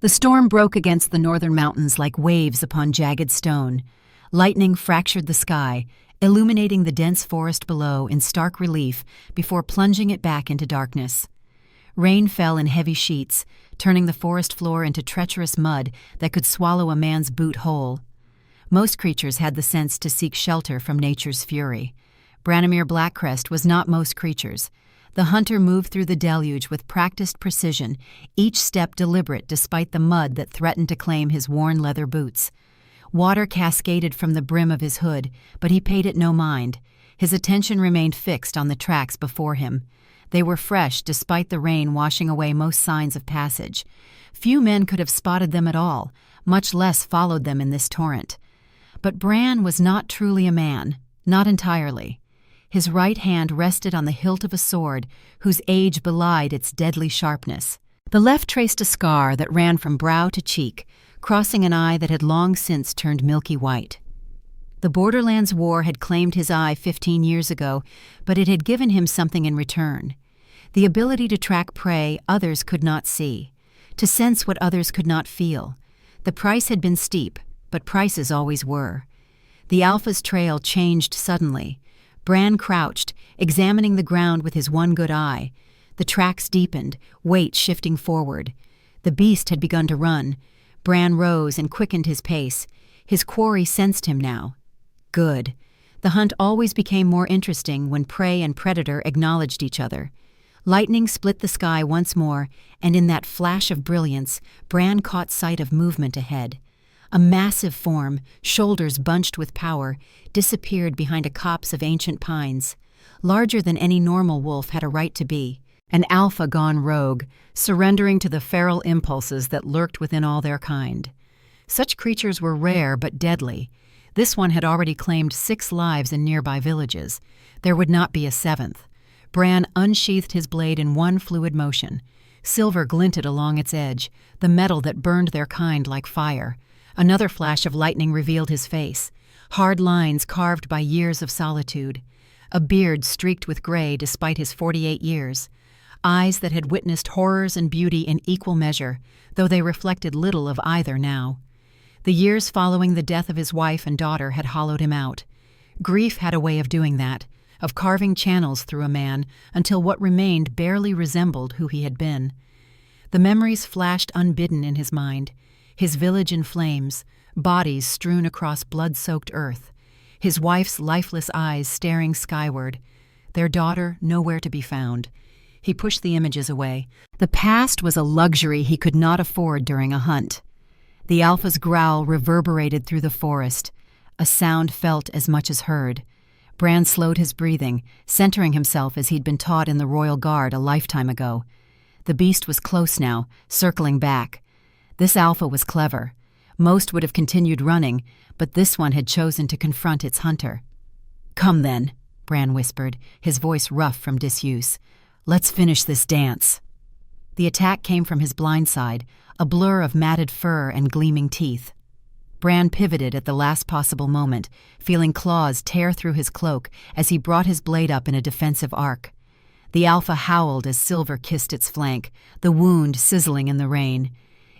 The storm broke against the northern mountains like waves upon jagged stone. Lightning fractured the sky, illuminating the dense forest below in stark relief before plunging it back into darkness. Rain fell in heavy sheets, turning the forest floor into treacherous mud that could swallow a man's boot whole. Most creatures had the sense to seek shelter from nature's fury. Branimir Blackcrest was not most creatures. The hunter moved through the deluge with practiced precision, each step deliberate despite the mud that threatened to claim his worn leather boots. Water cascaded from the brim of his hood, but he paid it no mind. His attention remained fixed on the tracks before him. They were fresh despite the rain washing away most signs of passage. Few men could have spotted them at all, much less followed them in this torrent. But Bran was not truly a man, not entirely. His right hand rested on the hilt of a sword whose age belied its deadly sharpness. The left traced a scar that ran from brow to cheek, crossing an eye that had long since turned milky white. The Borderlands War had claimed his eye 15 years ago, but it had given him something in return. The ability to track prey others could not see, to sense what others could not feel. The price had been steep, but prices always were. The Alpha's trail changed suddenly. Bran crouched, examining the ground with his one good eye. The tracks deepened, weight shifting forward. The beast had begun to run. Bran rose and quickened his pace. His quarry sensed him now. Good. The hunt always became more interesting when prey and predator acknowledged each other. Lightning split the sky once more, and in that flash of brilliance, Bran caught sight of movement ahead. A massive form, shoulders bunched with power, disappeared behind a copse of ancient pines. Larger than any normal wolf had a right to be. An alpha gone rogue, surrendering to the feral impulses that lurked within all their kind. Such creatures were rare but deadly. This one had already claimed 6 lives in nearby villages. There would not be a 7th. Bran unsheathed his blade in one fluid motion. Silver glinted along its edge, the metal that burned their kind like fire. Another flash of lightning revealed his face, hard lines carved by years of solitude. A beard streaked with gray despite his 48 years. Eyes that had witnessed horrors and beauty in equal measure, though they reflected little of either now. The years following the death of his wife and daughter had hollowed him out. Grief had a way of doing that, of carving channels through a man until what remained barely resembled who he had been. The memories flashed unbidden in his mind. His village in flames, bodies strewn across blood-soaked earth, his wife's lifeless eyes staring skyward, their daughter nowhere to be found. He pushed the images away. The past was a luxury he could not afford during a hunt. The Alpha's growl reverberated through the forest, a sound felt as much as heard. Bran slowed his breathing, centering himself as he'd been taught in the Royal Guard a lifetime ago. The beast was close now, circling back. This Alpha was clever. Most would have continued running, but this one had chosen to confront its hunter. "Come then," Bran whispered, his voice rough from disuse. "Let's finish this dance." The attack came from his blind side, a blur of matted fur and gleaming teeth. Bran pivoted at the last possible moment, feeling claws tear through his cloak as he brought his blade up in a defensive arc. The Alpha howled as silver kissed its flank, the wound sizzling in the rain.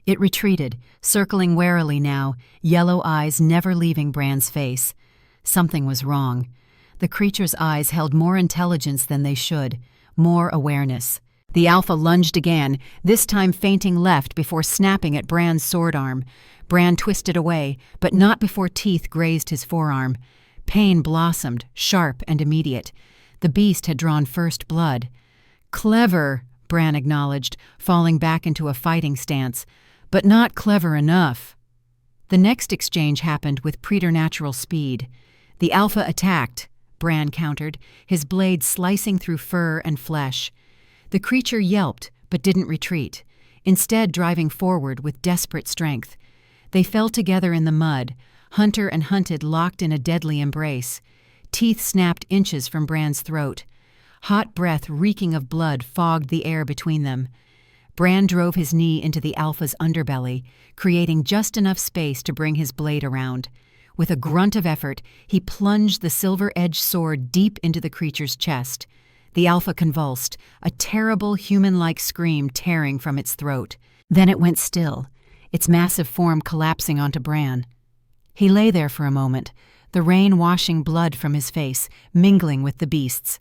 It retreated, circling warily now, yellow eyes never leaving Bran's face. Something was wrong. The creature's eyes held more intelligence than they should, more awareness. The Alpha lunged again, this time feinting left before snapping at Bran's sword arm. Bran twisted away, but not before teeth grazed his forearm. Pain blossomed, sharp and immediate. The beast had drawn first blood. "Clever," Bran acknowledged, falling back into a fighting stance, "but not clever enough." The next exchange happened with preternatural speed. The Alpha attacked, Bran countered, his blade slicing through fur and flesh. The creature yelped, but didn't retreat, instead driving forward with desperate strength. They fell together in the mud, hunter and hunted locked in a deadly embrace. Teeth snapped inches from Bran's throat. Hot breath reeking of blood fogged the air between them. Bran drove his knee into the Alpha's underbelly, creating just enough space to bring his blade around. With a grunt of effort, he plunged the silver-edged sword deep into the creature's chest. The Alpha convulsed, a terrible human-like scream tearing from its throat. Then it went still. its massive form collapsing onto Bran. He lay there for a moment, the rain washing blood from his face, mingling with the beast's.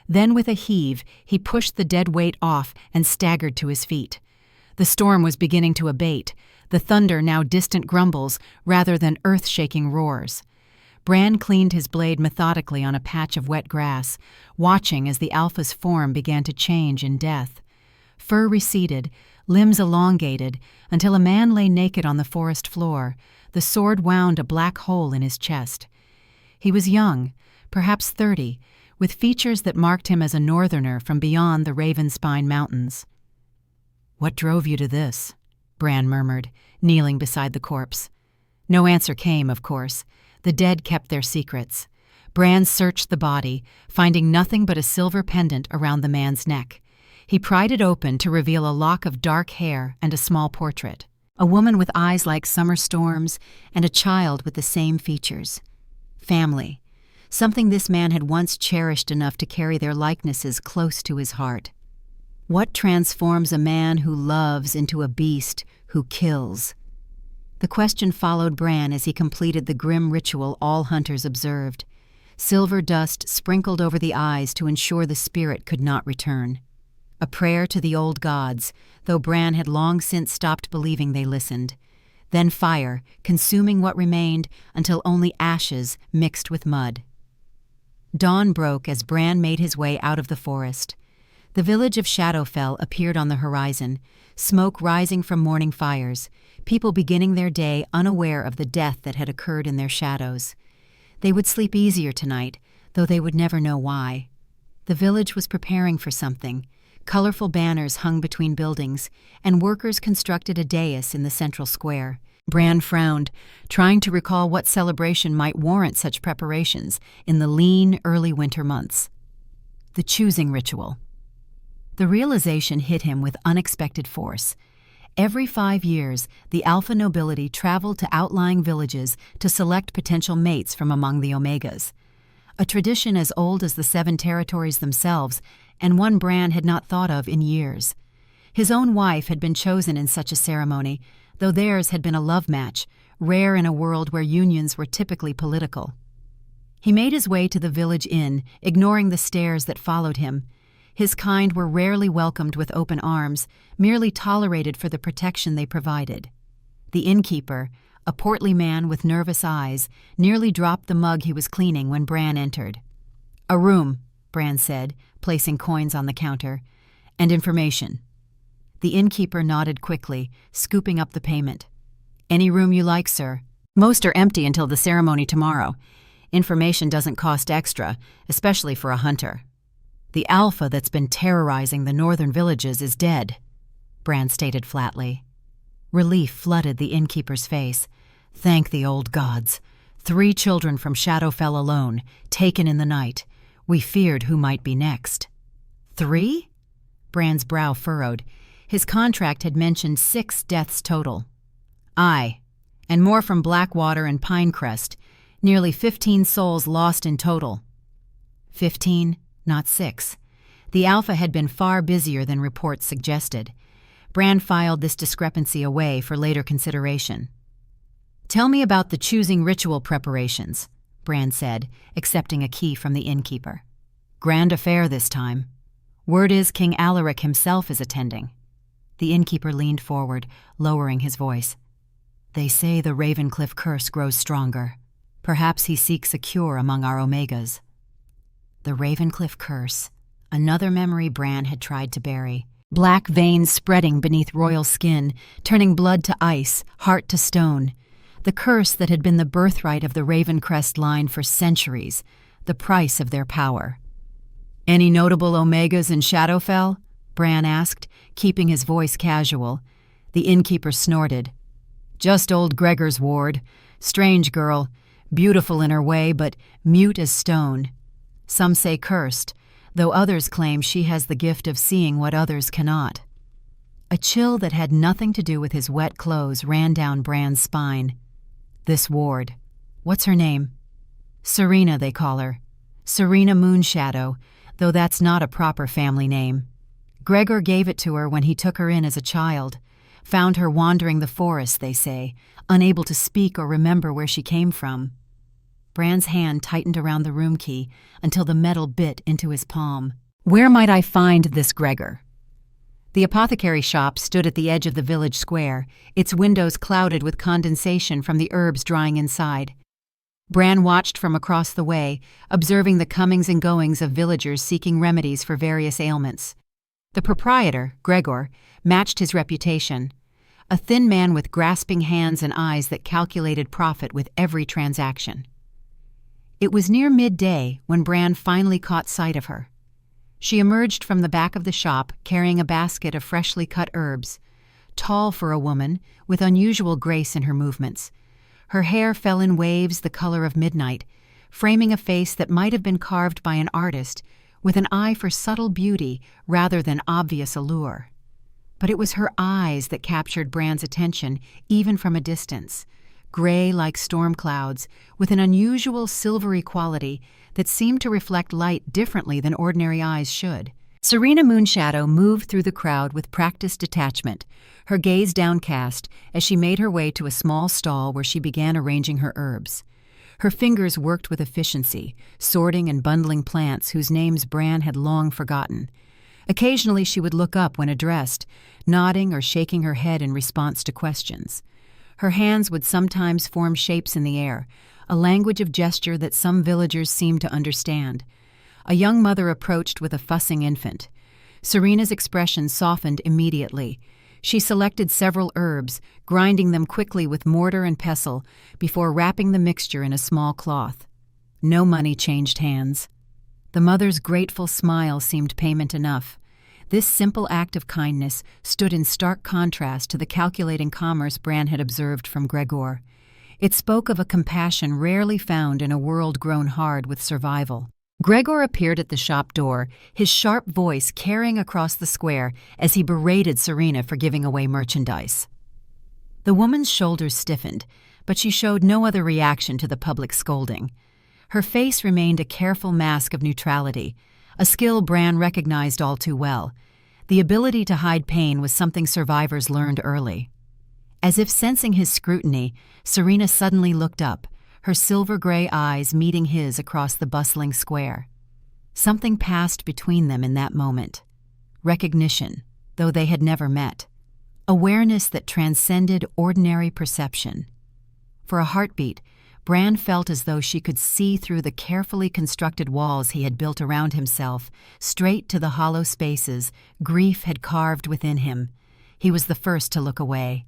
Then with a heave, he pushed the dead weight off and staggered to his feet. The storm was beginning to abate, the thunder now distant grumbles rather than earth-shaking roars. Bran cleaned his blade methodically on a patch of wet grass, watching as the Alpha's form began to change in death. Fur receded, limbs elongated, until a man lay naked on the forest floor, the sword wound a black hole in his chest. He was young, perhaps 30, with features that marked him as a northerner from beyond the Ravenspine Mountains. "What drove you to this?" Bran murmured, kneeling beside the corpse. No answer came, of course. The dead kept their secrets. Bran searched the body, finding nothing but a silver pendant around the man's neck. He pried it open to reveal a lock of dark hair and a small portrait. A woman with eyes like summer storms and a child with the same features. Family. Something this man had once cherished enough to carry their likenesses close to his heart. What transforms a man who loves into a beast who kills? The question followed Bran as he completed the grim ritual all hunters observed. Silver dust sprinkled over the eyes to ensure the spirit could not return. A prayer to the old gods, though Bran had long since stopped believing they listened. Then fire, consuming what remained until only ashes mixed with mud. Dawn broke as Bran made his way out of the forest. The village of Shadowfell appeared on the horizon, smoke rising from morning fires, people beginning their day unaware of the death that had occurred in their shadows. They would sleep easier tonight, though they would never know why. The village was preparing for something. Colorful banners hung between buildings, and workers constructed a dais in the central square. Bran frowned, trying to recall what celebration might warrant such preparations in the lean, early winter months. The choosing ritual. The realization hit him with unexpected force. Every 5 years, the Alpha nobility traveled to outlying villages to select potential mates from among the Omegas. A tradition as old as the 7 territories themselves, and one Bran had not thought of in years. His own wife had been chosen in such a ceremony, though theirs had been a love match, rare in a world where unions were typically political. He made his way to the village inn, ignoring the stares that followed him. His kind were rarely welcomed with open arms, merely tolerated for the protection they provided. The innkeeper, a portly man with nervous eyes, nearly dropped the mug he was cleaning when Bran entered. "A room," Bran said, placing coins on the counter, "and information." The innkeeper nodded quickly, scooping up the payment. "Any room you like, sir. Most are empty until the ceremony tomorrow. Information doesn't cost extra, especially for a hunter. The Alpha that's been terrorizing the northern villages is dead," Bran stated flatly. Relief flooded the innkeeper's face. "Thank the old gods. 3 children from Shadowfell alone, taken in the night. We feared who might be next." 3? Bran's brow furrowed. His contract had mentioned 6 deaths total. "Aye, and more from Blackwater and Pinecrest. Nearly 15 souls lost in total." 15, not 6. The Alpha had been far busier than reports suggested. Bran filed this discrepancy away for later consideration. "Tell me about the choosing ritual preparations," Bran said, accepting a key from the innkeeper. "Grand affair this time. Word is King Alaric himself is attending." The innkeeper leaned forward, lowering his voice. "They say the Ravencliff curse grows stronger. Perhaps he seeks a cure among our Omegas." The Ravencliff curse, another memory Bran had tried to bury. Black veins spreading beneath royal skin, turning blood to ice, heart to stone. The curse that had been the birthright of the Ravencrest line for centuries, the price of their power. "Any notable Omegas in Shadowfell?" Bran asked, keeping his voice casual. The innkeeper snorted. "Just old Gregor's ward. Strange girl, beautiful in her way, but mute as stone. Some say cursed, though others claim she has the gift of seeing what others cannot." A chill that had nothing to do with his wet clothes ran down Bran's spine. "This ward. What's her name?" "Serena, they call her. Serena Moonshadow, though that's not a proper family name. Gregor gave it to her when he took her in as a child. Found her wandering the forest, they say, unable to speak or remember where she came from. Bran's hand tightened around the room key until the metal bit into his palm. Where might I find this Gregor? The apothecary shop stood at the edge of the village square, its windows clouded with condensation from the herbs drying inside. Bran watched from across the way, observing the comings and goings of villagers seeking remedies for various ailments. The proprietor, Gregor, matched his reputation, a thin man with grasping hands and eyes that calculated profit with every transaction. It was near midday when Bran finally caught sight of her. She emerged from the back of the shop carrying a basket of freshly cut herbs, tall for a woman, with unusual grace in her movements. Her hair fell in waves the color of midnight, framing a face that might have been carved by an artist, with an eye for subtle beauty rather than obvious allure. But it was her eyes that captured Bran's attention even from a distance, gray like storm clouds, with an unusual silvery quality that seemed to reflect light differently than ordinary eyes should. Serena Moonshadow moved through the crowd with practiced detachment, her gaze downcast as she made her way to a small stall where she began arranging her herbs. Her fingers worked with efficiency, sorting and bundling plants whose names Bran had long forgotten. Occasionally she would look up when addressed, nodding or shaking her head in response to questions. Her hands would sometimes form shapes in the air, a language of gesture that some villagers seemed to understand. A young mother approached with a fussing infant. Serena's expression softened immediately. She selected several herbs, grinding them quickly with mortar and pestle before wrapping the mixture in a small cloth. No money changed hands. The mother's grateful smile seemed payment enough. This simple act of kindness stood in stark contrast to the calculating commerce Bran had observed from Gregor. It spoke of a compassion rarely found in a world grown hard with survival. Gregor appeared at the shop door, his sharp voice carrying across the square as he berated Serena for giving away merchandise. The woman's shoulders stiffened, but she showed no other reaction to the public scolding. Her face remained a careful mask of neutrality, a skill Bran recognized all too well. The ability to hide pain was something survivors learned early. As if sensing his scrutiny, Serena suddenly looked up, her silver-gray eyes meeting his across the bustling square. Something passed between them in that moment. Recognition, though they had never met. Awareness that transcended ordinary perception. For a heartbeat, Bran felt as though she could see through the carefully constructed walls he had built around himself, straight to the hollow spaces grief had carved within him. He was the first to look away.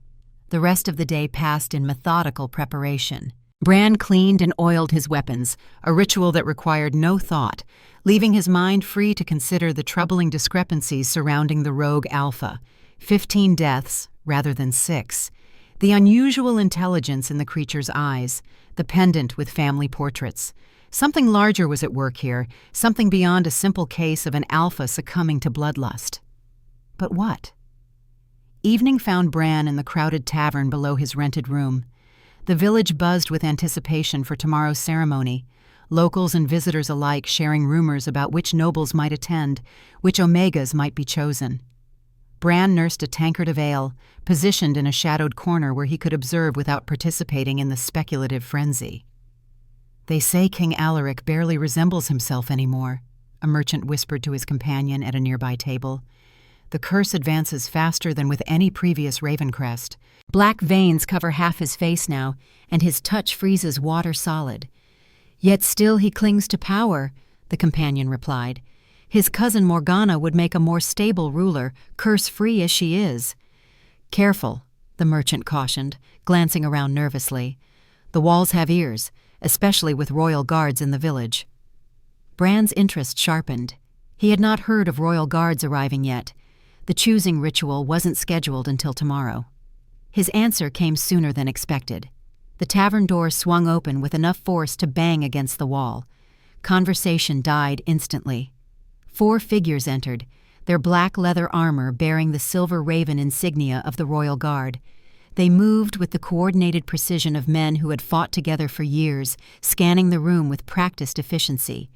The rest of the day passed in methodical preparation. Bran cleaned and oiled his weapons, a ritual that required no thought, leaving his mind free to consider the troubling discrepancies surrounding the rogue Alpha. 15 deaths, rather than 6. The unusual intelligence in the creature's eyes, the pendant with family portraits. Something larger was at work here, something beyond a simple case of an Alpha succumbing to bloodlust. But what? Evening found Bran in the crowded tavern below his rented room. The village buzzed with anticipation for tomorrow's ceremony, locals and visitors alike sharing rumors about which nobles might attend, which Omegas might be chosen. Bran nursed a tankard of ale, positioned in a shadowed corner where he could observe without participating in the speculative frenzy. "They say King Alaric barely resembles himself anymore," a merchant whispered to his companion at a nearby table. "The curse advances faster than with any previous Ravencrest. Black veins cover half his face now, and his touch freezes water solid. Yet still he clings to power," the companion replied. "His cousin Morgana would make a more stable ruler, curse-free as she is." "Careful," the merchant cautioned, glancing around nervously. "The walls have ears, especially with royal guards in the village." Bran's interest sharpened. He had not heard of royal guards arriving yet. The choosing ritual wasn't scheduled until tomorrow. His answer came sooner than expected. The tavern door swung open with enough force to bang against the wall. Conversation died instantly. 4 figures entered, their black leather armor bearing the silver raven insignia of the royal guard. They moved with the coordinated precision of men who had fought together for years, scanning the room with practiced efficiency.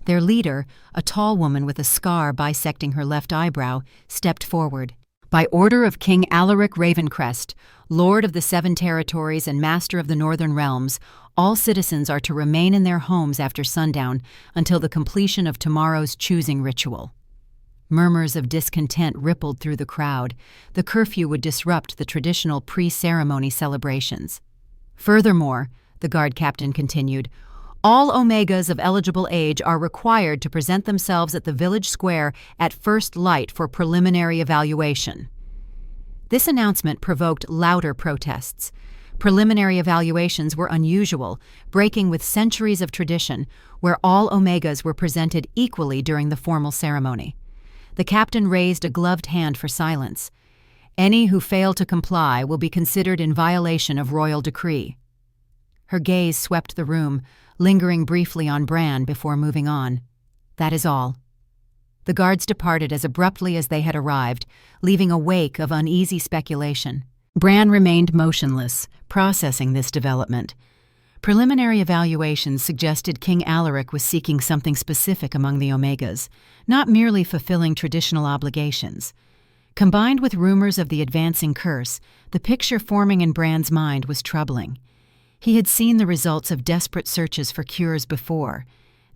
Their leader, a tall woman with a scar bisecting her left eyebrow, stepped forward. By order of King Alaric Ravencrest, Lord of the Seven Territories and Master of the Northern Realms, all citizens are to remain in their homes after sundown until the completion of tomorrow's choosing ritual. Murmurs of discontent rippled through the crowd. The curfew would disrupt the traditional pre-ceremony celebrations. Furthermore, the guard captain continued, all Omegas of eligible age are required to present themselves at the village square at first light for preliminary evaluation. This announcement provoked louder protests. Preliminary evaluations were unusual, breaking with centuries of tradition, where all Omegas were presented equally during the formal ceremony. The captain raised a gloved hand for silence. Any who fail to comply will be considered in violation of royal decree. Her gaze swept the room, lingering briefly on Bran before moving on. That is all. The guards departed as abruptly as they had arrived, leaving a wake of uneasy speculation. Bran remained motionless, processing this development. Preliminary evaluations suggested King Alaric was seeking something specific among the Omegas, not merely fulfilling traditional obligations. Combined with rumors of the advancing curse, the picture forming in Bran's mind was troubling. He had seen the results of desperate searches for cures before.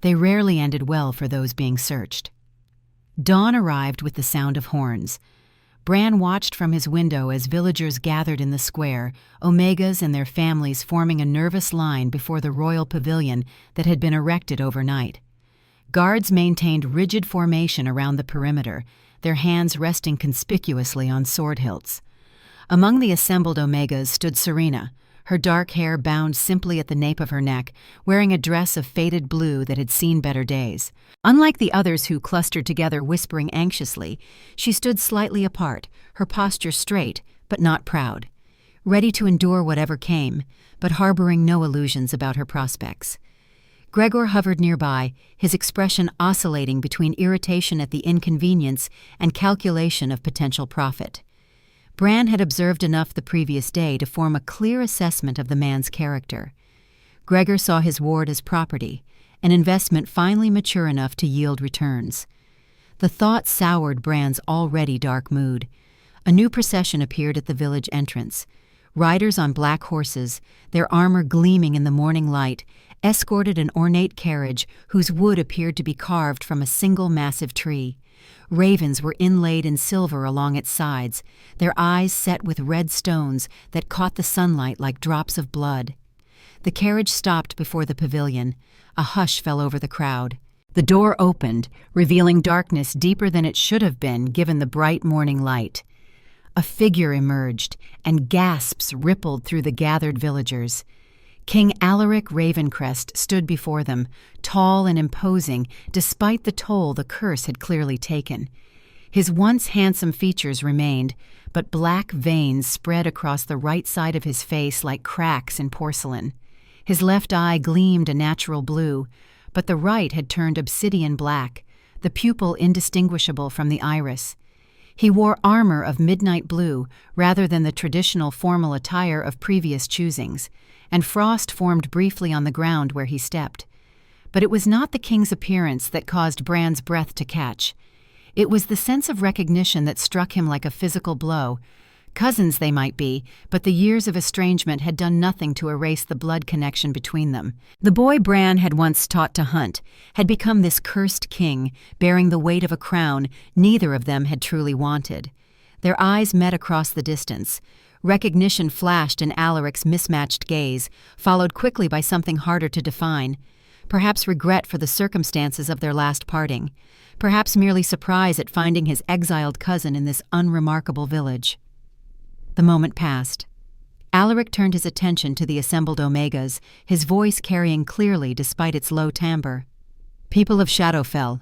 They rarely ended well for those being searched. Dawn arrived with the sound of horns. Bran watched from his window as villagers gathered in the square, Omegas and their families forming a nervous line before the royal pavilion that had been erected overnight. Guards maintained rigid formation around the perimeter, their hands resting conspicuously on sword hilts. Among the assembled Omegas stood Serena, her dark hair bound simply at the nape of her neck, wearing a dress of faded blue that had seen better days. Unlike the others who clustered together whispering anxiously, she stood slightly apart, her posture straight but not proud, ready to endure whatever came, but harboring no illusions about her prospects. Gregor hovered nearby, his expression oscillating between irritation at the inconvenience and calculation of potential profit. Bran had observed enough the previous day to form a clear assessment of the man's character. Gregor saw his ward as property, an investment finally mature enough to yield returns. The thought soured Bran's already dark mood. A new procession appeared at the village entrance. Riders on black horses, their armor gleaming in the morning light, escorted an ornate carriage whose wood appeared to be carved from a single massive tree. Ravens were inlaid in silver along its sides, their eyes set with red stones that caught the sunlight like drops of blood. The carriage stopped before the pavilion. A hush fell over the crowd. The door opened, revealing darkness deeper than it should have been given the bright morning light. A figure emerged, and gasps rippled through the gathered villagers. King Alaric Ravencrest stood before them, tall and imposing, despite the toll the curse had clearly taken. His once handsome features remained, but black veins spread across the right side of his face like cracks in porcelain. His left eye gleamed a natural blue, but the right had turned obsidian black, the pupil indistinguishable from the iris. He wore armor of midnight blue rather than the traditional formal attire of previous choosings, and frost formed briefly on the ground where he stepped. But it was not the king's appearance that caused Bran's breath to catch. It was the sense of recognition that struck him like a physical blow. Cousins they might be, but the years of estrangement had done nothing to erase the blood connection between them. The boy Bran had once taught to hunt had become this cursed king, bearing the weight of a crown neither of them had truly wanted. Their eyes met across the distance. Recognition flashed in Alaric's mismatched gaze, followed quickly by something harder to define. Perhaps regret for the circumstances of their last parting. Perhaps merely surprise at finding his exiled cousin in this unremarkable village. The moment passed. Alaric turned his attention to the assembled Omegas, his voice carrying clearly despite its low timbre. People of Shadowfell,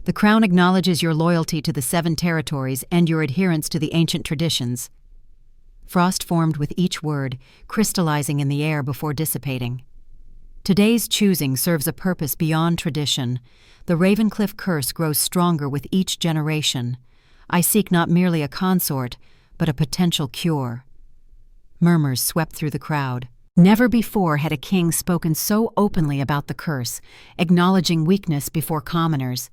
the crown acknowledges your loyalty to the Seven Territories and your adherence to the ancient traditions. Frost formed with each word, crystallizing in the air before dissipating. Today's choosing serves a purpose beyond tradition. The Ravencliff curse grows stronger with each generation. I seek not merely a consort, but a potential cure. Murmurs swept through the crowd. Never before had a king spoken so openly about the curse, acknowledging weakness before commoners.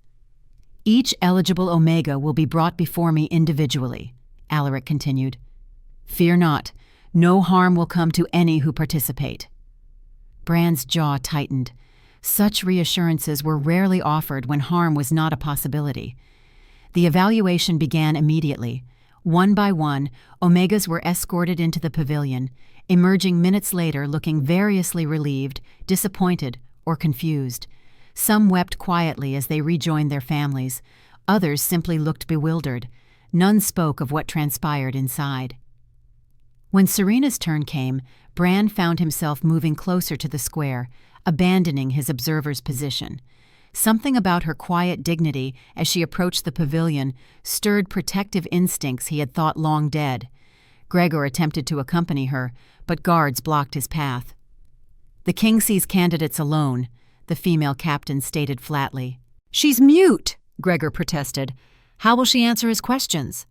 Each eligible Omega will be brought before me individually, Alaric continued. "Fear not. No harm will come to any who participate." Bran's jaw tightened. Such reassurances were rarely offered when harm was not a possibility. The evaluation began immediately. One by one, Omegas were escorted into the pavilion, emerging minutes later looking variously relieved, disappointed, or confused. Some wept quietly as they rejoined their families. Others simply looked bewildered. None spoke of what transpired inside. When Serena's turn came, Bran found himself moving closer to the square, abandoning his observer's position. Something about her quiet dignity as she approached the pavilion stirred protective instincts he had thought long dead. Gregor attempted to accompany her, but guards blocked his path. "The king sees candidates alone," the female captain stated flatly. "She's mute," Gregor protested. "How will she answer his questions?"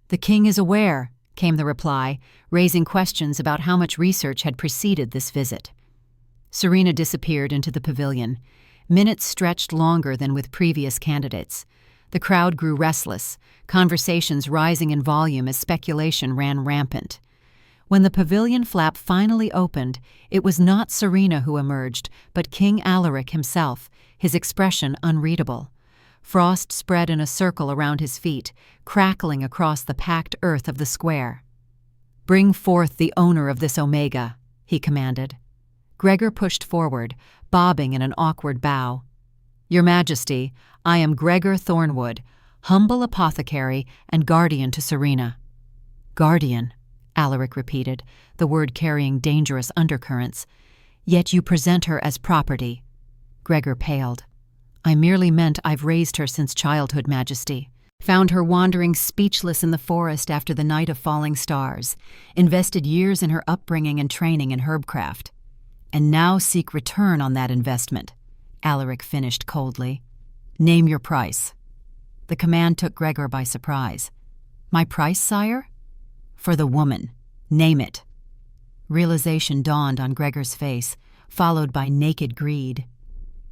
"The king is aware," came the reply, raising questions about how much research had preceded this visit. Serena disappeared into the pavilion. Minutes stretched longer than with previous candidates. The crowd grew restless, conversations rising in volume as speculation ran rampant. When the pavilion flap finally opened, it was not Serena who emerged, but King Alaric himself, his expression unreadable. Frost spread in a circle around his feet, crackling across the packed earth of the square. "Bring forth the owner of this Omega," he commanded. Gregor pushed forward, bobbing in an awkward bow. "Your Majesty, I am Gregor Thornwood, humble apothecary and guardian to Serena." "Guardian," Alaric repeated, the word carrying dangerous undercurrents. "Yet you present her as property." Gregor paled. "I merely meant I've raised her since childhood, Majesty. Found her wandering speechless in the forest after the night of falling stars, invested years in her upbringing and training in herbcraft. And now seek return on that investment," Alaric finished coldly. "Name your price." The command took Gregor by surprise. "My price, sire?" "For the woman. Name it." Realization dawned on Gregor's face, followed by naked greed.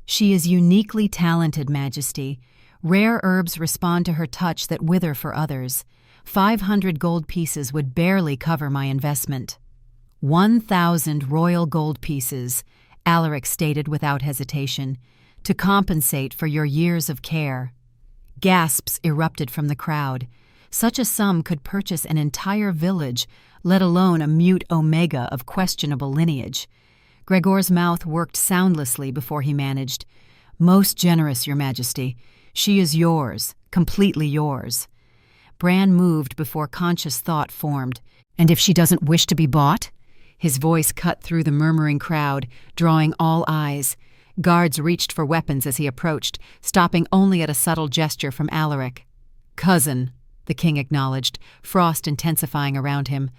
"She is uniquely talented, Majesty. Rare herbs respond to her touch that wither for others. 500 gold pieces would barely cover my investment." 1,000 royal gold pieces, Alaric stated without hesitation, "to compensate for your years of care." Gasps erupted from the crowd. Such a sum could purchase an entire village, let alone a mute Omega of questionable lineage. Gregor's mouth worked soundlessly before he managed, "Most generous, Your Majesty. She is yours, completely yours." Bran moved before conscious thought formed. "And if she doesn't wish to be bought?" His voice cut through the murmuring crowd, drawing all eyes. Guards reached for weapons as he approached, stopping only at a subtle gesture from Alaric. "Cousin," the king acknowledged, frost intensifying around him,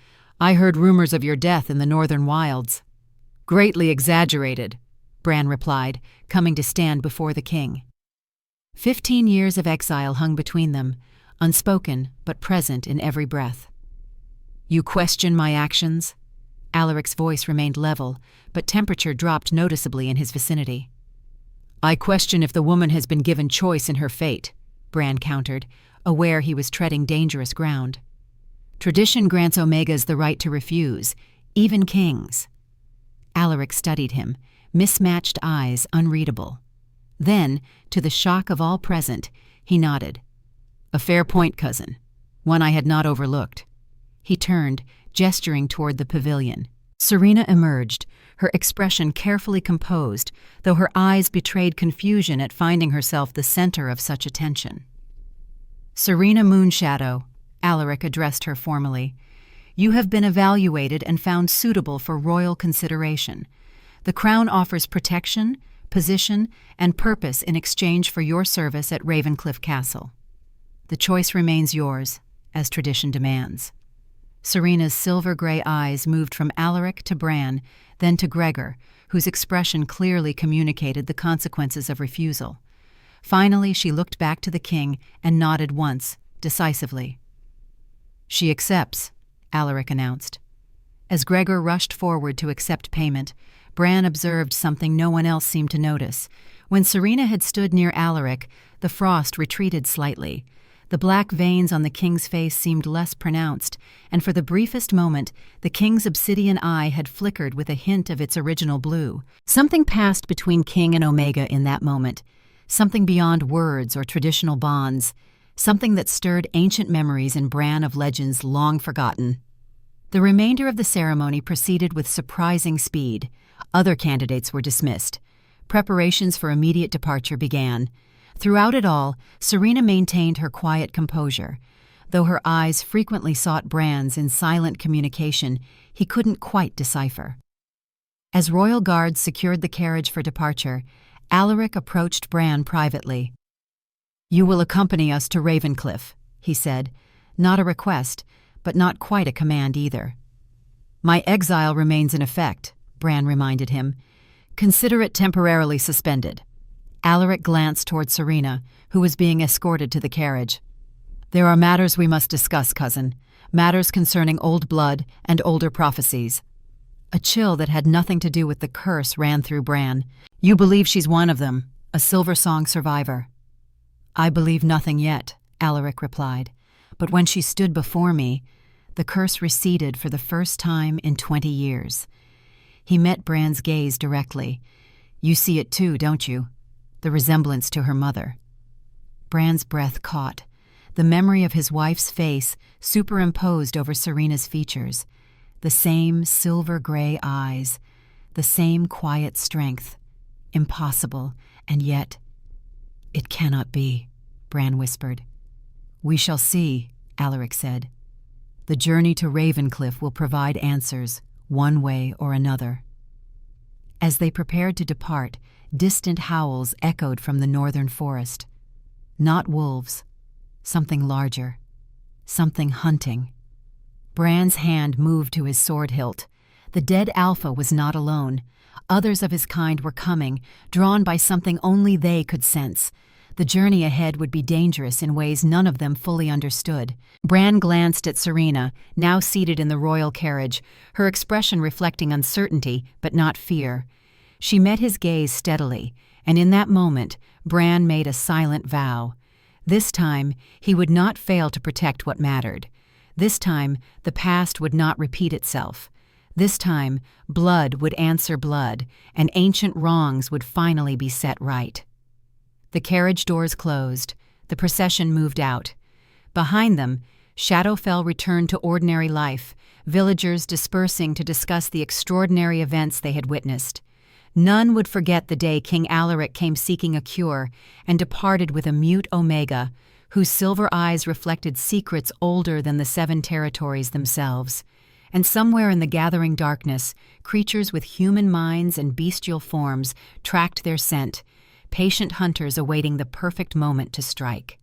"I heard rumors of your death in the northern wilds." "Greatly exaggerated," Bran replied, coming to stand before the king. 15 years of exile hung between them, unspoken but present in every breath. "You question my actions?" Alaric's voice remained level, but temperature dropped noticeably in his vicinity. "I question if the woman has been given choice in her fate," Bran countered, aware he was treading dangerous ground. "Tradition grants Omegas the right to refuse, even kings." Alaric studied him, mismatched eyes unreadable. Then, to the shock of all present, he nodded. "A fair point, cousin. One I had not overlooked." He turned, gesturing toward the pavilion. Serena emerged, her expression carefully composed, though her eyes betrayed confusion at finding herself the center of such attention. "Serena Moonshadow," Alaric addressed her formally, "you have been evaluated and found suitable for royal consideration. The crown offers protection, position, and purpose in exchange for your service at Ravencliff Castle. The choice remains yours, as tradition demands." Serena's silver-gray eyes moved from Alaric to Bran, then to Gregor, whose expression clearly communicated the consequences of refusal. Finally, she looked back to the king and nodded once, decisively. "She accepts," Alaric announced. As Gregor rushed forward to accept payment, Bran observed something no one else seemed to notice. When Serena had stood near Alaric, the frost retreated slightly. The black veins on the king's face seemed less pronounced, and for the briefest moment, the king's obsidian eye had flickered with a hint of its original blue. Something passed between King and Omega in that moment, something beyond words or traditional bonds, something that stirred ancient memories in Bran of legends long forgotten. The remainder of the ceremony proceeded with surprising speed. Other candidates were dismissed. Preparations for immediate departure began. Throughout it all, Serena maintained her quiet composure. Though her eyes frequently sought Bran's in silent communication, he couldn't quite decipher. As royal guards secured the carriage for departure, Alaric approached Bran privately. "You will accompany us to Ravencliff," he said, not a request, but not quite a command either. "My exile remains in effect," Bran reminded him. "Consider it temporarily suspended." Alaric glanced toward Serena, who was being escorted to the carriage. "There are matters we must discuss, cousin, matters concerning old blood and older prophecies." A chill that had nothing to do with the curse ran through Bran. "You believe she's one of them, a Silver Song survivor." "I believe nothing yet," Alaric replied. "But when she stood before me, the curse receded for the first time in 20 years. He met Bran's gaze directly. "You see it too, don't you? The resemblance to her mother." Bran's breath caught. The memory of his wife's face superimposed over Serena's features. The same silver-gray eyes, the same quiet strength. Impossible, and yet— "It cannot be," Bran whispered. "We shall see," Alaric said. "The journey to Ravencliff will provide answers, one way or another." As they prepared to depart, distant howls echoed from the northern forest. Not wolves, something larger, something hunting. Bran's hand moved to his sword hilt. The dead Alpha was not alone. Others of his kind were coming, drawn by something only they could sense. The journey ahead would be dangerous in ways none of them fully understood. Bran glanced at Serena, now seated in the royal carriage, her expression reflecting uncertainty but not fear. She met his gaze steadily, and in that moment, Bran made a silent vow. This time, he would not fail to protect what mattered. This time, the past would not repeat itself. This time, blood would answer blood, and ancient wrongs would finally be set right. The carriage doors closed. The procession moved out. Behind them, Shadowfell returned to ordinary life, villagers dispersing to discuss the extraordinary events they had witnessed. None would forget the day King Alaric came seeking a cure and departed with a mute Omega, whose silver eyes reflected secrets older than the 7 territories themselves. And somewhere in the gathering darkness, creatures with human minds and bestial forms tracked their scent, patient hunters awaiting the perfect moment to strike.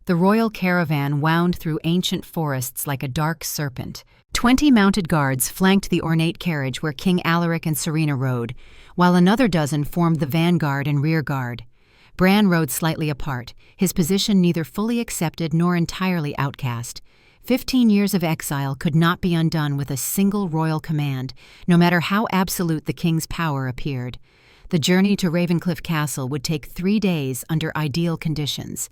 The royal caravan wound through ancient forests like a dark serpent. 20 mounted guards flanked the ornate carriage where King Alaric and Serena rode, while another dozen formed the vanguard and rear guard. Bran rode slightly apart, his position neither fully accepted nor entirely outcast. 15 years of exile could not be undone with a single royal command, no matter how absolute the king's power appeared. The journey to Ravencliff Castle would take 3 days under ideal conditions.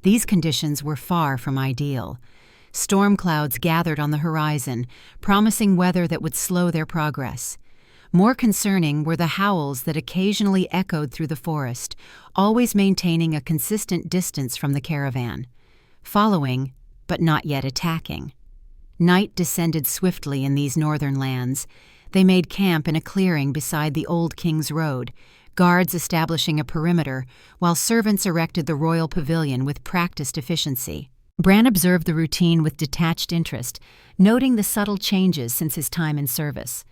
These conditions were far from ideal. Storm clouds gathered on the horizon, promising weather that would slow their progress. More concerning were the howls that occasionally echoed through the forest, always maintaining a consistent distance from the caravan. Following, but not yet attacking. Night descended swiftly in these northern lands. They made camp in a clearing beside the Old King's Road, guards establishing a perimeter, while servants erected the royal pavilion with practiced efficiency. Bran observed the routine with detached interest, noting the subtle changes since his time in service.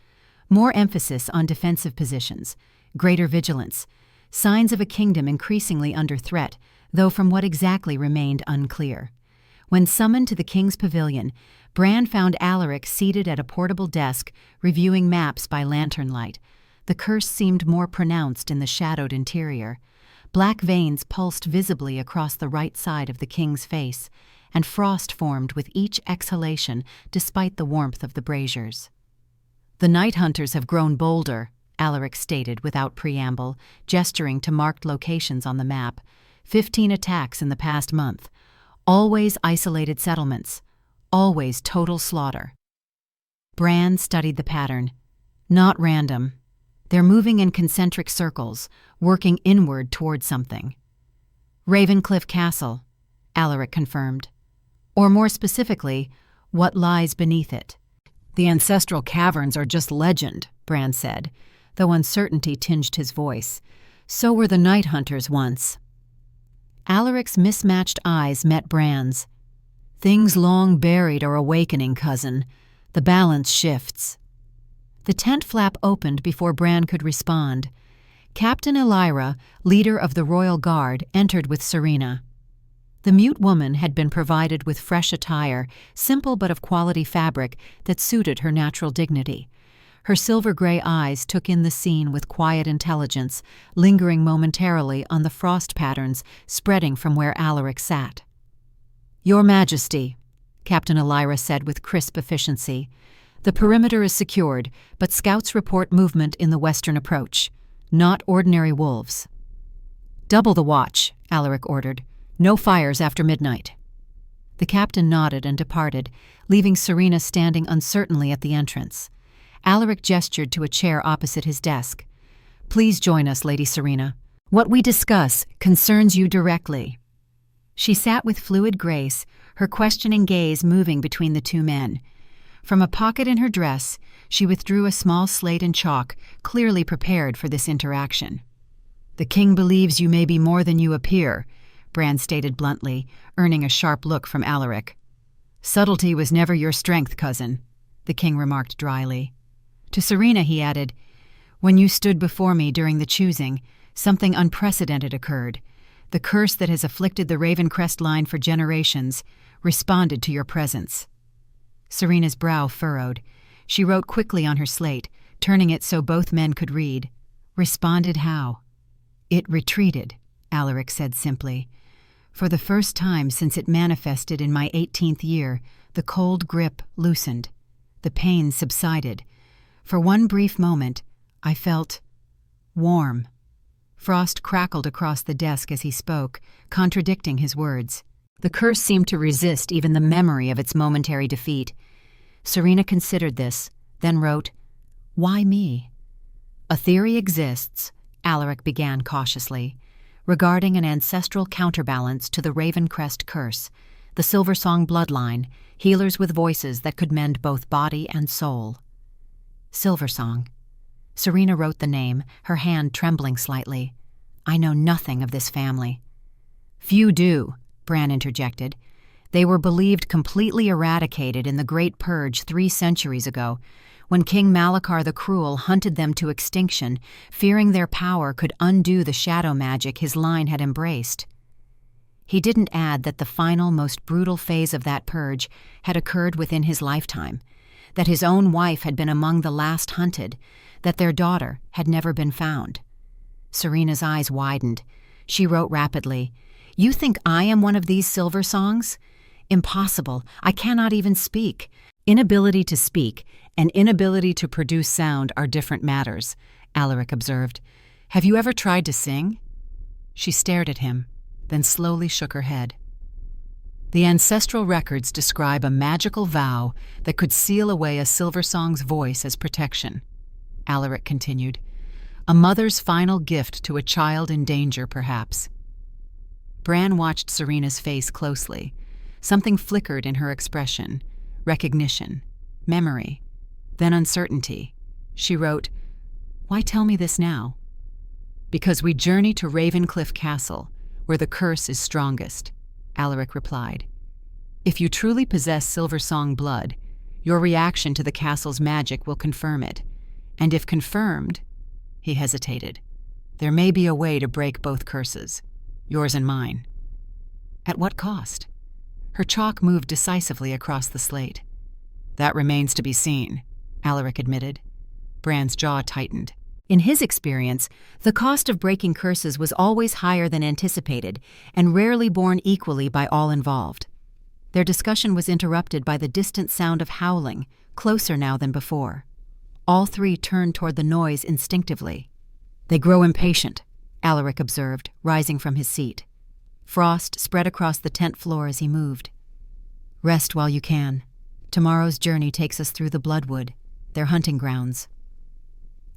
More emphasis on defensive positions, greater vigilance, signs of a kingdom increasingly under threat, though from what exactly remained unclear. When summoned to the king's pavilion, Bran found Alaric seated at a portable desk, reviewing maps by lantern light. The curse seemed more pronounced in the shadowed interior. Black veins pulsed visibly across the right side of the king's face, and frost formed with each exhalation despite the warmth of the braziers. "The night hunters have grown bolder," Alaric stated without preamble, gesturing to marked locations on the map. 15 attacks in the past month. Always isolated settlements. Always total slaughter. Bran studied the pattern. Not random. They're moving in concentric circles, working inward toward something. Ravencliff Castle, Alaric confirmed. Or more specifically, what lies beneath it. The ancestral caverns are just legend, Bran said, though uncertainty tinged his voice. So were the night hunters once. Alaric's mismatched eyes met Bran's. Things long buried are awakening, cousin. The balance shifts. The tent flap opened before Bran could respond. Captain Elira, leader of the Royal Guard, entered with Serena. The mute woman had been provided with fresh attire, simple but of quality fabric that suited her natural dignity. Her silver-gray eyes took in the scene with quiet intelligence, lingering momentarily on the frost patterns spreading from where Alaric sat. "Your Majesty," Captain Elira said with crisp efficiency, "the perimeter is secured, but scouts report movement in the western approach. Not ordinary wolves." "Double the watch," Alaric ordered. "No fires after midnight." The captain nodded and departed, leaving Serena standing uncertainly at the entrance. Alaric gestured to a chair opposite his desk. "Please join us, Lady Serena. What we discuss concerns you directly." She sat with fluid grace, her questioning gaze moving between the two men. From a pocket in her dress, she withdrew a small slate and chalk, clearly prepared for this interaction. "The king believes you may be more than you appear," Bran stated bluntly, earning a sharp look from Alaric. "Subtlety was never your strength, cousin," the king remarked dryly. To Serena he added, "When you stood before me during the choosing, something unprecedented occurred. The curse that has afflicted the Ravencrest line for generations responded to your presence." Serena's brow furrowed. She wrote quickly on her slate, turning it so both men could read. "Responded how?" "It retreated," Alaric said simply. "For the first time since it manifested in my 18th year, the cold grip loosened. The pain subsided. For one brief moment, I felt warm." Frost crackled across the desk as he spoke, contradicting his words. The curse seemed to resist even the memory of its momentary defeat. Serena considered this, then wrote, "Why me?" "A theory exists," Alaric began cautiously, "regarding an ancestral counterbalance to the Ravencrest curse, the Silversong bloodline, healers with voices that could mend both body and soul." Silversong. Serena wrote the name, her hand trembling slightly. "I know nothing of this family." "Few do," Bran interjected. "They were believed completely eradicated in the Great Purge 3 centuries ago, when King Malachar the Cruel hunted them to extinction, fearing their power could undo the shadow magic his line had embraced." He didn't add that the final, most brutal phase of that purge had occurred within his lifetime, that his own wife had been among the last hunted, that their daughter had never been found. Serena's eyes widened. She wrote rapidly, "You think I am one of these Silversongs? Impossible. I cannot even speak." "Inability to speak and inability to produce sound are different matters," Alaric observed. "Have you ever tried to sing?" She stared at him, then slowly shook her head. "The ancestral records describe a magical vow that could seal away a Silversong's voice as protection," Alaric continued. "A mother's final gift to a child in danger, perhaps." Bran watched Serena's face closely. Something flickered in her expression. Recognition. Memory. Then uncertainty. She wrote, "Why tell me this now?" "Because we journey to Ravencliff Castle, where the curse is strongest," Alaric replied. "If you truly possess Silversong blood, your reaction to the castle's magic will confirm it. And if confirmed," he hesitated, "there may be a way to break both curses, yours and mine." "At what cost?" Her chalk moved decisively across the slate. "That remains to be seen," Alaric admitted. Bran's jaw tightened. In his experience, the cost of breaking curses was always higher than anticipated and rarely borne equally by all involved. Their discussion was interrupted by the distant sound of howling, closer now than before. All three turned toward the noise instinctively. "They grow impatient," Alaric observed, rising from his seat. Frost spread across the tent floor as he moved. "Rest while you can. Tomorrow's journey takes us through the Bloodwood, their hunting grounds."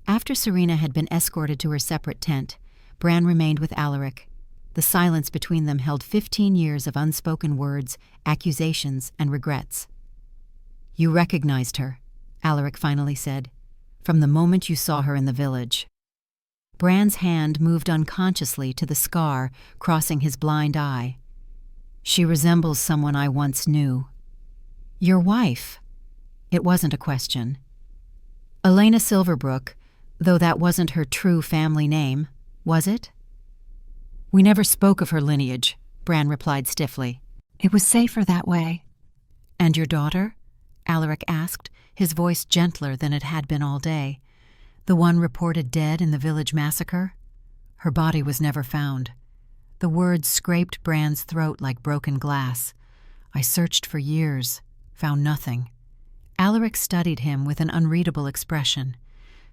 After Serena had been escorted to her separate tent, Bran remained with Alaric. The silence between them held 15 years of unspoken words, accusations, and regrets. "You recognized her," Alaric finally said, "from the moment you saw her in the village." Bran's hand moved unconsciously to the scar crossing his blind eye. "She resembles someone I once knew." "Your wife?" It wasn't a question. "Elena Silverbrook, though that wasn't her true family name, was it?" "We never spoke of her lineage," Bran replied stiffly. "It was safer that way." "And your daughter?" Alaric asked, his voice gentler than it had been all day. "The one reported dead in the village massacre?" "Her body was never found." The words scraped Bran's throat like broken glass. "I searched for years, found nothing." Alaric studied him with an unreadable expression.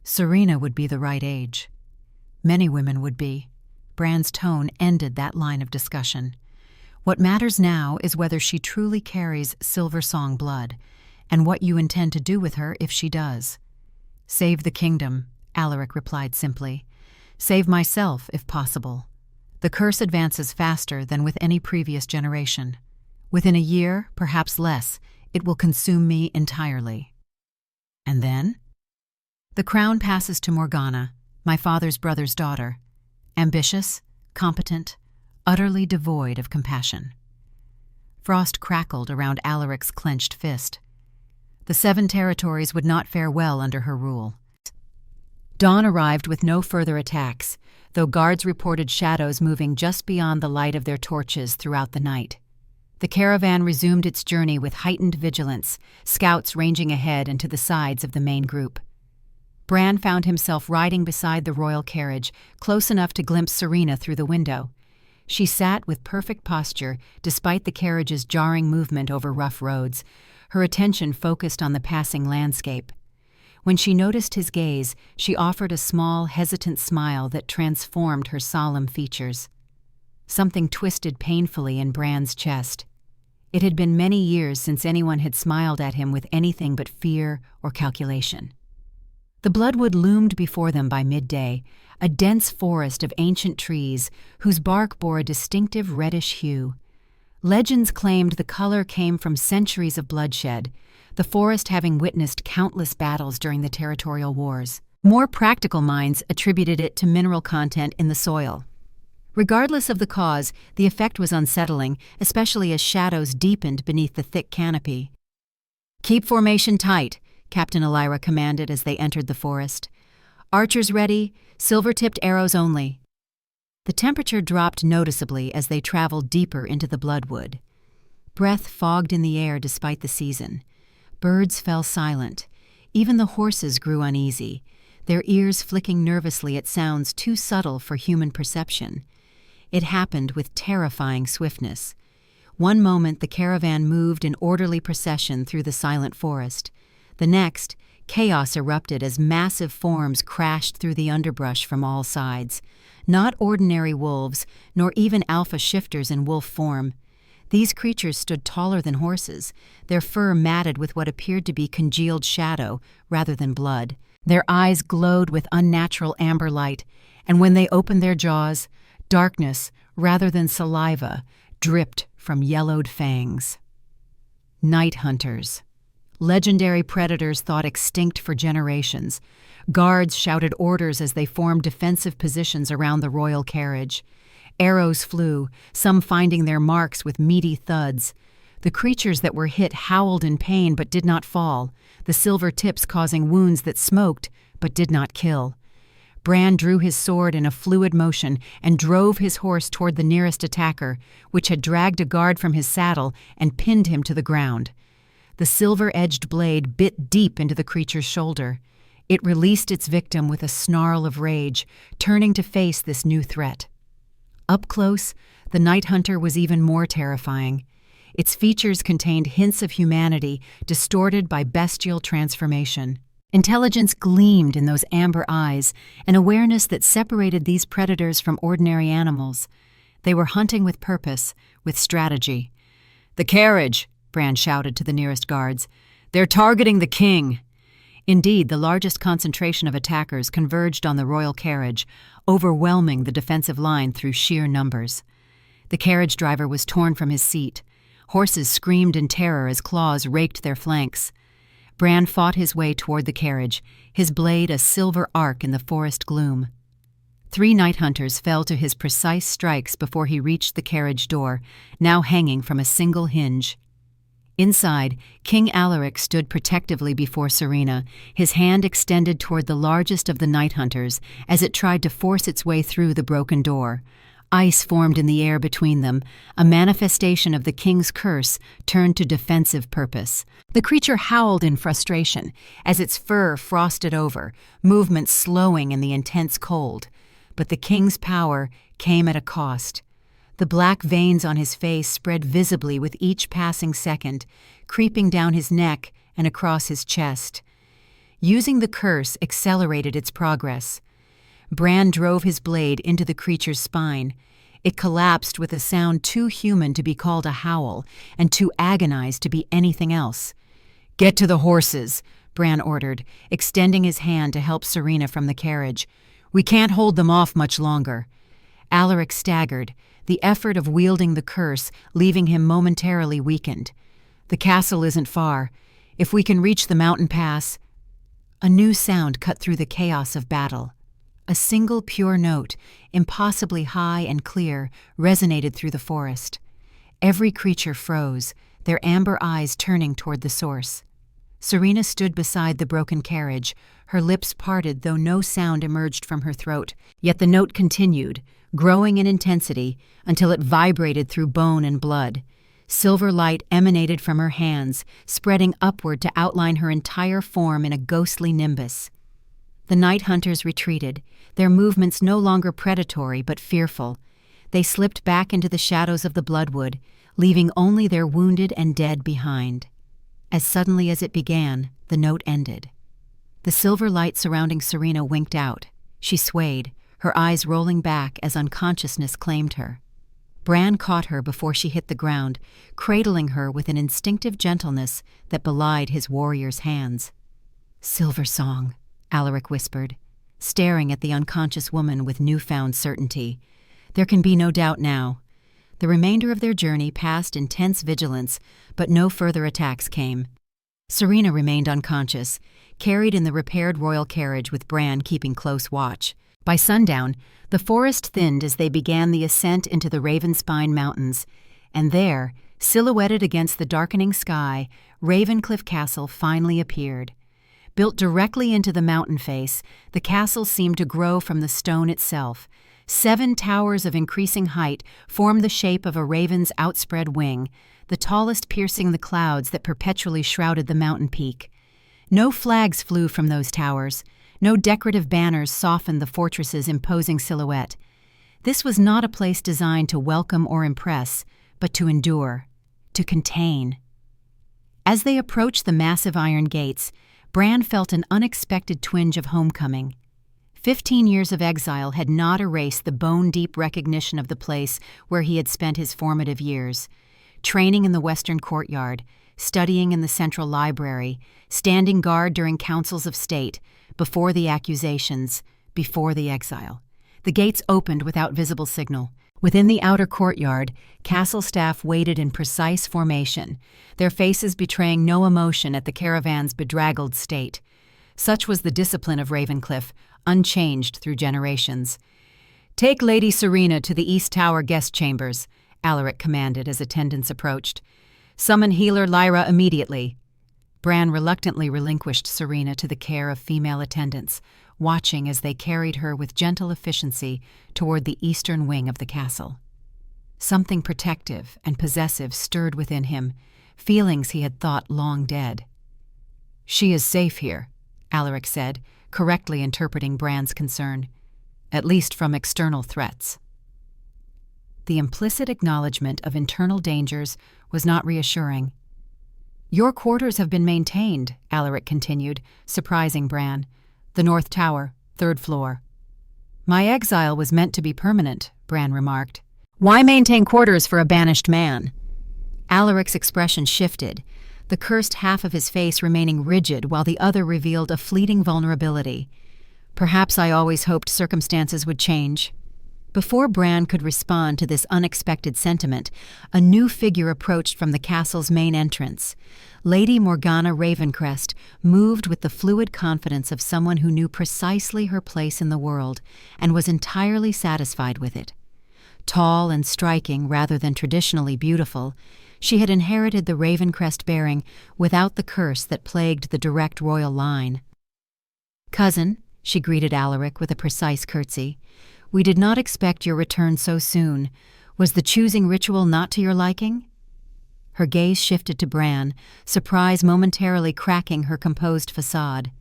Serena would be the right age. Many women would be. Bran's tone ended that line of discussion. "What matters now is whether she truly carries Silver Song blood, and what you intend to do with her if she does." "Save the kingdom," Alaric replied simply. "Save myself, if possible. The curse advances faster than with any previous generation. Within a year, perhaps less, it will consume me entirely." "And then?" "The crown passes to Morgana, my father's brother's daughter. Ambitious, competent, utterly devoid of compassion." Frost crackled around Alaric's clenched fist. The 7 territories would not fare well under her rule. Dawn arrived with no further attacks, though guards reported shadows moving just beyond the light of their torches throughout the night. The caravan resumed its journey with heightened vigilance, scouts ranging ahead and to the sides of the main group. Bran found himself riding beside the royal carriage, close enough to glimpse Serena through the window. She sat with perfect posture, despite the carriage's jarring movement over rough roads, her attention focused on the passing landscape. When she noticed his gaze, she offered a small, hesitant smile that transformed her solemn features. Something twisted painfully in Bran's chest. It had been many years since anyone had smiled at him with anything but fear or calculation. The Bloodwood loomed before them by midday, a dense forest of ancient trees whose bark bore a distinctive reddish hue. Legends claimed the color came from centuries of bloodshed, the forest having witnessed countless battles during the territorial wars. More practical minds attributed it to mineral content in the soil. Regardless of the cause, the effect was unsettling, especially as shadows deepened beneath the thick canopy. "Keep formation tight," Captain Elira commanded as they entered the forest. "Archers ready, silver-tipped arrows only." The temperature dropped noticeably as they traveled deeper into the Bloodwood. Breath fogged in the air despite the season. Birds fell silent. Even the horses grew uneasy, their ears flicking nervously at sounds too subtle for human perception. It happened with terrifying swiftness. One moment the caravan moved in orderly procession through the silent forest. The next, chaos erupted as massive forms crashed through the underbrush from all sides. Not ordinary wolves, nor even alpha shifters in wolf form. These creatures stood taller than horses, their fur matted with what appeared to be congealed shadow rather than blood. Their eyes glowed with unnatural amber light, and when they opened their jaws, darkness, rather than saliva, dripped from yellowed fangs. Night hunters. Legendary predators thought extinct for generations. Guards shouted orders as they formed defensive positions around the royal carriage. Arrows flew, some finding their marks with meaty thuds. The creatures that were hit howled in pain but did not fall, the silver tips causing wounds that smoked but did not kill. Bran drew his sword in a fluid motion and drove his horse toward the nearest attacker, which had dragged a guard from his saddle and pinned him to the ground. The silver-edged blade bit deep into the creature's shoulder. It released its victim with a snarl of rage, turning to face this new threat. Up close, the night hunter was even more terrifying. Its features contained hints of humanity, distorted by bestial transformation. Intelligence gleamed in those amber eyes, an awareness that separated these predators from ordinary animals. They were hunting with purpose, with strategy. "The carriage!" Bran shouted to the nearest guards. "They're targeting the king!" Indeed, the largest concentration of attackers converged on the royal carriage, overwhelming the defensive line through sheer numbers. The carriage driver was torn from his seat. Horses screamed in terror as claws raked their flanks. Bran fought his way toward the carriage, his blade a silver arc in the forest gloom. 3 night hunters fell to his precise strikes before he reached the carriage door, now hanging from a single hinge. Inside, King Alaric stood protectively before Serena, his hand extended toward the largest of the night hunters as it tried to force its way through the broken door. Ice formed in the air between them, a manifestation of the king's curse turned to defensive purpose. The creature howled in frustration as its fur frosted over, movements slowing in the intense cold. But the king's power came at a cost. The black veins on his face spread visibly with each passing second, creeping down his neck and across his chest. Using the curse accelerated its progress. Bran drove his blade into the creature's spine. It collapsed with a sound too human to be called a howl and too agonized to be anything else. "Get to the horses," Bran ordered, extending his hand to help Serena from the carriage. "We can't hold them off much longer." Alaric staggered, the effort of wielding the curse leaving him momentarily weakened. "The castle isn't far. If we can reach the mountain pass—" A new sound cut through the chaos of battle. A single pure note, impossibly high and clear, resonated through the forest. Every creature froze, their amber eyes turning toward the source. Serena stood beside the broken carriage, her lips parted though no sound emerged from her throat. Yet the note continued, growing in intensity until it vibrated through bone and blood. Silver light emanated from her hands, spreading upward to outline her entire form in a ghostly nimbus. The night hunters retreated, their movements no longer predatory but fearful. They slipped back into the shadows of the bloodwood, leaving only their wounded and dead behind. As suddenly as it began, the note ended. The silver light surrounding Serena winked out. She swayed, her eyes rolling back as unconsciousness claimed her. Bran caught her before she hit the ground, cradling her with an instinctive gentleness that belied his warrior's hands. "Silver Song," Alaric whispered, staring at the unconscious woman with newfound certainty. There can be no doubt now. The remainder of their journey passed in tense vigilance, but no further attacks came. Serena remained unconscious, carried in the repaired royal carriage with Bran keeping close watch. By sundown, the forest thinned as they began the ascent into the Ravenspine Mountains, and there, silhouetted against the darkening sky, Ravencliff Castle finally appeared. Built directly into the mountain face, the castle seemed to grow from the stone itself. 7 towers of increasing height formed the shape of a raven's outspread wing, the tallest piercing the clouds that perpetually shrouded the mountain peak. No flags flew from those towers. No decorative banners softened the fortress's imposing silhouette. This was not a place designed to welcome or impress, but to endure, to contain. As they approached the massive iron gates, Bran felt an unexpected twinge of homecoming. 15 years of exile had not erased the bone-deep recognition of the place where he had spent his formative years. Training in the Western Courtyard, studying in the Central Library, standing guard during councils of state, before the accusations, before the exile. The gates opened without visible signal. Within the outer courtyard, castle staff waited in precise formation, their faces betraying no emotion at the caravan's bedraggled state. Such was the discipline of Ravencliff, unchanged through generations. "Take Lady Serena to the East Tower guest chambers," Alaric commanded as attendants approached. "Summon healer Lyra immediately." Bran reluctantly relinquished Serena to the care of female attendants, watching as they carried her with gentle efficiency toward the eastern wing of the castle. Something protective and possessive stirred within him, feelings he had thought long dead. "She is safe here," Alaric said, correctly interpreting Bran's concern, "at least from external threats." The implicit acknowledgement of internal dangers was not reassuring. "Your quarters have been maintained," Alaric continued, surprising Bran. "The North Tower, 3rd floor." "My exile was meant to be permanent," Bran remarked. Why maintain quarters for a banished man? Alaric's expression shifted, the cursed half of his face remaining rigid while the other revealed a fleeting vulnerability. Perhaps I always hoped circumstances would change. Before Bran could respond to this unexpected sentiment, a new figure approached from the castle's main entrance. Lady Morgana Ravencrest moved with the fluid confidence of someone who knew precisely her place in the world and was entirely satisfied with it. Tall and striking rather than traditionally beautiful, she had inherited the Ravencrest bearing without the curse that plagued the direct royal line. "Cousin," she greeted Alaric with a precise curtsy, "we did not expect your return so soon. Was the choosing ritual not to your liking?" Her gaze shifted to Bran, surprise momentarily cracking her composed facade.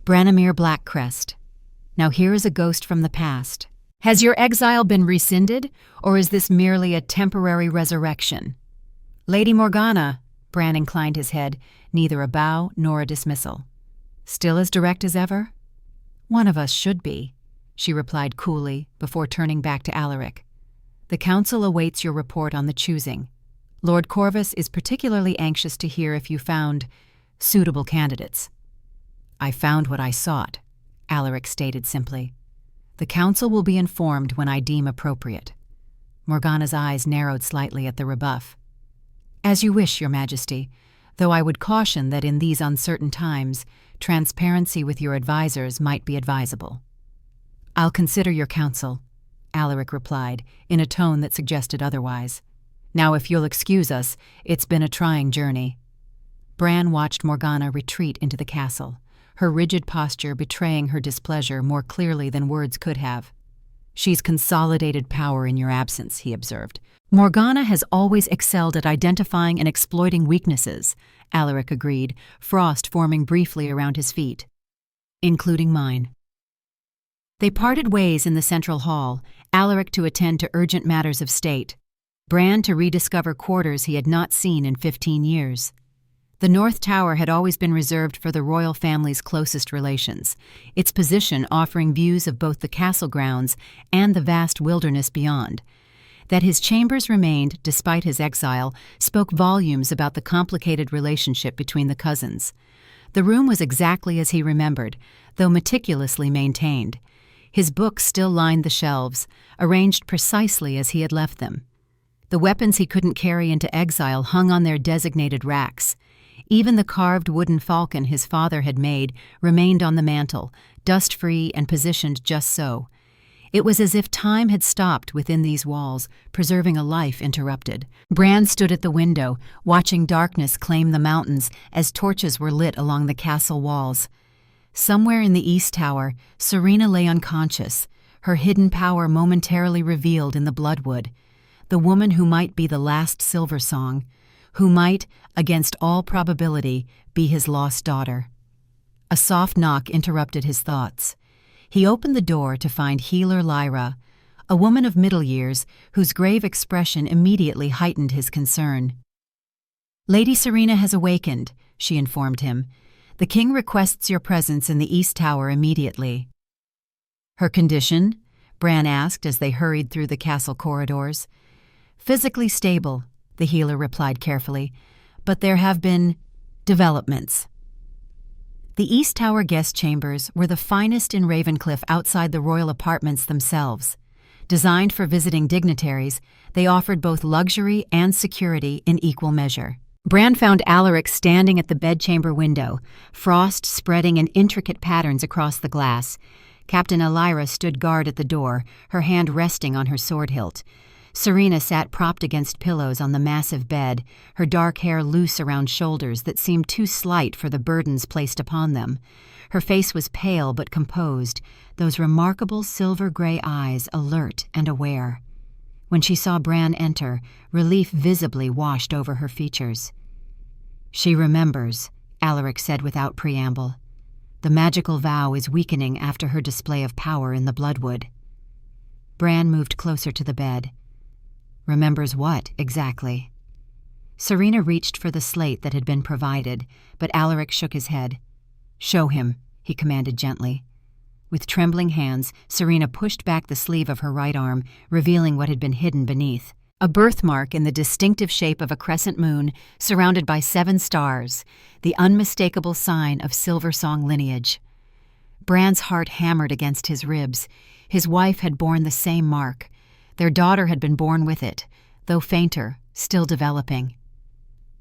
"Branimir Blackcrest. Now here is a ghost from the past. Has your exile been rescinded, or is this merely a temporary resurrection?" "Lady Morgana," Bran inclined his head, neither a bow nor a dismissal. "Still as direct as ever?" "One of us should be," she replied coolly before turning back to Alaric. "The council awaits your report on the choosing. Lord Corvus is particularly anxious to hear if you found suitable candidates." "I found what I sought," Alaric stated simply. "The council will be informed when I deem appropriate." Morgana's eyes narrowed slightly at the rebuff. "As you wish, Your Majesty, though I would caution that in these uncertain times, transparency with your advisors might be advisable." "I'll consider your counsel," Alaric replied, in a tone that suggested otherwise. "Now, if you'll excuse us, it's been a trying journey." Bran watched Morgana retreat into the castle, her rigid posture betraying her displeasure more clearly than words could have. "She's consolidated power in your absence," he observed. "Morgana has always excelled at identifying and exploiting weaknesses," Alaric agreed, frost forming briefly around his feet. "Including mine." They parted ways in the central hall, Alaric to attend to urgent matters of state, Bran to rediscover quarters he had not seen in 15 years. The North Tower had always been reserved for the royal family's closest relations, its position offering views of both the castle grounds and the vast wilderness beyond. That his chambers remained, despite his exile, spoke volumes about the complicated relationship between the cousins. The room was exactly as he remembered, though meticulously maintained. His books still lined the shelves, arranged precisely as he had left them. The weapons he couldn't carry into exile hung on their designated racks. Even the carved wooden falcon his father had made remained on the mantel, dust-free and positioned just so. It was as if time had stopped within these walls, preserving a life interrupted. Bran stood at the window, watching darkness claim the mountains as torches were lit along the castle walls. Somewhere in the East Tower, Serena lay unconscious, her hidden power momentarily revealed in the bloodwood. The woman who might be the last Silversong, who might, against all probability, be his lost daughter. A soft knock interrupted his thoughts. He opened the door to find Healer Lyra, a woman of middle years whose grave expression immediately heightened his concern. "Lady Serena has awakened," she informed him. "The king requests your presence in the East Tower immediately." "Her condition?" Bran asked as they hurried through the castle corridors. "Physically stable," the healer replied carefully, "but there have been developments." The East Tower guest chambers were the finest in Ravencliff outside the royal apartments themselves. Designed for visiting dignitaries, they offered both luxury and security in equal measure. Bran found Alaric standing at the bedchamber window, frost spreading in intricate patterns across the glass. Captain Elira stood guard at the door, her hand resting on her sword hilt. Serena sat propped against pillows on the massive bed, her dark hair loose around shoulders that seemed too slight for the burdens placed upon them. Her face was pale but composed, those remarkable silver-gray eyes alert and aware. When she saw Bran enter, relief visibly washed over her features. "She remembers," Alaric said without preamble. "The magical vow is weakening after her display of power in the Bloodwood." Bran moved closer to the bed. "Remembers what, exactly?" Serena reached for the slate that had been provided, but Alaric shook his head. "Show him," he commanded gently. With trembling hands, Serena pushed back the sleeve of her right arm, revealing what had been hidden beneath. A birthmark in the distinctive shape of a crescent moon surrounded by 7 stars, the unmistakable sign of Silversong lineage. Bran's heart hammered against his ribs. His wife had borne the same mark. Their daughter had been born with it, though fainter, still developing.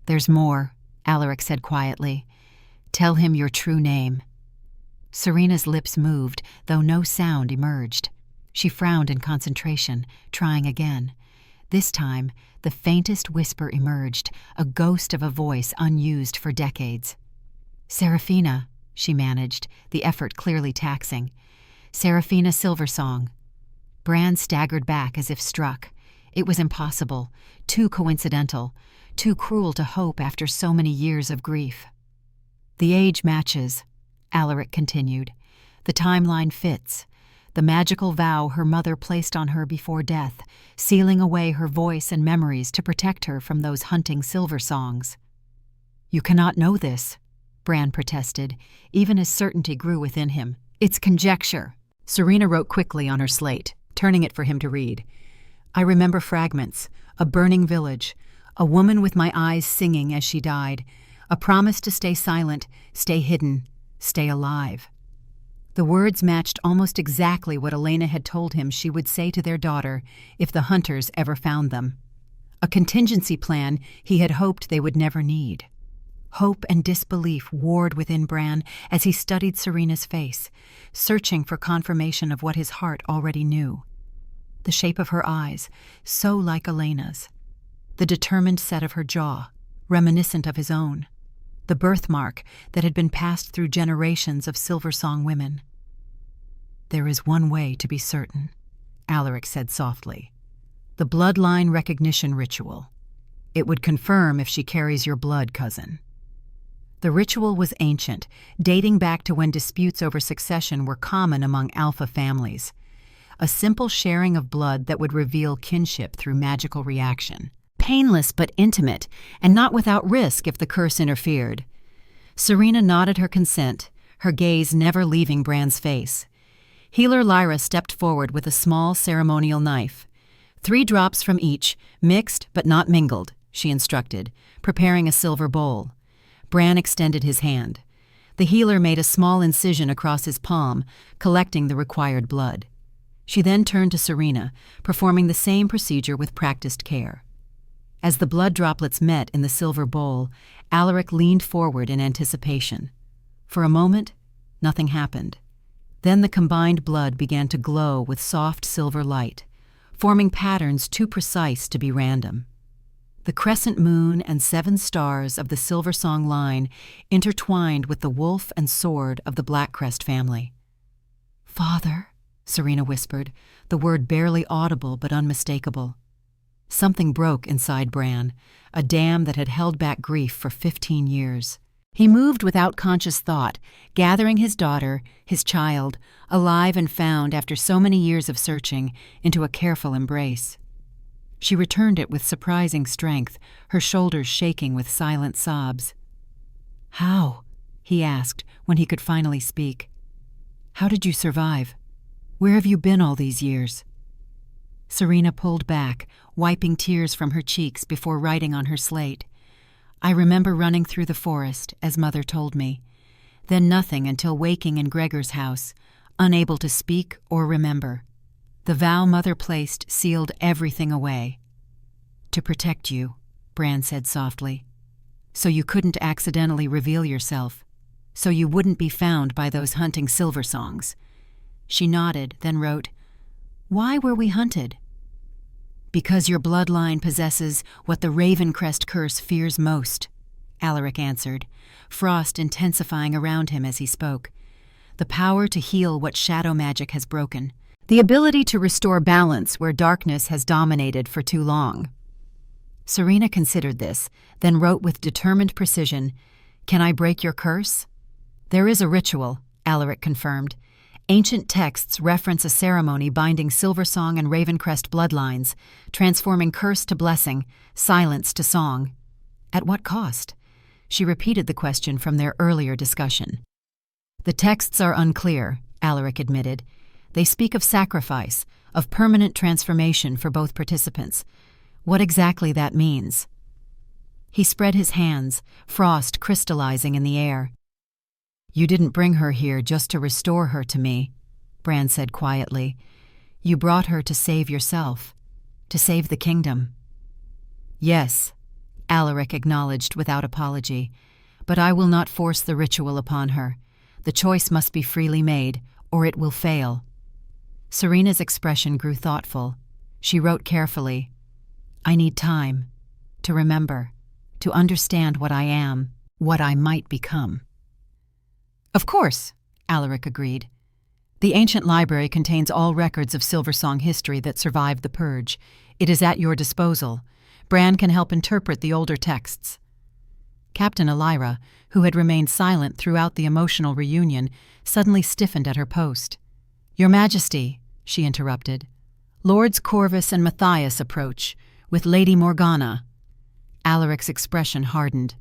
"There's more," Alaric said quietly. "Tell him your true name." Serena's lips moved, though no sound emerged. She frowned in concentration, trying again. This time, the faintest whisper emerged, a ghost of a voice unused for decades. "Seraphina," she managed, the effort clearly taxing. "Seraphina Silversong." Bran staggered back as if struck. It was impossible, too coincidental, too cruel to hope after so many years of grief. "The age matches," Alaric continued. "The timeline fits. The magical vow her mother placed on her before death, sealing away her voice and memories to protect her from those hunting Silversongs." "You cannot know this," Bran protested, even as certainty grew within him. "It's conjecture." Serena wrote quickly on her slate, turning it for him to read. "I remember fragments, a burning village, a woman with my eyes singing as she died, a promise to stay silent, stay hidden, stay alive." The words matched almost exactly what Elena had told him she would say to their daughter if the hunters ever found them. A contingency plan he had hoped they would never need. Hope and disbelief warred within Bran as he studied Serena's face, searching for confirmation of what his heart already knew. The shape of her eyes, so like Elena's. The determined set of her jaw, reminiscent of his own. The birthmark that had been passed through generations of Silversong women. "There is one way to be certain," Alaric said softly. "The bloodline recognition ritual. It would confirm if she carries your blood, cousin." The ritual was ancient, dating back to when disputes over succession were common among alpha families. A simple sharing of blood that would reveal kinship through magical reaction. Painless but intimate, and not without risk if the curse interfered. Serena nodded her consent, her gaze never leaving Bran's face. Healer Lyra stepped forward with a small ceremonial knife. 3 drops from each, mixed but not mingled, she instructed, preparing a silver bowl. Bran extended his hand. The healer made a small incision across his palm, collecting the required blood. She then turned to Serena, performing the same procedure with practiced care. As the blood droplets met in the silver bowl, Alaric leaned forward in anticipation. For a moment, nothing happened. Then the combined blood began to glow with soft silver light, forming patterns too precise to be random. The crescent moon and 7 stars of the Silversong line intertwined with the wolf and sword of the Blackcrest family. "Father," Serena whispered, the word barely audible but unmistakable. Something broke inside Bran, a dam that had held back grief for 15 years. He moved without conscious thought, gathering his daughter, his child, alive and found after so many years of searching, into a careful embrace. She returned it with surprising strength, her shoulders shaking with silent sobs. "How?" he asked when he could finally speak. "How did you survive? Where have you been all these years?" Serena pulled back, wiping tears from her cheeks before writing on her slate. "I remember running through the forest, as Mother told me. Then nothing until waking in Gregor's house, unable to speak or remember. The vow Mother placed sealed everything away." "To protect you," Bran said softly. "So you couldn't accidentally reveal yourself. So you wouldn't be found by those hunting Silversongs." She nodded, then wrote, "Why were we hunted?" "Because your bloodline possesses what the Ravencrest curse fears most," Alaric answered, frost intensifying around him as he spoke. "The power to heal what shadow magic has broken. The ability to restore balance where darkness has dominated for too long." Serena considered this, then wrote with determined precision, "Can I break your curse?" "There is a ritual," Alaric confirmed. "Ancient texts reference a ceremony binding Silversong and Ravencrest bloodlines, transforming curse to blessing, silence to song." "At what cost?" She repeated the question from their earlier discussion. "The texts are unclear," Alaric admitted. They speak of sacrifice, of permanent transformation for both participants. What exactly that means? He spread his hands, frost crystallizing in the air. You didn't bring her here just to restore her to me, Bran said quietly. You brought her to save yourself, to save the kingdom. Yes, Alaric acknowledged without apology, but I will not force the ritual upon her. The choice must be freely made, or it will fail. Serena's expression grew thoughtful. She wrote carefully, I need time to remember, to understand what I am, what I might become. Of course, Alaric agreed. The ancient library contains all records of Silversong history that survived the Purge. It is at your disposal. Bran can help interpret the older texts. Captain Elira, who had remained silent throughout the emotional reunion, suddenly stiffened at her post. Your Majesty, she interrupted. Lords Corvus and Matthias approach, with Lady Morgana. Alaric's expression hardened.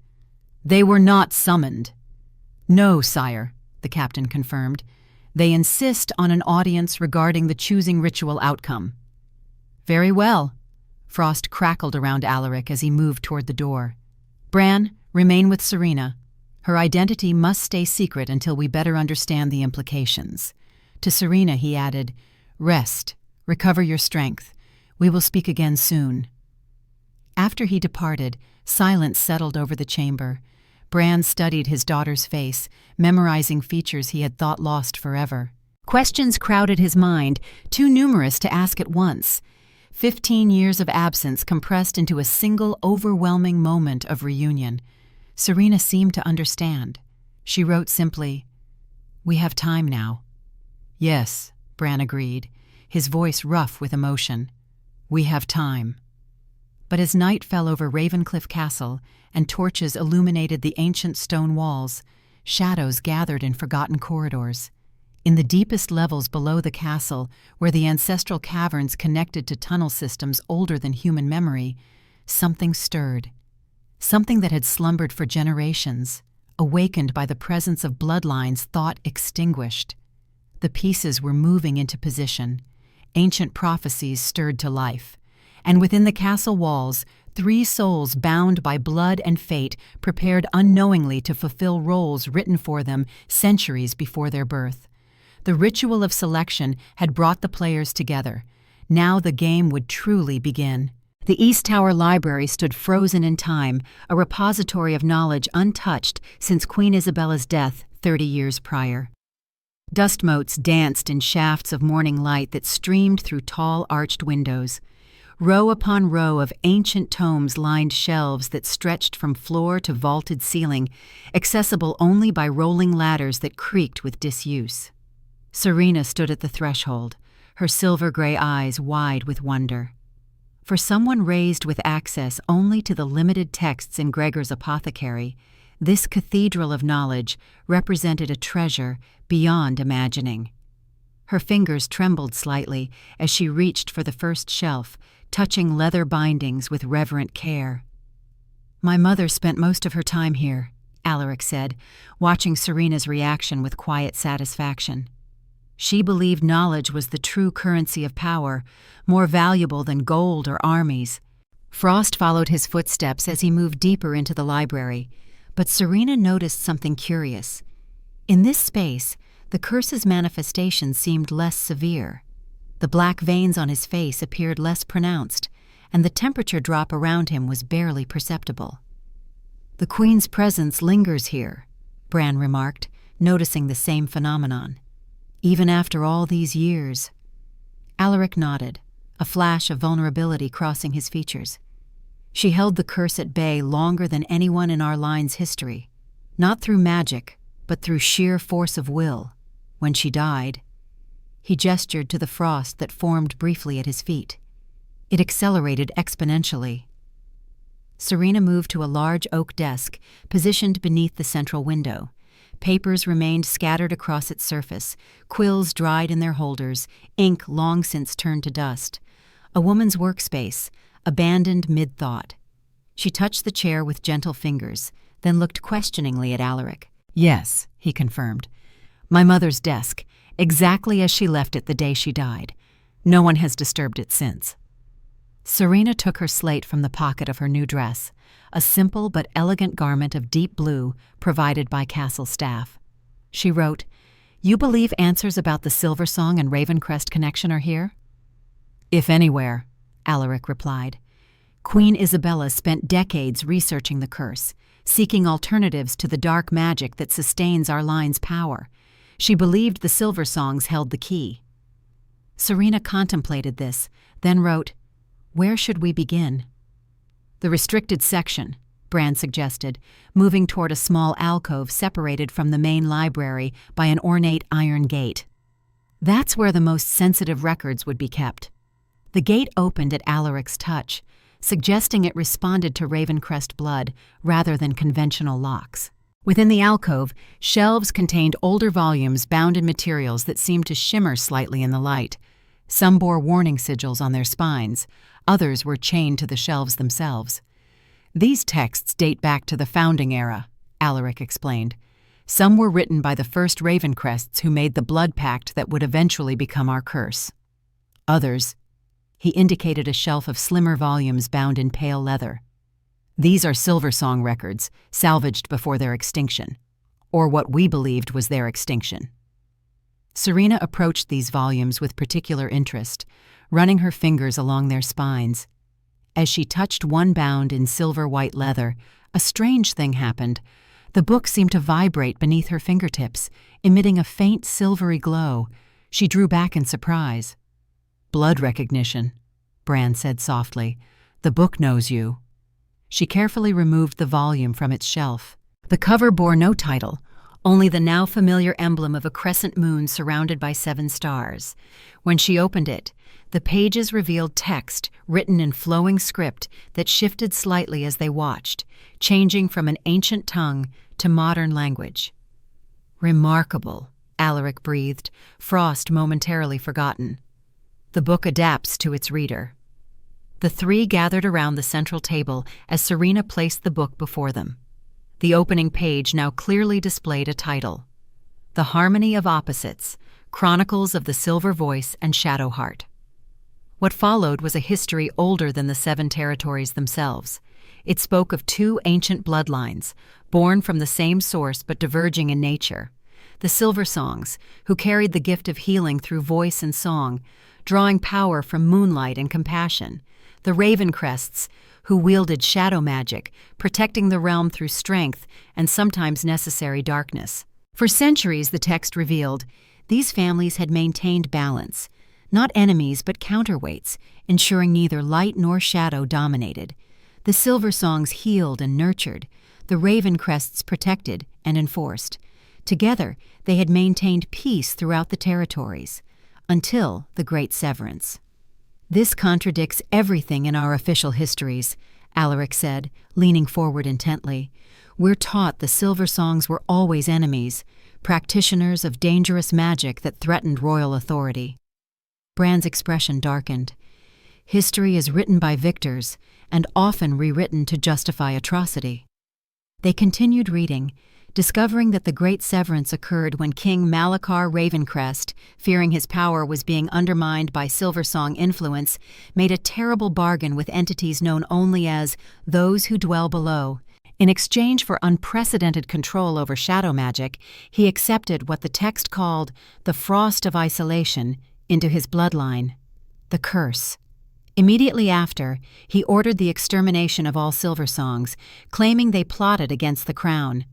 They were not summoned. No, sire, the captain confirmed. They insist on an audience regarding the choosing ritual outcome. Very well. Frost crackled around Alaric as he moved toward the door. Bran, remain with Serena. Her identity must stay secret until we better understand the implications. To Serena he added, Rest, recover your strength. We will speak again soon. After he departed, silence settled over the chamber. Bran studied his daughter's face, memorizing features he had thought lost forever. Questions crowded his mind, too numerous to ask at once. 15 years of absence compressed into a single overwhelming moment of reunion. Serena seemed to understand. She wrote simply, We have time now. Yes, Bran agreed, his voice rough with emotion. We have time. But as night fell over Ravencliff Castle and torches illuminated the ancient stone walls, shadows gathered in forgotten corridors. In the deepest levels below the castle, where the ancestral caverns connected to tunnel systems older than human memory, something stirred. Something that had slumbered for generations, awakened by the presence of bloodlines thought extinguished. The pieces were moving into position. Ancient prophecies stirred to life. And within the castle walls, 3 souls bound by blood and fate prepared unknowingly to fulfill roles written for them centuries before their birth. The ritual of selection had brought the players together. Now the game would truly begin. The East Tower Library stood frozen in time, a repository of knowledge untouched since Queen Isabella's death 30 years prior. Dust motes danced in shafts of morning light that streamed through tall arched windows. Row upon row of ancient tomes lined shelves that stretched from floor to vaulted ceiling, accessible only by rolling ladders that creaked with disuse. Serena stood at the threshold, her silver-gray eyes wide with wonder. For someone raised with access only to the limited texts in Gregor's apothecary, this cathedral of knowledge represented a treasure beyond imagining. Her fingers trembled slightly as she reached for the first shelf, touching leather bindings with reverent care. My mother spent most of her time here, Alaric said, watching Serena's reaction with quiet satisfaction. She believed knowledge was the true currency of power, more valuable than gold or armies. Frost followed his footsteps as he moved deeper into the library, but Serena noticed something curious. In this space, the curse's manifestation seemed less severe. The black veins on his face appeared less pronounced, and the temperature drop around him was barely perceptible. The Queen's presence lingers here, Bran remarked, noticing the same phenomenon. Even after all these years. Alaric nodded, a flash of vulnerability crossing his features. She held the curse at bay longer than anyone in our line's history, not through magic, but through sheer force of will. When she died, he gestured to the frost that formed briefly at his feet. It accelerated exponentially. Serena moved to a large oak desk, positioned beneath the central window. Papers remained scattered across its surface, quills dried in their holders, ink long since turned to dust. A woman's workspace, abandoned mid-thought. She touched the chair with gentle fingers, then looked questioningly at Alaric. Yes, he confirmed. My mother's desk, exactly as she left it the day she died. No one has disturbed it since. Serena took her slate from the pocket of her new dress, a simple but elegant garment of deep blue provided by castle staff. She wrote, "You believe answers about the Silver Song and Ravencrest connection are here?" "If anywhere," Alaric replied. "Queen Isabella spent decades researching the curse, seeking alternatives to the dark magic that sustains our line's power. She believed the Silver Songs held the key." Serena contemplated this, then wrote, "Where should we begin?" "The restricted section," Bran suggested, moving toward a small alcove separated from the main library by an ornate iron gate. "That's where the most sensitive records would be kept." The gate opened at Alaric's touch, suggesting it responded to Ravencrest blood rather than conventional locks. Within the alcove, shelves contained older volumes bound in materials that seemed to shimmer slightly in the light. Some bore warning sigils on their spines, others were chained to the shelves themselves. "These texts date back to the Founding Era," Alaric explained. "Some were written by the first Ravencrests who made the blood pact that would eventually become our curse. Others," he indicated a shelf of slimmer volumes bound in pale leather. "These are Silver Song records, salvaged before their extinction, or what we believed was their extinction." Serena approached these volumes with particular interest, running her fingers along their spines. As she touched one bound in silver-white leather, a strange thing happened. The book seemed to vibrate beneath her fingertips, emitting a faint silvery glow. She drew back in surprise. "Blood recognition," Bran said softly. "The book knows you." She carefully removed the volume from its shelf. The cover bore no title, only the now familiar emblem of a crescent moon surrounded by 7 stars. When she opened it, the pages revealed text written in flowing script that shifted slightly as they watched, changing from an ancient tongue to modern language. "Remarkable," Alaric breathed, frost momentarily forgotten. "The book adapts to its reader." The three gathered around the central table as Serena placed the book before them. The opening page now clearly displayed a title: "The Harmony of Opposites, Chronicles of the Silver Voice and Shadowheart." What followed was a history older than the 7 territories themselves. It spoke of 2 ancient bloodlines, born from the same source but diverging in nature. The Silver Songs, who carried the gift of healing through voice and song, drawing power from moonlight and compassion. The Ravencrests, who wielded shadow magic, protecting the realm through strength and sometimes necessary darkness. For centuries, the text revealed, these families had maintained balance, not enemies but counterweights, ensuring neither light nor shadow dominated. The Silver Songs healed and nurtured, the Ravencrests protected and enforced. Together, they had maintained peace throughout the territories, until the Great Severance. "This contradicts everything in our official histories," Alaric said, leaning forward intently. "We're taught the Silver Songs were always enemies, practitioners of dangerous magic that threatened royal authority." Bran's expression darkened. "History is written by victors, and often rewritten to justify atrocity." They continued reading, discovering that the Great Severance occurred when King Malachar Ravencrest, fearing his power was being undermined by Silver Song influence, made a terrible bargain with entities known only as those who dwell below. In exchange for unprecedented control over shadow magic, he accepted what the text called the Frost of Isolation into his bloodline, the curse. Immediately after, he ordered the extermination of all Silver Songs, claiming they plotted against the crown.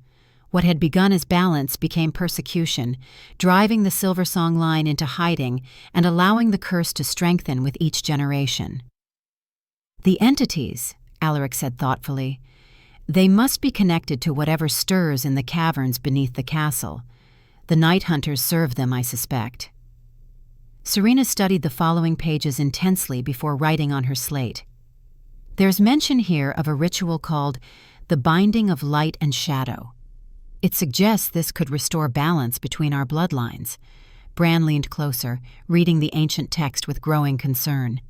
What had begun as balance became persecution, driving the Silver Song line into hiding and allowing the curse to strengthen with each generation. "The entities," Alaric said thoughtfully, "they must be connected to whatever stirs in the caverns beneath the castle. The Night Hunters serve them, I suspect." Serena studied the following pages intensely before writing on her slate. "There's mention here of a ritual called the Binding of Light and Shadow. It suggests this could restore balance between our bloodlines." Bran leaned closer, reading the ancient text with growing concern.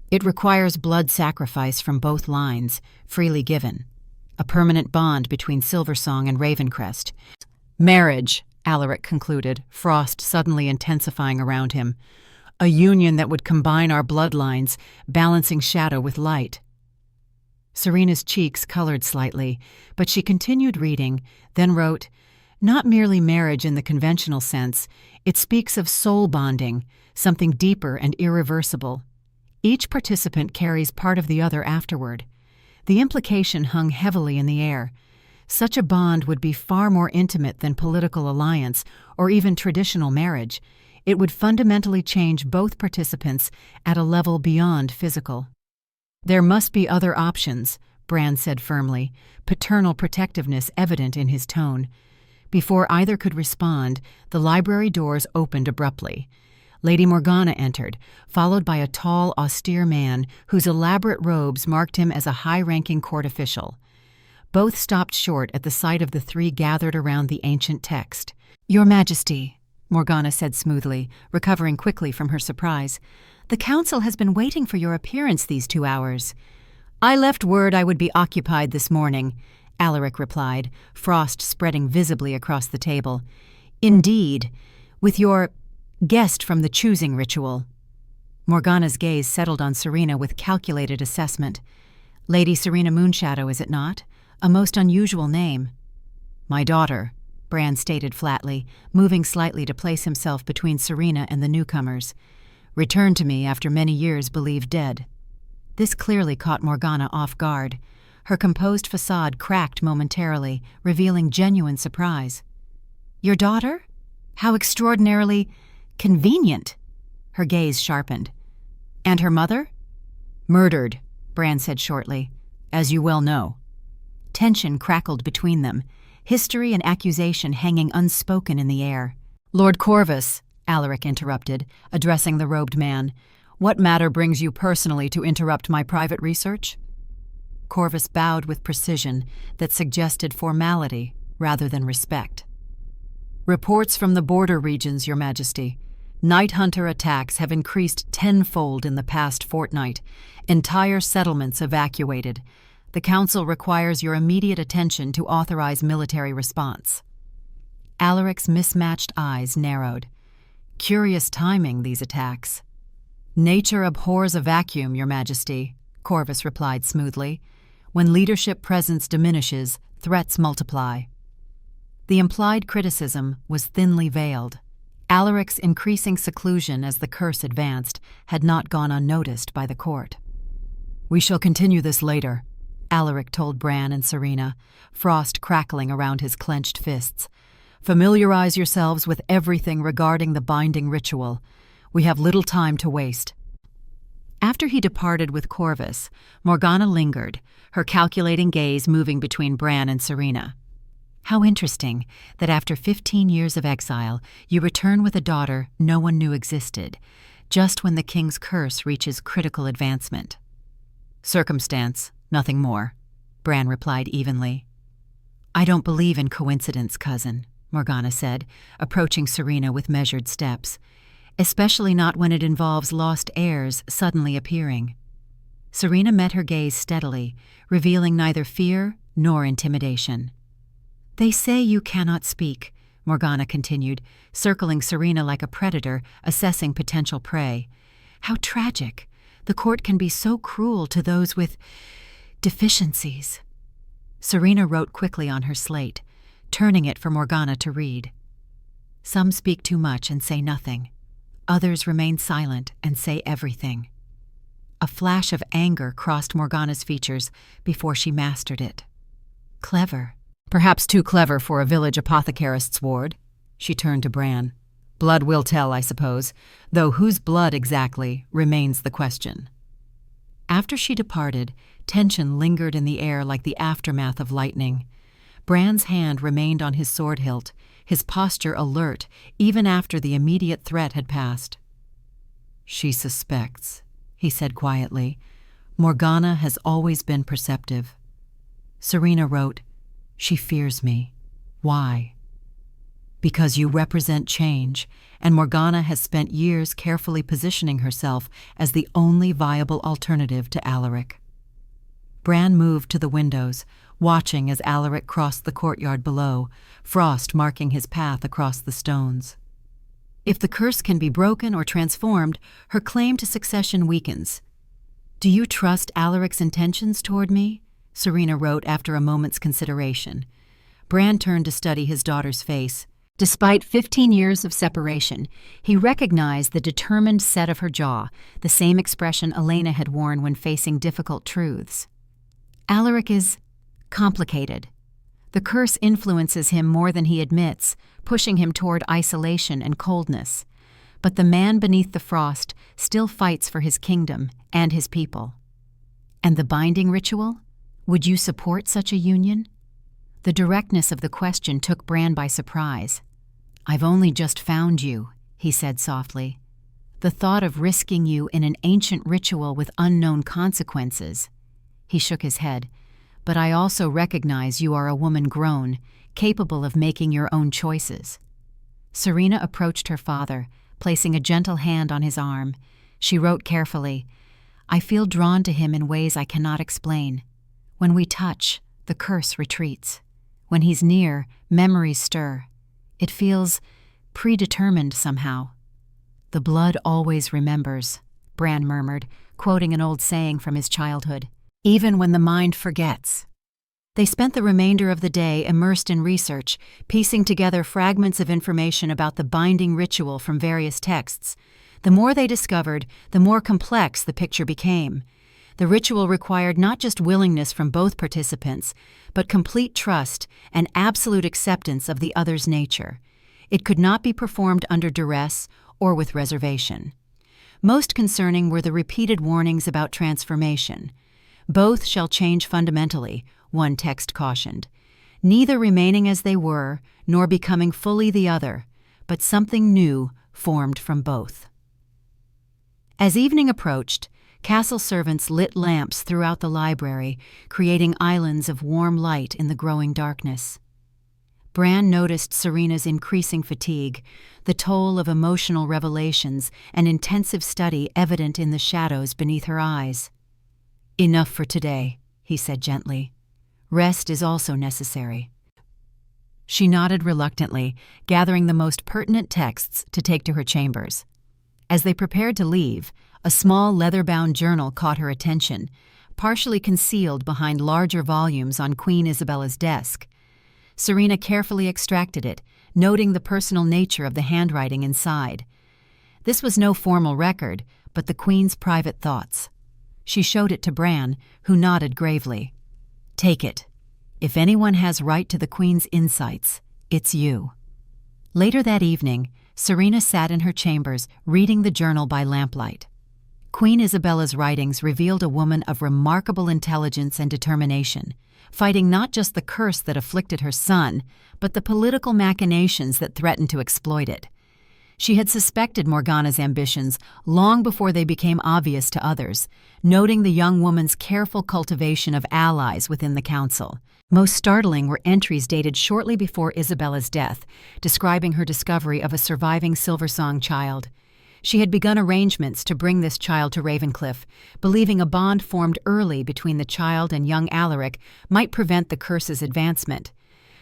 "It requires blood sacrifice from both lines, freely given. A permanent bond between Silver Song and Ravencrest." "Marriage," Alaric concluded, frost suddenly intensifying around him. A union that would combine our bloodlines, balancing shadow with light. Serena's cheeks colored slightly, but she continued reading, then wrote, "Not merely marriage in the conventional sense, it speaks of soul bonding, something deeper and irreversible. Each participant carries part of the other afterward." The implication hung heavily in the air. Such a bond would be far more intimate than political alliance or even traditional marriage. It would fundamentally change both participants at a level beyond physical. "There must be other options," Bran said firmly, paternal protectiveness evident in his tone. Before either could respond, the library doors opened abruptly. Lady Morgana entered, followed by a tall, austere man whose elaborate robes marked him as a high-ranking court official. Both stopped short at the sight of the three gathered around the ancient text. "Your Majesty," Morgana said smoothly, recovering quickly from her surprise, "the Council has been waiting for your appearance these 2 hours." "I left word I would be occupied this morning," Alaric replied, frost spreading visibly across the table. "Indeed, with your guest from the choosing ritual." Morgana's gaze settled on Serena with calculated assessment. "Lady Serena Moonshadow, is it not? A most unusual name." "My daughter," Bran stated flatly, moving slightly to place himself between Serena and the newcomers. "Returned to me after many years believed dead." This clearly caught Morgana off guard. Her composed facade cracked momentarily, revealing genuine surprise. "Your daughter? How extraordinarily convenient!" Her gaze sharpened. "And her mother?" "Murdered," Bran said shortly, "as you well know." Tension crackled between them, history and accusation hanging unspoken in the air. "Lord Corvus," Alaric interrupted, addressing the robed man, "what matter brings you personally to interrupt my private research?" Corvus bowed with precision that suggested formality rather than respect. "Reports from the border regions, Your Majesty. Night Hunter attacks have increased tenfold in the past fortnight. Entire settlements evacuated. The Council requires your immediate attention to authorize military response." Alaric's mismatched eyes narrowed. Curious timing, these attacks. "Nature abhors a vacuum, Your Majesty," Corvus replied smoothly. "When leadership presence diminishes, threats multiply." The implied criticism was thinly veiled. Alaric's increasing seclusion as the curse advanced had not gone unnoticed by the court. "We shall continue this later," Alaric told Bran and Serena, frost crackling around his clenched fists. "Familiarize yourselves with everything regarding the binding ritual. We have little time to waste." After he departed with Corvus, Morgana lingered, her calculating gaze moving between Bran and Serena. "How interesting that after 15 years of exile, you return with a daughter no one knew existed, just when the king's curse reaches critical advancement." "Circumstance, nothing more," Bran replied evenly. "I don't believe in coincidence, cousin," Morgana said, approaching Serena with measured steps, "especially not when it involves lost heirs suddenly appearing." Serena met her gaze steadily, revealing neither fear nor intimidation. "They say you cannot speak," Morgana continued, circling Serena like a predator, assessing potential prey. "How tragic! The court can be so cruel to those with deficiencies." Serena wrote quickly on her slate, turning it for Morgana to read. "Some speak too much and say nothing. Others remain silent and say everything." A flash of anger crossed Morgana's features before she mastered it. "Clever. Perhaps too clever for a village apothecarist's ward." She turned to Bran. "Blood will tell, I suppose, though whose blood exactly remains the question." After she departed, tension lingered in the air like the aftermath of lightning. Bran's hand remained on his sword hilt, his posture alert even after the immediate threat had passed. "She suspects," he said quietly. "Morgana has always been perceptive." Serena wrote, "She fears me. Why?" "Because you represent change, and Morgana has spent years carefully positioning herself as the only viable alternative to Alaric." Bran moved to the windows, watching as Alaric crossed the courtyard below, frost marking his path across the stones. If the curse can be broken or transformed, her claim to succession weakens. "Do you trust Alaric's intentions toward me?" Serena wrote after a moment's consideration. Bran turned to study his daughter's face. Despite 15 years of separation, he recognized the determined set of her jaw, the same expression Elena had worn when facing difficult truths. "Alaric is complicated. The curse influences him more than he admits, pushing him toward isolation and coldness. But the man beneath the frost still fights for his kingdom and his people." "And the binding ritual? Would you support such a union?" The directness of the question took Bran by surprise. "I've only just found you," he said softly. "The thought of risking you in an ancient ritual with unknown consequences." He shook his head. "But I also recognize you are a woman grown, capable of making your own choices." Serena approached her father, placing a gentle hand on his arm. She wrote carefully, "I feel drawn to him in ways I cannot explain. When we touch, the curse retreats. When he's near, memories stir. It feels predetermined somehow." "The blood always remembers," Bran murmured, quoting an old saying from his childhood. "Even when the mind forgets." They spent the remainder of the day immersed in research, piecing together fragments of information about the binding ritual from various texts. The more they discovered, the more complex the picture became. The ritual required not just willingness from both participants, but complete trust and absolute acceptance of the other's nature. It could not be performed under duress or with reservation. Most concerning were the repeated warnings about transformation. "Both shall change fundamentally," one text cautioned, "neither remaining as they were, nor becoming fully the other, but something new formed from both." As evening approached, castle servants lit lamps throughout the library, creating islands of warm light in the growing darkness. Bran noticed Serena's increasing fatigue, the toll of emotional revelations and intensive study evident in the shadows beneath her eyes. "Enough for today," he said gently. "Rest is also necessary." She nodded reluctantly, gathering the most pertinent texts to take to her chambers. As they prepared to leave, a small leather-bound journal caught her attention, partially concealed behind larger volumes on Queen Isabella's desk. Serena carefully extracted it, noting the personal nature of the handwriting inside. This was no formal record, but the Queen's private thoughts. She showed it to Bran, who nodded gravely. "Take it. If anyone has right to the Queen's insights, it's you." Later that evening, Serena sat in her chambers, reading the journal by lamplight. Queen Isabella's writings revealed a woman of remarkable intelligence and determination, fighting not just the curse that afflicted her son, but the political machinations that threatened to exploit it. She had suspected Morgana's ambitions long before they became obvious to others, noting the young woman's careful cultivation of allies within the council. Most startling were entries dated shortly before Isabella's death, describing her discovery of a surviving Silversong child. She had begun arrangements to bring this child to Ravencliff, believing a bond formed early between the child and young Alaric might prevent the curse's advancement.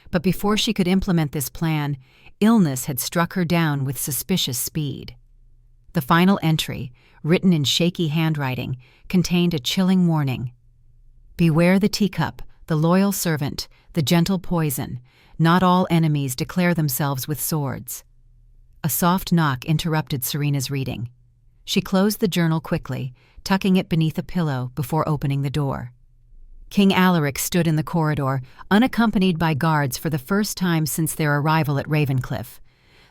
But before she could implement this plan, illness had struck her down with suspicious speed. The final entry, written in shaky handwriting, contained a chilling warning. "Beware the teacup, the loyal servant, the gentle poison. Not all enemies declare themselves with swords." A soft knock interrupted Serena's reading. She closed the journal quickly, tucking it beneath a pillow before opening the door. King Alaric stood in the corridor, unaccompanied by guards for the first time since their arrival at Ravencliff.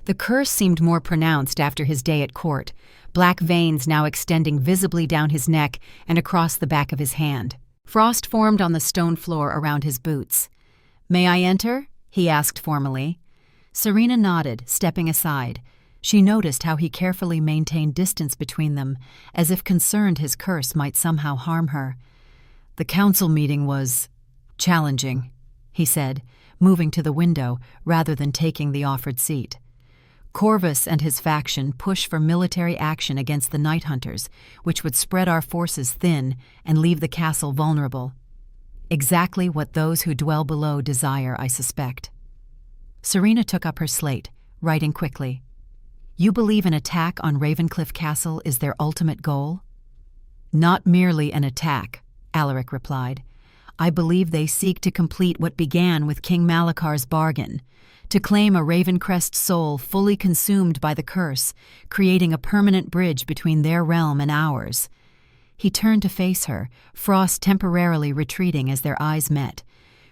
The curse seemed more pronounced after his day at court, black veins now extending visibly down his neck and across the back of his hand. Frost formed on the stone floor around his boots. "May I enter?" he asked formally. Serena nodded, stepping aside. She noticed how he carefully maintained distance between them, as if concerned his curse might somehow harm her. "The council meeting was challenging," he said, moving to the window rather than taking the offered seat. "Corvus and his faction push for military action against the Night Hunters, which would spread our forces thin and leave the castle vulnerable. Exactly what those who dwell below desire, I suspect. Serena took up her slate, writing quickly. You believe an attack on Ravencliff Castle is their ultimate goal? Not merely an attack, Alaric replied. I believe they seek to complete what began with King Malakar's bargain, to claim a Ravencrest soul fully consumed by the curse, creating a permanent bridge between their realm and ours. He turned to face her, Frost temporarily retreating as their eyes met.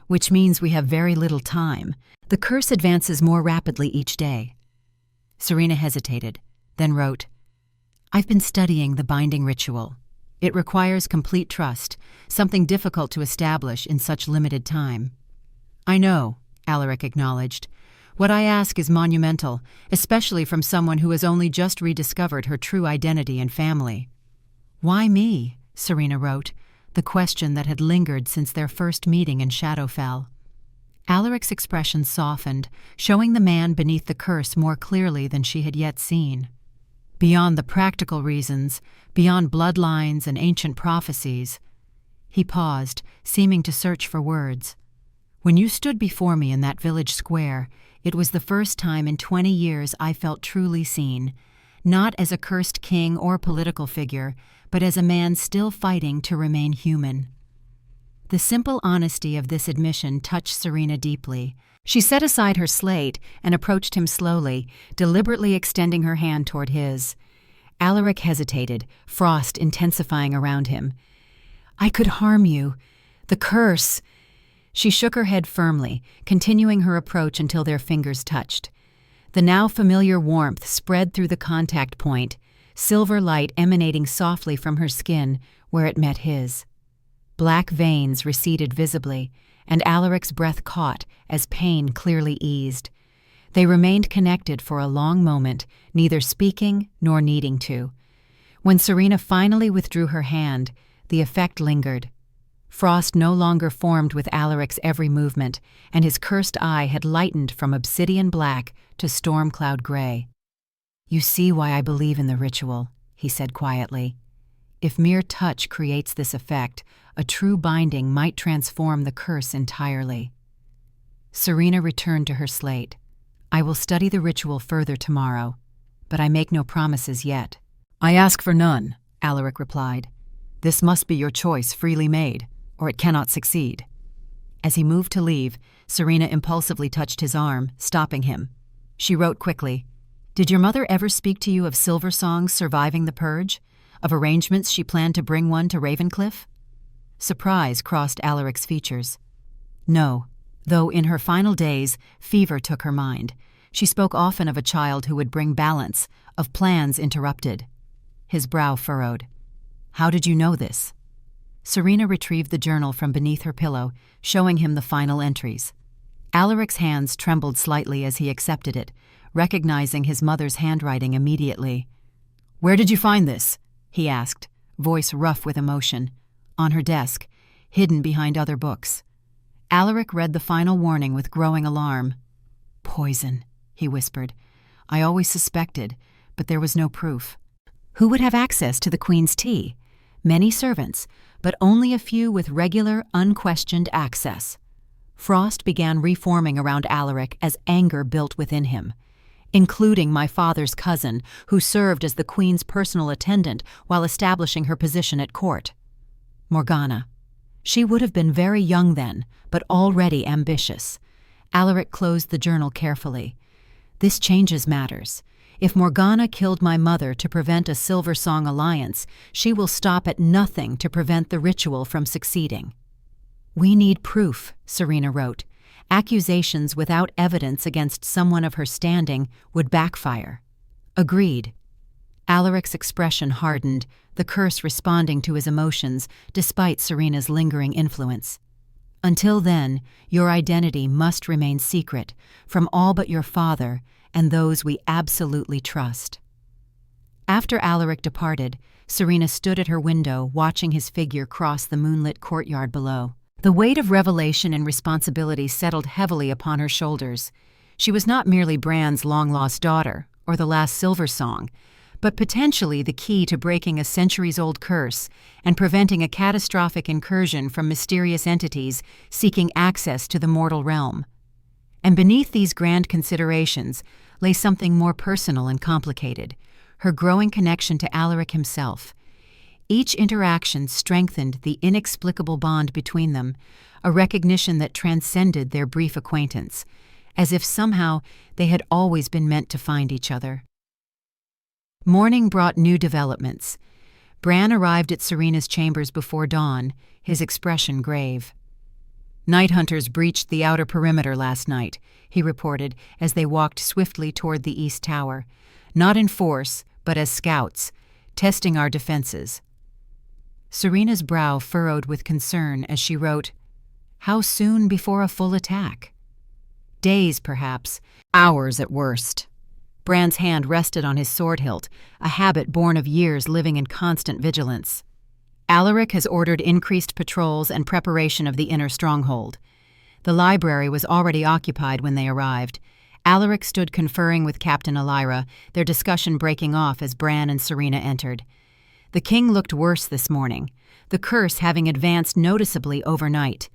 Which means we have very little time. The curse advances more rapidly each day. Serena hesitated, then wrote, I've been studying the binding ritual. It requires complete trust, something difficult to establish in such limited time. I know, Alaric acknowledged. What I ask is monumental, especially from someone who has only just rediscovered her true identity and family. Why me? Serena wrote, the question that had lingered since their first meeting in Shadowfell. Alaric's expression softened, showing the man beneath the curse more clearly than she had yet seen. Beyond the practical reasons, beyond bloodlines and ancient prophecies. He paused, seeming to search for words. When you stood before me in that village square, it was the first time in 20 years I felt truly seen, not as a cursed king or political figure, but as a man still fighting to remain human. The simple honesty of this admission touched Serena deeply. She set aside her slate and approached him slowly, deliberately extending her hand toward his. Alaric hesitated, frost intensifying around him. I could harm you. The curse. She shook her head firmly, continuing her approach until their fingers touched. The now familiar warmth spread through the contact point, silver light emanating softly from her skin where it met his. Black veins receded visibly, and Alaric's breath caught as pain clearly eased. They remained connected for a long moment, neither speaking nor needing to. When Serena finally withdrew her hand, the effect lingered. Frost no longer formed with Alaric's every movement, and his cursed eye had lightened from obsidian black to storm cloud gray. You see why I believe in the ritual, he said quietly. If mere touch creates this effect, a true binding might transform the curse entirely. Serena returned to her slate. I will study the ritual further tomorrow, but I make no promises yet. I ask for none, Alaric replied. This must be your choice freely made, or it cannot succeed. As he moved to leave, Serena impulsively touched his arm, stopping him. She wrote quickly, Did your mother ever speak to you of Silversong's surviving the purge? Of arrangements she planned to bring one to Ravencliff? Surprise crossed Alaric's features. No, though in her final days, fever took her mind. She spoke often of a child who would bring balance, of plans interrupted. His brow furrowed. How did you know this? Serena retrieved the journal from beneath her pillow, showing him the final entries. Alaric's hands trembled slightly as he accepted it, recognizing his mother's handwriting immediately. Where did you find this? He asked, voice rough with emotion. On her desk, hidden behind other books. Alaric read the final warning with growing alarm. Poison, he whispered. I always suspected, but there was no proof. Who would have access to the Queen's tea? Many servants, but only a few with regular, unquestioned access. Frost began reforming around Alaric as anger built within him, including my father's cousin, who served as the Queen's personal attendant while establishing her position at court. Morgana. She would have been very young then, but already ambitious. Alaric closed the journal carefully. This changes matters. If Morgana killed my mother to prevent a Silversong alliance, she will stop at nothing to prevent the ritual from succeeding. We need proof, Serena wrote. Accusations without evidence against someone of her standing would backfire. Agreed. Alaric's expression hardened, the curse responding to his emotions despite Serena's lingering influence. Until then, your identity must remain secret from all but your father and those we absolutely trust. After Alaric departed, Serena stood at her window watching his figure cross the moonlit courtyard below. The weight of revelation and responsibility settled heavily upon her shoulders. She was not merely Bran's long-lost daughter or the last Silversong, but potentially the key to breaking a centuries-old curse and preventing a catastrophic incursion from mysterious entities seeking access to the mortal realm. And beneath these grand considerations lay something more personal and complicated, her growing connection to Alaric himself. Each interaction strengthened the inexplicable bond between them, a recognition that transcended their brief acquaintance, as if somehow they had always been meant to find each other. Morning brought new developments. Bran arrived at Serena's chambers before dawn, his expression grave. "Night hunters breached the outer perimeter last night," he reported as they walked swiftly toward the east tower, "not in force, but as scouts, testing our defenses." Serena's brow furrowed with concern as she wrote, "How soon before a full attack?" "Days, perhaps. Hours at worst." Bran's hand rested on his sword hilt, a habit born of years living in constant vigilance. "Alaric has ordered increased patrols and preparation of the inner stronghold." The library was already occupied when they arrived. Alaric stood conferring with Captain Elira, their discussion breaking off as Bran and Serena entered. The king looked worse this morning, the curse having advanced noticeably overnight.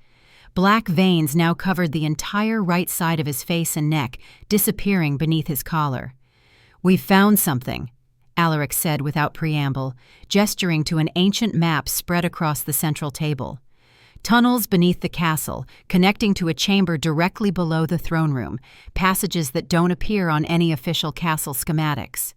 Black veins now covered the entire right side of his face and neck, disappearing beneath his collar. "We've found something," Alaric said without preamble, gesturing to an ancient map spread across the central table. Tunnels beneath the castle, connecting to a chamber directly below the throne room, passages that don't appear on any official castle schematics.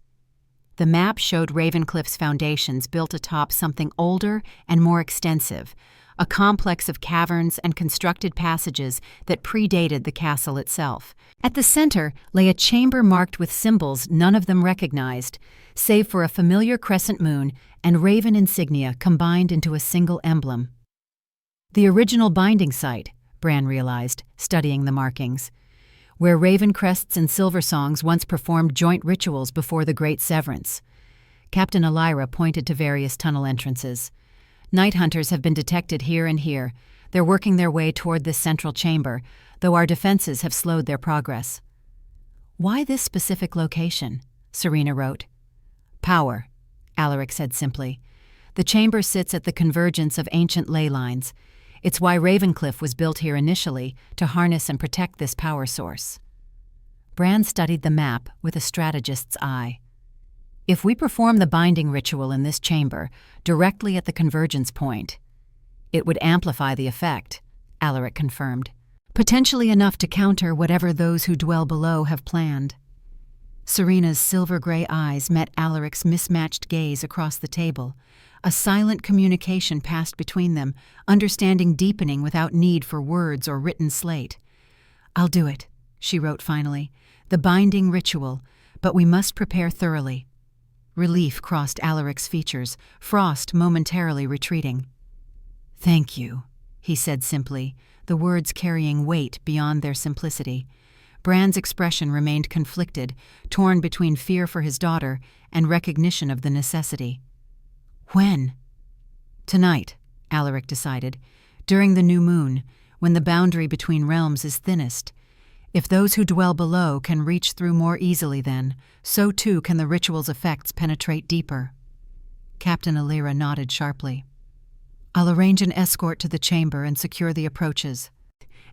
The map showed Ravencliff's foundations built atop something older and more extensive, a complex of caverns and constructed passages that predated the castle itself. At the center lay a chamber marked with symbols none of them recognized, save for a familiar crescent moon and raven insignia combined into a single emblem. The original binding site, Bran realized, studying the markings, where raven crests and silver songs once performed joint rituals before the Great Severance. Captain Elira pointed to various tunnel entrances. "Night hunters have been detected here and here. They're working their way toward this central chamber, though our defenses have slowed their progress." "Why this specific location?" Serena wrote. "Power," Alaric said simply. "The chamber sits at the convergence of ancient ley lines. It's why Ravencliff was built here initially, to harness and protect this power source." Bran studied the map with a strategist's eye. "If we perform the binding ritual in this chamber, directly at the convergence point, it would amplify the effect," Alaric confirmed. "Potentially enough to counter whatever those who dwell below have planned." Serena's silver-gray eyes met Alaric's mismatched gaze across the table. A silent communication passed between them, understanding deepening without need for words or written slate. "I'll do it," she wrote finally. "The binding ritual, but we must prepare thoroughly." Relief crossed Alaric's features, frost momentarily retreating. "Thank you," he said simply, the words carrying weight beyond their simplicity. Bran's expression remained conflicted, torn between fear for his daughter and recognition of the necessity. "When?" "Tonight," Alaric decided, "during the new moon, when the boundary between realms is thinnest. If those who dwell below can reach through more easily then, so too can the ritual's effects penetrate deeper." Captain Elira nodded sharply. "I'll arrange an escort to the chamber and secure the approaches."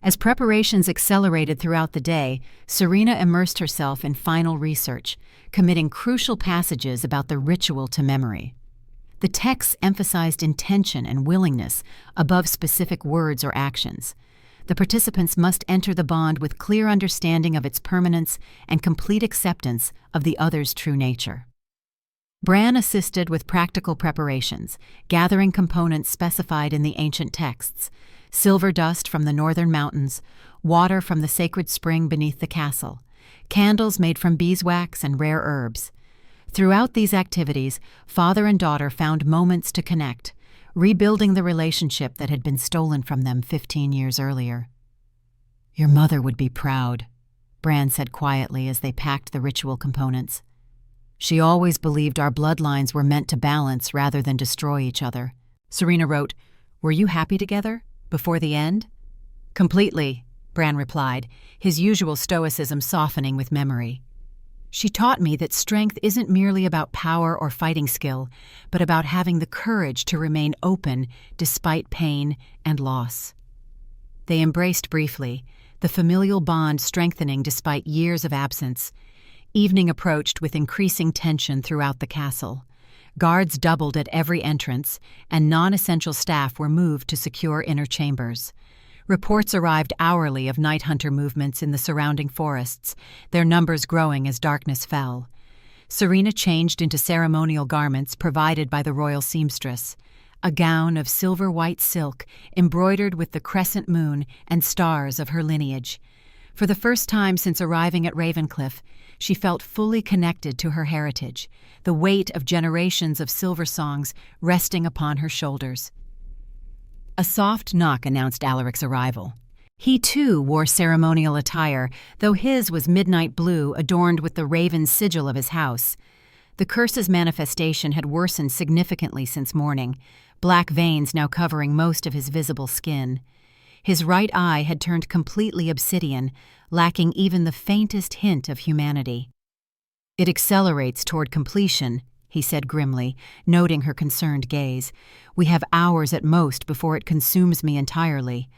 As preparations accelerated throughout the day, Serena immersed herself in final research, committing crucial passages about the ritual to memory. The texts emphasized intention and willingness above specific words or actions. The participants must enter the bond with clear understanding of its permanence and complete acceptance of the other's true nature. Bran assisted with practical preparations, gathering components specified in the ancient texts: silver dust from the northern mountains, water from the sacred spring beneath the castle, candles made from beeswax and rare herbs. Throughout these activities, father and daughter found moments to connect, rebuilding the relationship that had been stolen from them 15 years earlier. "Your mother would be proud," Bran said quietly as they packed the ritual components. "She always believed our bloodlines were meant to balance rather than destroy each other." Serena wrote, "Were you happy together, before the end?" "Completely," Bran replied, his usual stoicism softening with memory. She taught me that strength isn't merely about power or fighting skill, but about having the courage to remain open despite pain and loss. They embraced briefly, the familial bond strengthening despite years of absence. Evening approached with increasing tension throughout the castle. Guards doubled at every entrance, and non-essential staff were moved to secure inner chambers. Reports arrived hourly of night hunter movements in the surrounding forests, their numbers growing as darkness fell. Serena changed into ceremonial garments provided by the royal seamstress, a gown of silver-white silk embroidered with the crescent moon and stars of her lineage. For the first time since arriving at Ravencliff, she felt fully connected to her heritage, the weight of generations of silver songs resting upon her shoulders. A soft knock announced Alaric's arrival. He, too, wore ceremonial attire, though his was midnight blue adorned with the raven sigil of his house. The curse's manifestation had worsened significantly since morning, black veins now covering most of his visible skin. His right eye had turned completely obsidian, lacking even the faintest hint of humanity. "It accelerates toward completion," he said grimly, noting her concerned gaze. "We have hours at most before it consumes me entirely."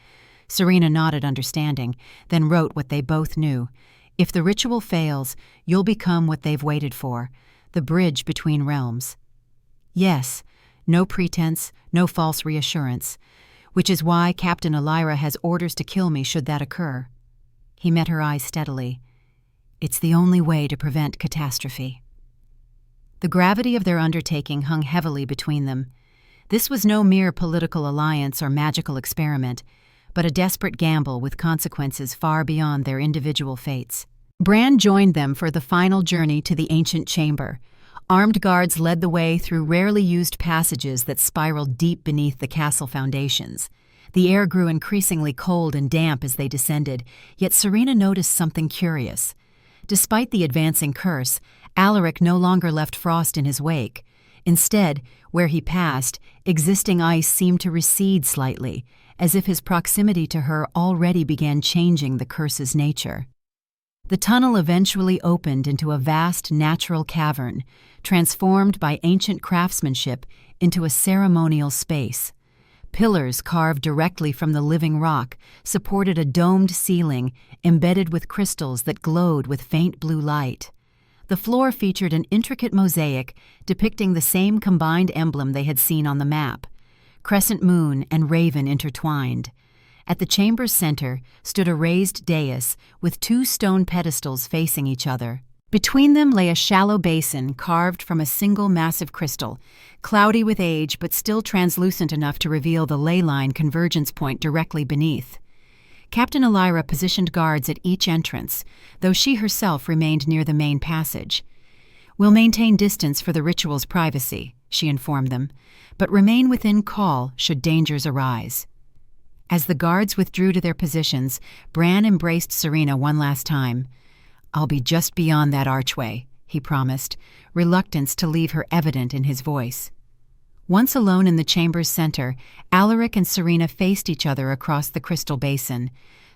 Serena nodded understanding, then wrote what they both knew. "If the ritual fails, you'll become what they've waited for, the bridge between realms." "Yes, no pretense, no false reassurance. Which is why Captain Elira has orders to kill me should that occur." He met her eyes steadily. "It's the only way to prevent catastrophe." The gravity of their undertaking hung heavily between them. This was no mere political alliance or magical experiment, but a desperate gamble with consequences far beyond their individual fates. Bran joined them for the final journey to the ancient chamber. Armed guards led the way through rarely used passages that spiraled deep beneath the castle foundations. The air grew increasingly cold and damp as they descended, yet Serena noticed something curious. Despite the advancing curse, Alaric no longer left frost in his wake. Instead, where he passed, existing ice seemed to recede slightly, as if his proximity to her already began changing the curse's nature. The tunnel eventually opened into a vast natural cavern, transformed by ancient craftsmanship into a ceremonial space. Pillars carved directly from the living rock supported a domed ceiling embedded with crystals that glowed with faint blue light. The floor featured an intricate mosaic depicting the same combined emblem they had seen on the map, crescent moon and raven intertwined. At the chamber's center stood a raised dais with two stone pedestals facing each other. Between them lay a shallow basin carved from a single massive crystal, cloudy with age but still translucent enough to reveal the ley line convergence point directly beneath. Captain Elira positioned guards at each entrance, though she herself remained near the main passage. "We'll maintain distance for the ritual's privacy," she informed them, "but remain within call should dangers arise." As the guards withdrew to their positions, Bran embraced Serena one last time. "I'll be just beyond that archway," he promised, reluctance to leave her evident in his voice. Once alone in the chamber's center, Alaric and Serena faced each other across the crystal basin.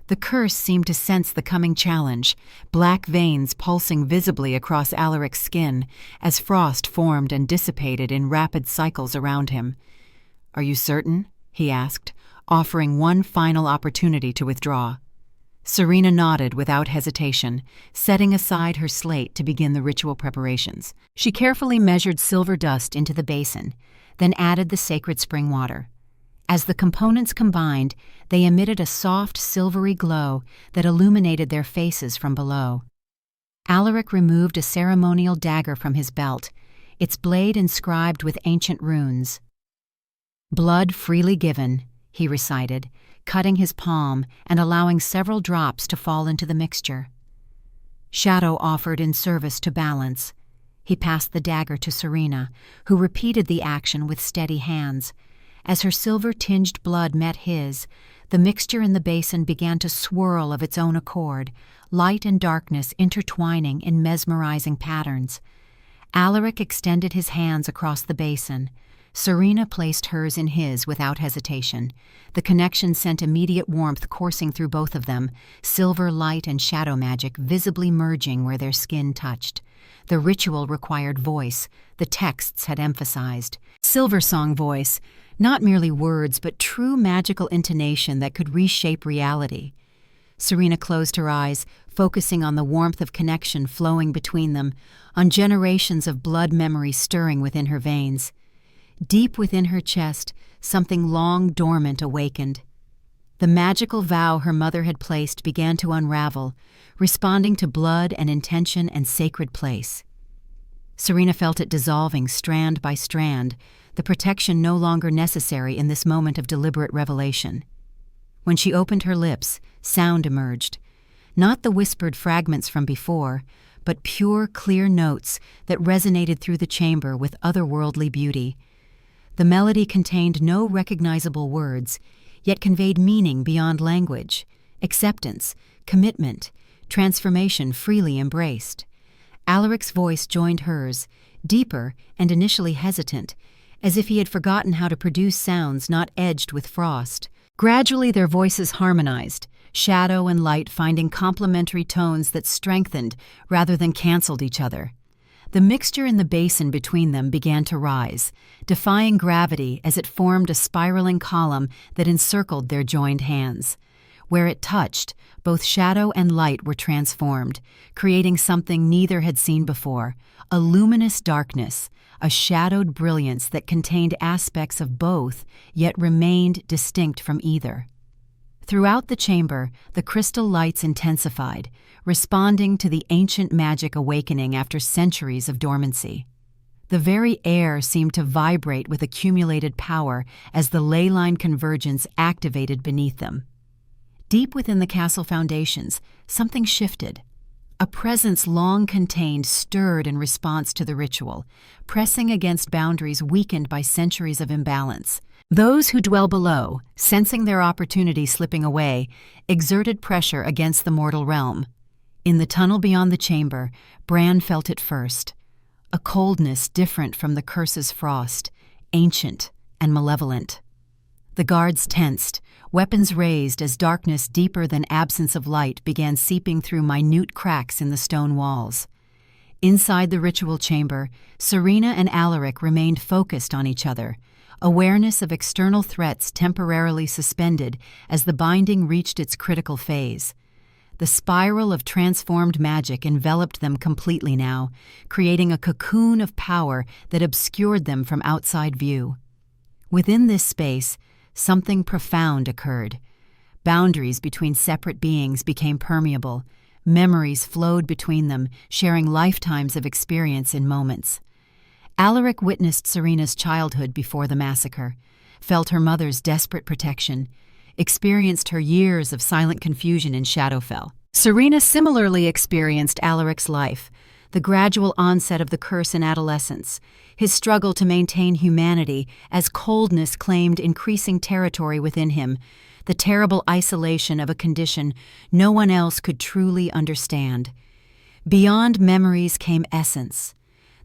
The curse seemed to sense the coming challenge, black veins pulsing visibly across Alaric's skin as frost formed and dissipated in rapid cycles around him. "Are you certain?" he asked, offering one final opportunity to withdraw. Serena nodded without hesitation, setting aside her slate to begin the ritual preparations. She carefully measured silver dust into the basin, then added the sacred spring water. As the components combined, they emitted a soft, silvery glow that illuminated their faces from below. Alaric removed a ceremonial dagger from his belt, its blade inscribed with ancient runes. "Blood freely given," he recited, cutting his palm and allowing several drops to fall into the mixture. "Shadow offered in service to balance." He passed the dagger to Serena, who repeated the action with steady hands. As her silver-tinged blood met his, the mixture in the basin began to swirl of its own accord, light and darkness intertwining in mesmerizing patterns. Alaric extended his hands across the basin, Serena placed hers in his without hesitation. The connection sent immediate warmth coursing through both of them, silver light and shadow magic visibly merging where their skin touched. The ritual required voice, the texts had emphasized. Silver song voice, not merely words but true magical intonation that could reshape reality. Serena closed her eyes, focusing on the warmth of connection flowing between them, on generations of blood memory stirring within her veins. Deep within her chest, something long dormant awakened. The magical vow her mother had placed began to unravel, responding to blood and intention and sacred place. Serena felt it dissolving strand by strand, the protection no longer necessary in this moment of deliberate revelation. When she opened her lips, sound emerged. Not the whispered fragments from before, but pure, clear notes that resonated through the chamber with otherworldly beauty. The melody contained no recognizable words, yet conveyed meaning beyond language, acceptance, commitment, transformation freely embraced. Alaric's voice joined hers, deeper and initially hesitant, as if he had forgotten how to produce sounds not edged with frost. Gradually their voices harmonized, shadow and light finding complementary tones that strengthened rather than canceled each other. The mixture in the basin between them began to rise, defying gravity as it formed a spiraling column that encircled their joined hands. Where it touched, both shadow and light were transformed, creating something neither had seen before, a luminous darkness, a shadowed brilliance that contained aspects of both, yet remained distinct from either. Throughout the chamber, the crystal lights intensified, responding to the ancient magic awakening after centuries of dormancy. The very air seemed to vibrate with accumulated power as the ley line convergence activated beneath them. Deep within the castle foundations, something shifted. A presence long contained stirred in response to the ritual, pressing against boundaries weakened by centuries of imbalance. Those who dwell below, sensing their opportunity slipping away, exerted pressure against the mortal realm. In the tunnel beyond the chamber, Bran felt it first. A coldness different from the curse's frost, ancient and malevolent. The guards tensed, weapons raised as darkness deeper than absence of light began seeping through minute cracks in the stone walls. Inside the ritual chamber, Serena and Alaric remained focused on each other, awareness of external threats temporarily suspended as the binding reached its critical phase. The spiral of transformed magic enveloped them completely now, creating a cocoon of power that obscured them from outside view. Within this space, something profound occurred. Boundaries between separate beings became permeable. Memories flowed between them, sharing lifetimes of experience in moments. Alaric witnessed Serena's childhood before the massacre, felt her mother's desperate protection, experienced her years of silent confusion in Shadowfell. Serena similarly experienced Alaric's life, the gradual onset of the curse in adolescence, his struggle to maintain humanity as coldness claimed increasing territory within him, the terrible isolation of a condition no one else could truly understand. Beyond memories came essence,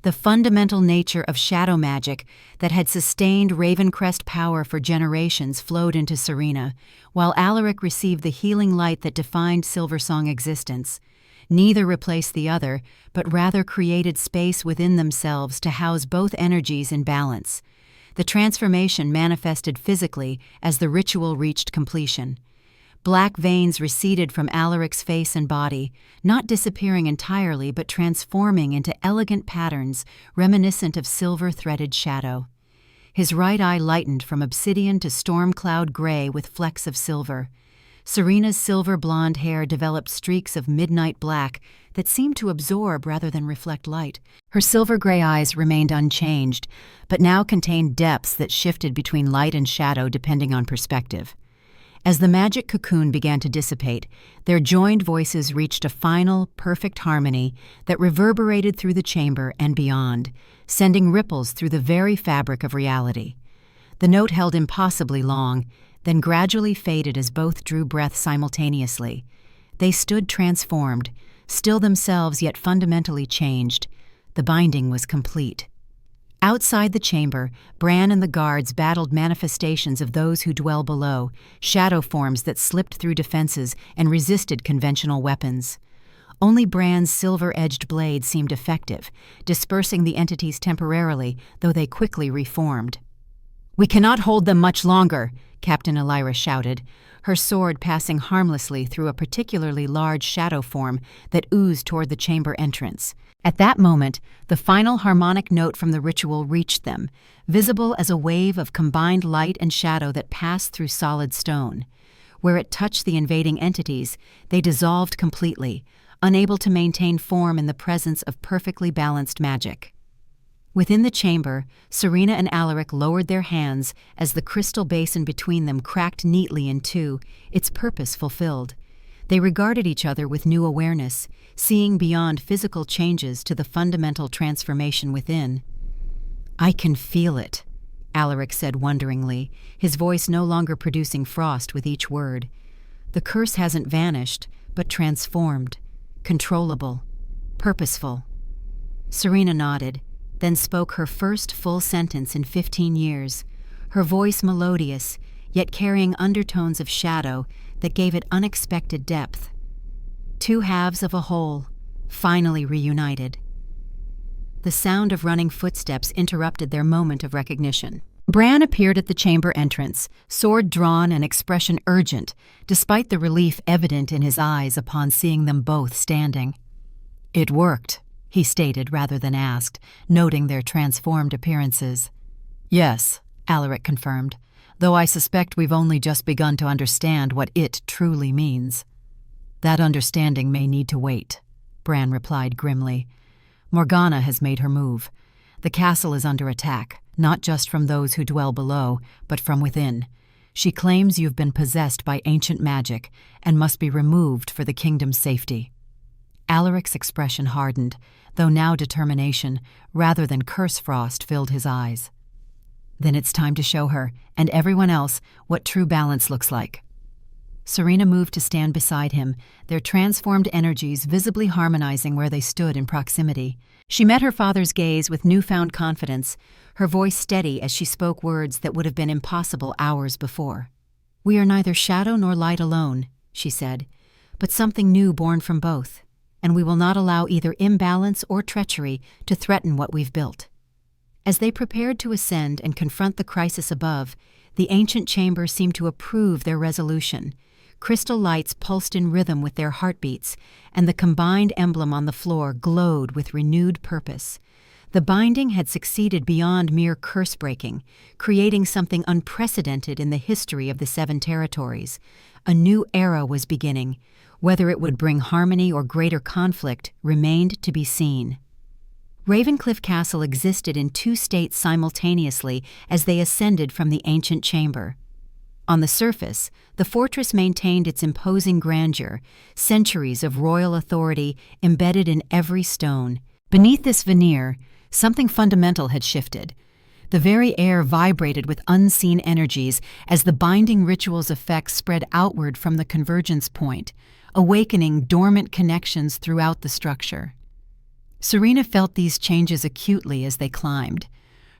the fundamental nature of shadow magic that had sustained Ravencrest power for generations flowed into Serena, while Alaric received the healing light that defined Silversong existence. Neither replaced the other, but rather created space within themselves to house both energies in balance. The transformation manifested physically as the ritual reached completion. Black veins receded from Alaric's face and body, not disappearing entirely but transforming into elegant patterns reminiscent of silver-threaded shadow. His right eye lightened from obsidian to storm cloud gray with flecks of silver. Serena's silver blonde hair developed streaks of midnight black that seemed to absorb rather than reflect light. Her silver-gray eyes remained unchanged, but now contained depths that shifted between light and shadow depending on perspective. As the magic cocoon began to dissipate, their joined voices reached a final, perfect harmony that reverberated through the chamber and beyond, sending ripples through the very fabric of reality. The note held impossibly long, then gradually faded as both drew breath simultaneously. They stood transformed, still themselves yet fundamentally changed. The binding was complete. Outside the chamber, Bran and the guards battled manifestations of those who dwell below, shadow forms that slipped through defenses and resisted conventional weapons. Only Bran's silver-edged blade seemed effective, dispersing the entities temporarily, though they quickly reformed. "We cannot hold them much longer," Captain Elira shouted, her sword passing harmlessly through a particularly large shadow form that oozed toward the chamber entrance. At that moment, the final harmonic note from the ritual reached them, visible as a wave of combined light and shadow that passed through solid stone. Where it touched the invading entities, they dissolved completely, unable to maintain form in the presence of perfectly balanced magic. Within the chamber, Serena and Alaric lowered their hands as the crystal basin between them cracked neatly in two, its purpose fulfilled. They regarded each other with new awareness, seeing beyond physical changes to the fundamental transformation within. "I can feel it," Alaric said wonderingly, his voice no longer producing frost with each word. "The curse hasn't vanished, but transformed, controllable, purposeful." Serena nodded, then spoke her first full sentence in 15 years, her voice melodious, yet carrying undertones of shadow that gave it unexpected depth. Two halves of a whole, finally reunited. The sound of running footsteps interrupted their moment of recognition. Bran appeared at the chamber entrance, sword drawn and expression urgent, despite the relief evident in his eyes upon seeing them both standing. "It worked," he stated rather than asked, noting their transformed appearances. "Yes," Alaric confirmed, "though I suspect we've only just begun to understand what it truly means." "That understanding may need to wait," Bran replied grimly. "Morgana has made her move. The castle is under attack, not just from those who dwell below, but from within. She claims you've been possessed by ancient magic and must be removed for the kingdom's safety." Alaric's expression hardened, though now determination, rather than curse frost, filled his eyes. "Then it's time to show her, and everyone else, what true balance looks like." Serena moved to stand beside him, their transformed energies visibly harmonizing where they stood in proximity. She met her father's gaze with newfound confidence, her voice steady as she spoke words that would have been impossible hours before. "We are neither shadow nor light alone," she said, "but something new born from both, and we will not allow either imbalance or treachery to threaten what we've built." As they prepared to ascend and confront the crisis above, the ancient chamber seemed to approve their resolution. Crystal lights pulsed in rhythm with their heartbeats, and the combined emblem on the floor glowed with renewed purpose. The binding had succeeded beyond mere curse-breaking, creating something unprecedented in the history of the Seven Territories. A new era was beginning. Whether it would bring harmony or greater conflict remained to be seen. Ravencliff Castle existed in two states simultaneously as they ascended from the ancient chamber. On the surface, the fortress maintained its imposing grandeur, centuries of royal authority embedded in every stone. Beneath this veneer, something fundamental had shifted. The very air vibrated with unseen energies as the binding ritual's effects spread outward from the convergence point, awakening dormant connections throughout the structure. Serena felt these changes acutely as they climbed.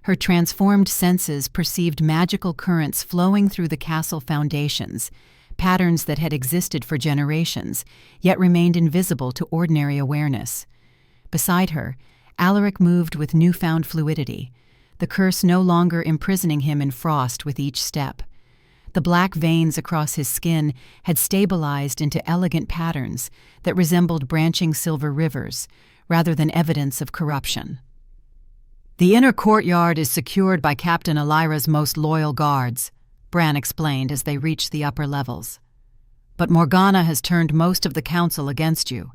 Her transformed senses perceived magical currents flowing through the castle foundations, patterns that had existed for generations, yet remained invisible to ordinary awareness. Beside her, Alaric moved with newfound fluidity, the curse no longer imprisoning him in frost with each step. The black veins across his skin had stabilized into elegant patterns that resembled branching silver rivers, rather than evidence of corruption. "The inner courtyard is secured by Captain Elira's most loyal guards," Bran explained as they reached the upper levels. "But Morgana has turned most of the council against you.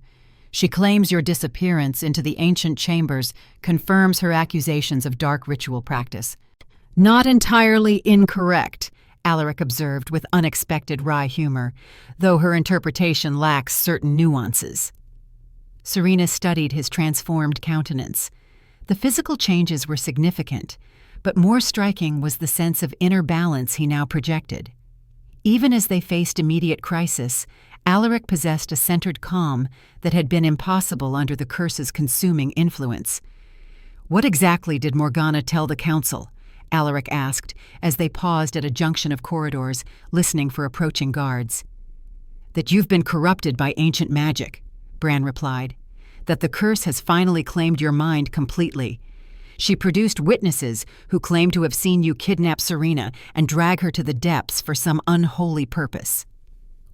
She claims your disappearance into the ancient chambers confirms her accusations of dark ritual practice." "Not entirely incorrect," Alaric observed with unexpected wry humor, though her interpretation lacks certain nuances. Serena studied his transformed countenance. The physical changes were significant, but more striking was the sense of inner balance he now projected. Even as they faced immediate crisis, Alaric possessed a centered calm that had been impossible under the curse's consuming influence. "What exactly did Morgana tell the council?" Alaric asked as they paused at a junction of corridors, listening for approaching guards. "That you've been corrupted by ancient magic," Bran replied. "That the curse has finally claimed your mind completely. She produced witnesses who claim to have seen you kidnap Serena and drag her to the depths for some unholy purpose."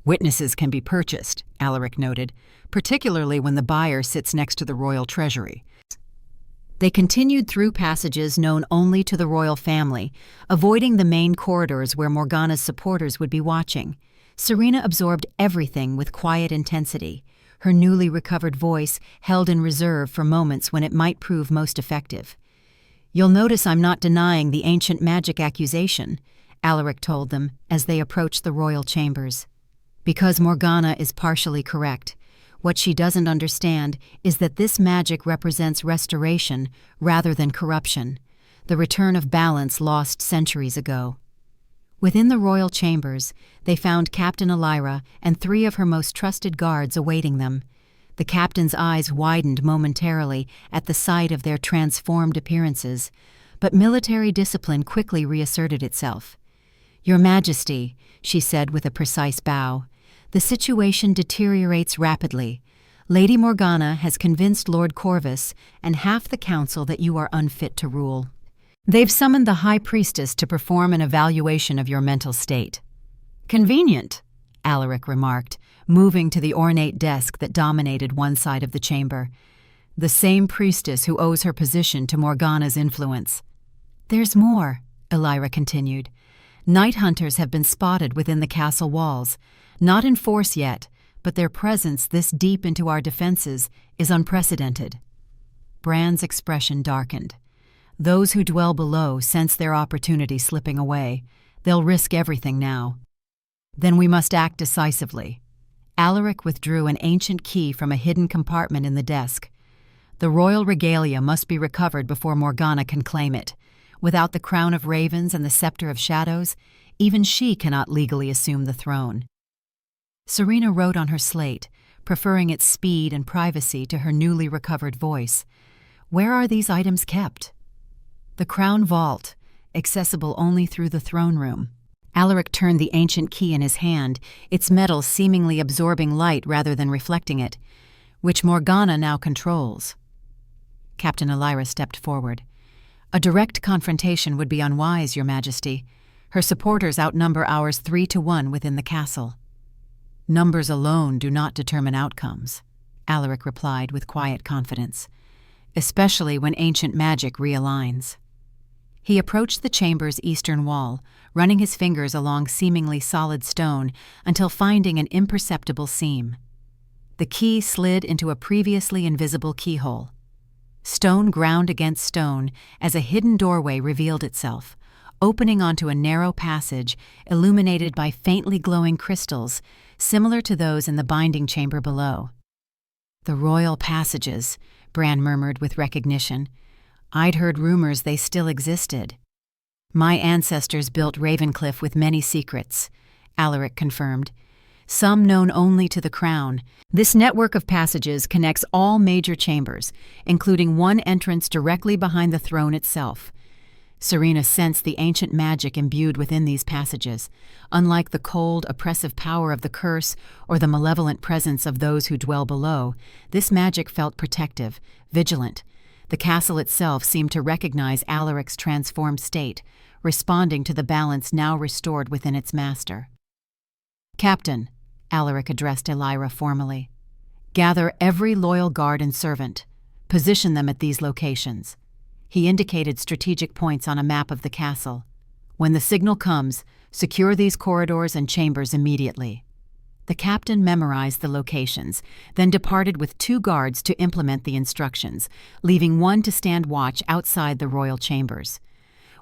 "Witnesses can be purchased," Alaric noted, "particularly when the buyer sits next to the royal treasury." They continued through passages known only to the royal family, avoiding the main corridors where Morgana's supporters would be watching. Serena absorbed everything with quiet intensity, her newly recovered voice held in reserve for moments when it might prove most effective. "You'll notice I'm not denying the ancient magic accusation," Alaric told them as they approached the royal chambers. "Because Morgana is partially correct. What she doesn't understand is that this magic represents restoration rather than corruption, the return of balance lost centuries ago." Within the royal chambers, they found Captain Elira and 3 of her most trusted guards awaiting them. The captain's eyes widened momentarily at the sight of their transformed appearances, but military discipline quickly reasserted itself. "Your Majesty," she said with a precise bow, "the situation deteriorates rapidly. Lady Morgana has convinced Lord Corvus and half the council that you are unfit to rule. They've summoned the High Priestess to perform an evaluation of your mental state." "Convenient," Alaric remarked, moving to the ornate desk that dominated one side of the chamber. "The same priestess who owes her position to Morgana's influence." "There's more," Elira continued. "Night hunters have been spotted within the castle walls, not in force yet, but their presence this deep into our defenses is unprecedented." Bran's expression darkened. "Those who dwell below sense their opportunity slipping away. They'll risk everything now." "Then we must act decisively." Alaric withdrew an ancient key from a hidden compartment in the desk. "The royal regalia must be recovered before Morgana can claim it. Without the crown of ravens and the scepter of shadows, even she cannot legally assume the throne." Serena wrote on her slate, preferring its speed and privacy to her newly recovered voice. "Where are these items kept?" "The crown vault, accessible only through the throne room." Alaric turned the ancient key in his hand, its metal seemingly absorbing light rather than reflecting it, "which Morgana now controls." Captain Elira stepped forward. "A direct confrontation would be unwise, Your Majesty. Her supporters outnumber ours 3-1 within the castle." "Numbers alone do not determine outcomes," Alaric replied with quiet confidence, "especially when ancient magic realigns." He approached the chamber's eastern wall, running his fingers along seemingly solid stone until finding an imperceptible seam. The key slid into a previously invisible keyhole. Stone ground against stone as a hidden doorway revealed itself, opening onto a narrow passage illuminated by faintly glowing crystals, similar to those in the binding chamber below. "The royal passages," Bran murmured with recognition. "I'd heard rumors they still existed." "My ancestors built Ravencliff with many secrets," Alaric confirmed. "Some known only to the crown. This network of passages connects all major chambers, including one entrance directly behind the throne itself." Serena sensed the ancient magic imbued within these passages. Unlike the cold, oppressive power of the curse or the malevolent presence of those who dwell below, this magic felt protective, vigilant. The castle itself seemed to recognize Alaric's transformed state, responding to the balance now restored within its master. "Captain," Alaric addressed Elira formally, "gather every loyal guard and servant. Position them at these locations." He indicated strategic points on a map of the castle. "When the signal comes, secure these corridors and chambers immediately." The captain memorized the locations, then departed with 2 guards to implement the instructions, leaving 1 to stand watch outside the royal chambers.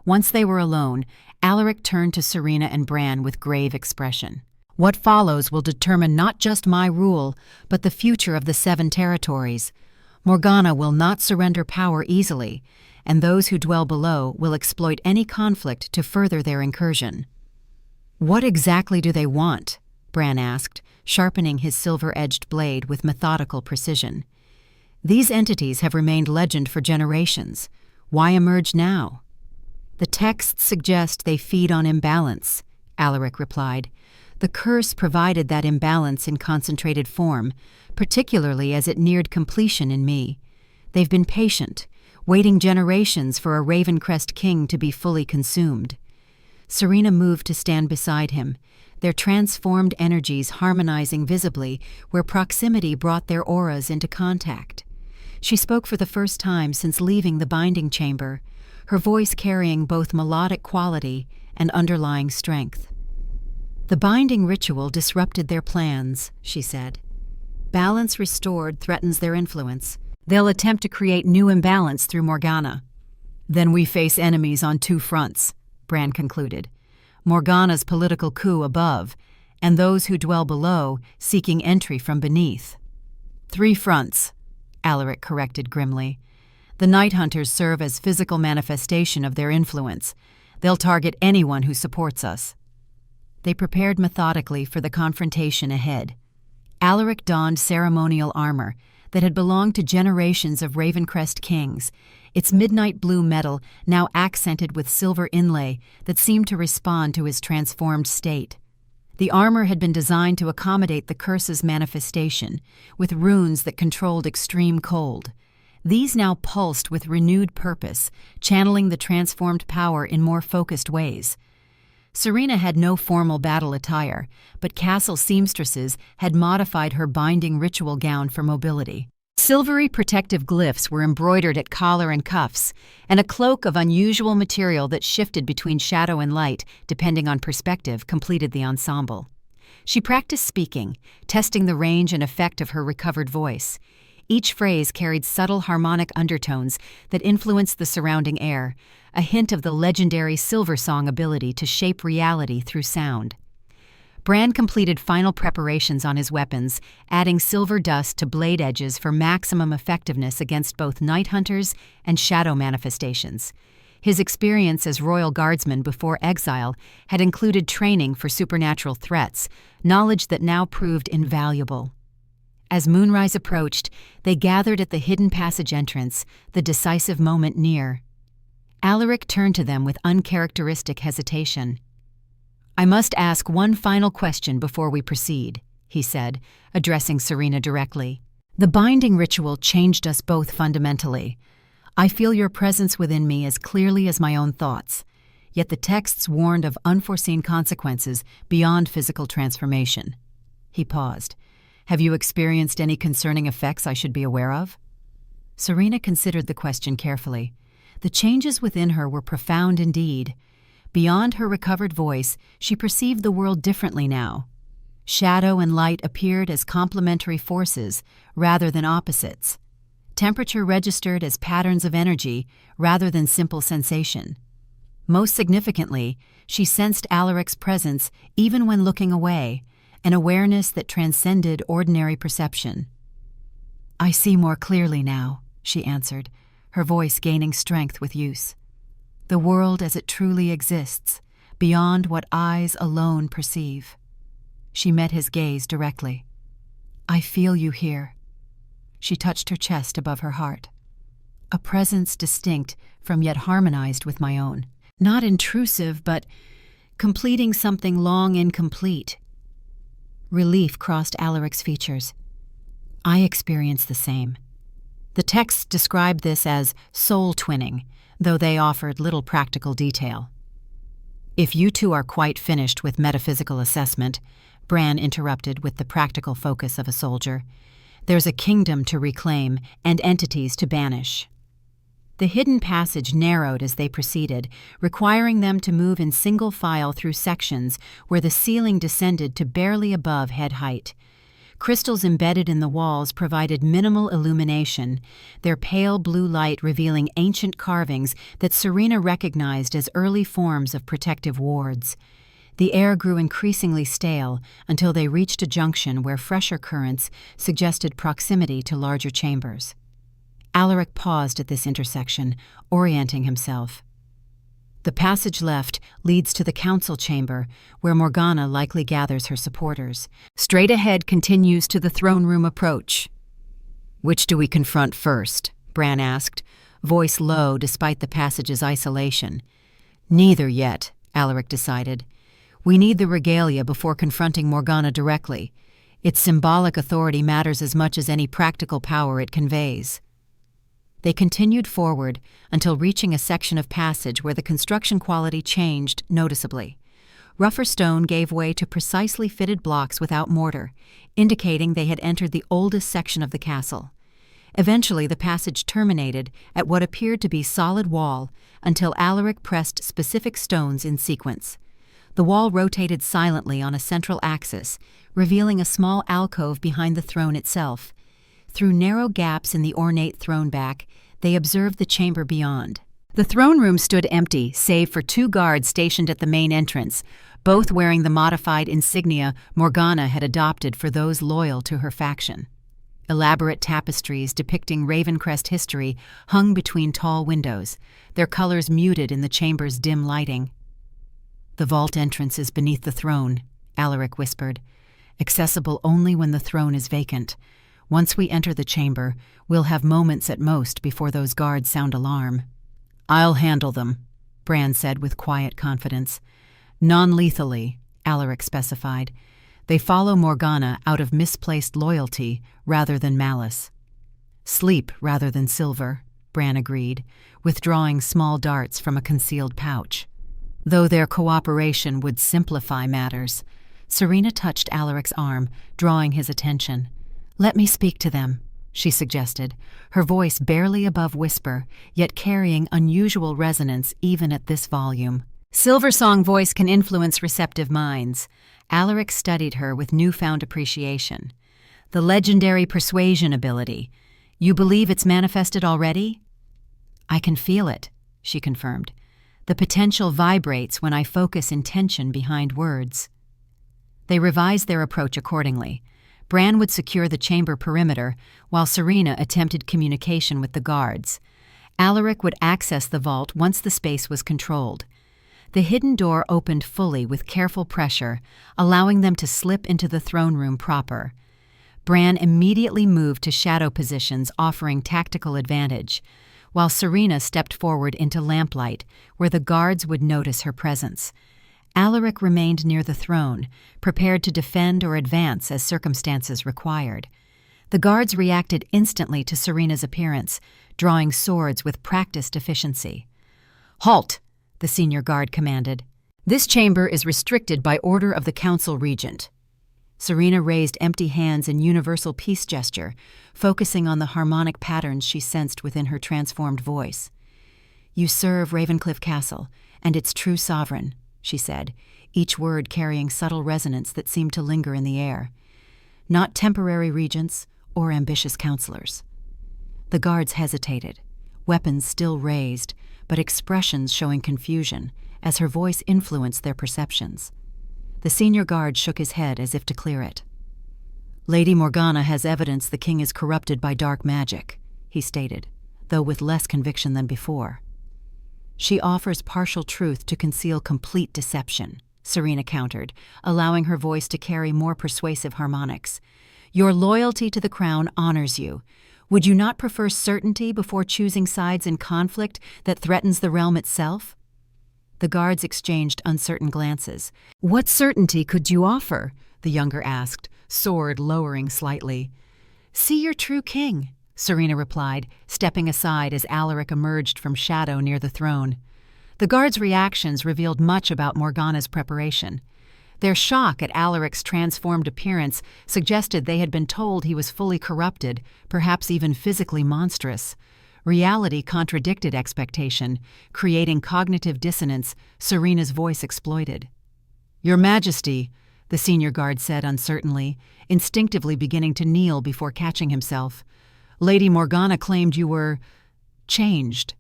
Once they were alone, Alaric turned to Serena and Bran with grave expression. "What follows will determine not just my rule, but the future of the 7 territories. Morgana will not surrender power easily, and those who dwell below will exploit any conflict to further their incursion." "What exactly do they want?" Bran asked, sharpening his silver-edged blade with methodical precision. "These entities have remained legend for generations. Why emerge now? The texts suggest they feed on imbalance, Alaric replied. The curse provided that imbalance in concentrated form, particularly as it neared completion in me. They've been patient, waiting generations for a Ravencrest king to be fully consumed. Serena moved to stand beside him, their transformed energies harmonizing visibly where proximity brought their auras into contact. She spoke for the first time since leaving the binding chamber, her voice carrying both melodic quality and underlying strength. The binding ritual disrupted their plans, she said. Balance restored threatens their influence. They'll attempt to create new imbalance through Morgana. Then we face enemies on two fronts, Bran concluded. Morgana's political coup above, and those who dwell below, seeking entry from beneath. 3 fronts, Alaric corrected grimly. The Night Hunters serve as physical manifestation of their influence. They'll target anyone who supports us. They prepared methodically for the confrontation ahead. Alaric donned ceremonial armor that had belonged to generations of Ravencrest kings, its midnight blue metal now accented with silver inlay that seemed to respond to his transformed state. The armor had been designed to accommodate the curse's manifestation, with runes that controlled extreme cold. These now pulsed with renewed purpose, channeling the transformed power in more focused ways. Serena had no formal battle attire, but castle seamstresses had modified her binding ritual gown for mobility. Silvery protective glyphs were embroidered at collar and cuffs, and a cloak of unusual material that shifted between shadow and light, depending on perspective, completed the ensemble. She practiced speaking, testing the range and effect of her recovered voice. Each phrase carried subtle harmonic undertones that influenced the surrounding air, a hint of the legendary Silversong ability to shape reality through sound. Bran completed final preparations on his weapons, adding silver dust to blade edges for maximum effectiveness against both night hunters and shadow manifestations. His experience as royal guardsman before exile had included training for supernatural threats, knowledge that now proved invaluable. As moonrise approached, they gathered at the hidden passage entrance, the decisive moment near. Alaric turned to them with uncharacteristic hesitation. "I must ask one final question before we proceed," he said, addressing Serena directly. "The binding ritual changed us both fundamentally. I feel your presence within me as clearly as my own thoughts, yet the texts warned of unforeseen consequences beyond physical transformation." He paused. "Have you experienced any concerning effects I should be aware of?" Serena considered the question carefully. The changes within her were profound indeed. Beyond her recovered voice, she perceived the world differently now. Shadow and light appeared as complementary forces rather than opposites. Temperature registered as patterns of energy rather than simple sensation. Most significantly, she sensed Alaric's presence even when looking away, an awareness that transcended ordinary perception. "I see more clearly now," she answered, her voice gaining strength with use. "The world as it truly exists, beyond what eyes alone perceive." She met his gaze directly. "I feel you here." She touched her chest above her heart. A presence distinct from yet harmonized with my own. Not intrusive, but completing something long incomplete. Relief crossed Alaric's features. I experienced the same. The texts described this as soul twinning, though they offered little practical detail. "If you two are quite finished with metaphysical assessment," Bran interrupted with the practical focus of a soldier, "there's a kingdom to reclaim and entities to banish." The hidden passage narrowed as they proceeded, requiring them to move in single file through sections where the ceiling descended to barely above head height. Crystals embedded in the walls provided minimal illumination, their pale blue light revealing ancient carvings that Serena recognized as early forms of protective wards. The air grew increasingly stale until they reached a junction where fresher currents suggested proximity to larger chambers. Alaric paused at this intersection, orienting himself. "The passage left leads to the council chamber, where Morgana likely gathers her supporters. Straight ahead continues to the throne room approach." "Which do we confront first?" Bran asked, voice low despite the passage's isolation. "Neither yet," Alaric decided. "We need the regalia before confronting Morgana directly. Its symbolic authority matters as much as any practical power it conveys." They continued forward until reaching a section of passage where the construction quality changed noticeably. Rougher stone gave way to precisely fitted blocks without mortar, indicating they had entered the oldest section of the castle. Eventually, the passage terminated at what appeared to be solid wall until Alaric pressed specific stones in sequence. The wall rotated silently on a central axis, revealing a small alcove behind the throne itself. Through narrow gaps in the ornate throne back, they observed the chamber beyond. The throne room stood empty, save for 2 guards stationed at the main entrance, both wearing the modified insignia Morgana had adopted for those loyal to her faction. Elaborate tapestries depicting Ravencrest history hung between tall windows, their colors muted in the chamber's dim lighting. "The vault entrance is beneath the throne," Alaric whispered. "Accessible only when the throne is vacant. Once we enter the chamber, we'll have moments at most before those guards sound alarm." "I'll handle them," Bran said with quiet confidence. "Non-lethally," Alaric specified. "They follow Morgana out of misplaced loyalty rather than malice." "Sleep rather than silver," Bran agreed, withdrawing small darts from a concealed pouch. "Though their cooperation would simplify matters." Serena touched Alaric's arm, drawing his attention. "Let me speak to them," she suggested, her voice barely above whisper, yet carrying unusual resonance even at this volume. Silversong voice can influence receptive minds. Alaric studied her with newfound appreciation. "The legendary persuasion ability. You believe it's manifested already?" "I can feel it," she confirmed. "The potential vibrates when I focus intention behind words." They revised their approach accordingly. Bran would secure the chamber perimeter, while Serena attempted communication with the guards. Alaric would access the vault once the space was controlled. The hidden door opened fully with careful pressure, allowing them to slip into the throne room proper. Bran immediately moved to shadow positions, offering tactical advantage, while Serena stepped forward into lamplight, where the guards would notice her presence. Alaric remained near the throne, prepared to defend or advance as circumstances required. The guards reacted instantly to Serena's appearance, drawing swords with practiced efficiency. "Halt!" the senior guard commanded. "This chamber is restricted by order of the Council Regent." Serena raised empty hands in universal peace gesture, focusing on the harmonic patterns she sensed within her transformed voice. "You serve Ravencliff Castle and its true sovereign," she said, each word carrying subtle resonance that seemed to linger in the air. "Not temporary regents or ambitious counselors." The guards hesitated, weapons still raised, but expressions showing confusion, as her voice influenced their perceptions. The senior guard shook his head as if to clear it. "Lady Morgana has evidence the king is corrupted by dark magic," he stated, though with less conviction than before. "She offers partial truth to conceal complete deception," Serena countered, allowing her voice to carry more persuasive harmonics. "Your loyalty to the crown honors you. Would you not prefer certainty before choosing sides in conflict that threatens the realm itself?" The guards exchanged uncertain glances. "What certainty could you offer?" the younger asked, sword lowering slightly. "See your true king," Serena replied, stepping aside as Alaric emerged from shadow near the throne. The guards' reactions revealed much about Morgana's preparation. Their shock at Alaric's transformed appearance suggested they had been told he was fully corrupted, perhaps even physically monstrous. Reality contradicted expectation, creating cognitive dissonance Serena's voice exploited. "Your Majesty," the senior guard said uncertainly, instinctively beginning to kneel before catching himself. "Lady Morgana claimed you were changed."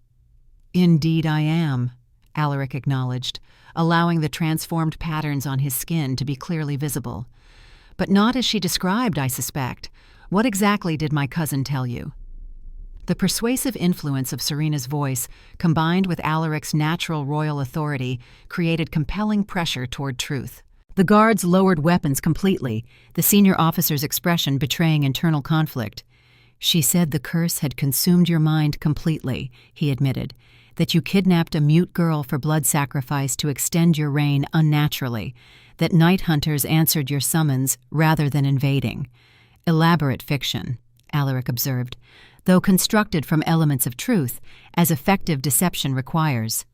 "Indeed I am," Alaric acknowledged, allowing the transformed patterns on his skin to be clearly visible. "But not as she described, I suspect. What exactly did my cousin tell you?" The persuasive influence of Serena's voice, combined with Alaric's natural royal authority, created compelling pressure toward truth. The guards lowered weapons completely, the senior officer's expression betraying internal conflict. She said the curse had consumed your mind completely, he admitted, that you kidnapped a mute girl for blood sacrifice to extend your reign unnaturally, that night hunters answered your summons rather than invading. Elaborate fiction, Alaric observed, though constructed from elements of truth, as effective deception requires.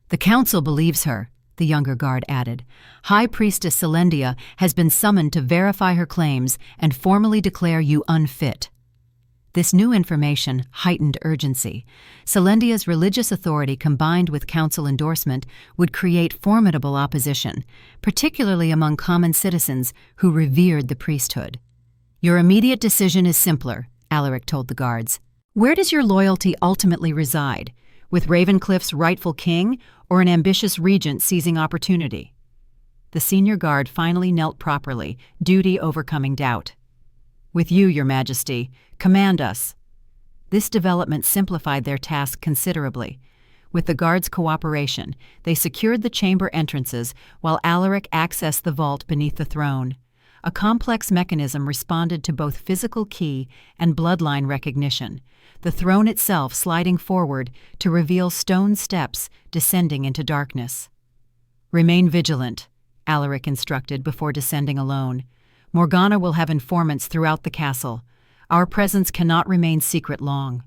The council believes her, the younger guard added. High Priestess Celendia has been summoned to verify her claims and formally declare you unfit. This new information heightened urgency. Celendia's religious authority combined with council endorsement would create formidable opposition, particularly among common citizens who revered the priesthood. Your immediate decision is simpler, Alaric told the guards. Where does your loyalty ultimately reside? With Ravencliff's rightful king or an ambitious regent seizing opportunity? The senior guard finally knelt properly, duty overcoming doubt. With you, Your Majesty. Command us. This development simplified their task considerably. With the guards' cooperation, they secured the chamber entrances while Alaric accessed the vault beneath the throne. A complex mechanism responded to both physical key and bloodline recognition, the throne itself sliding forward to reveal stone steps descending into darkness. Remain vigilant, Alaric instructed before descending alone. Morgana will have informants throughout the castle. Our presence cannot remain secret long.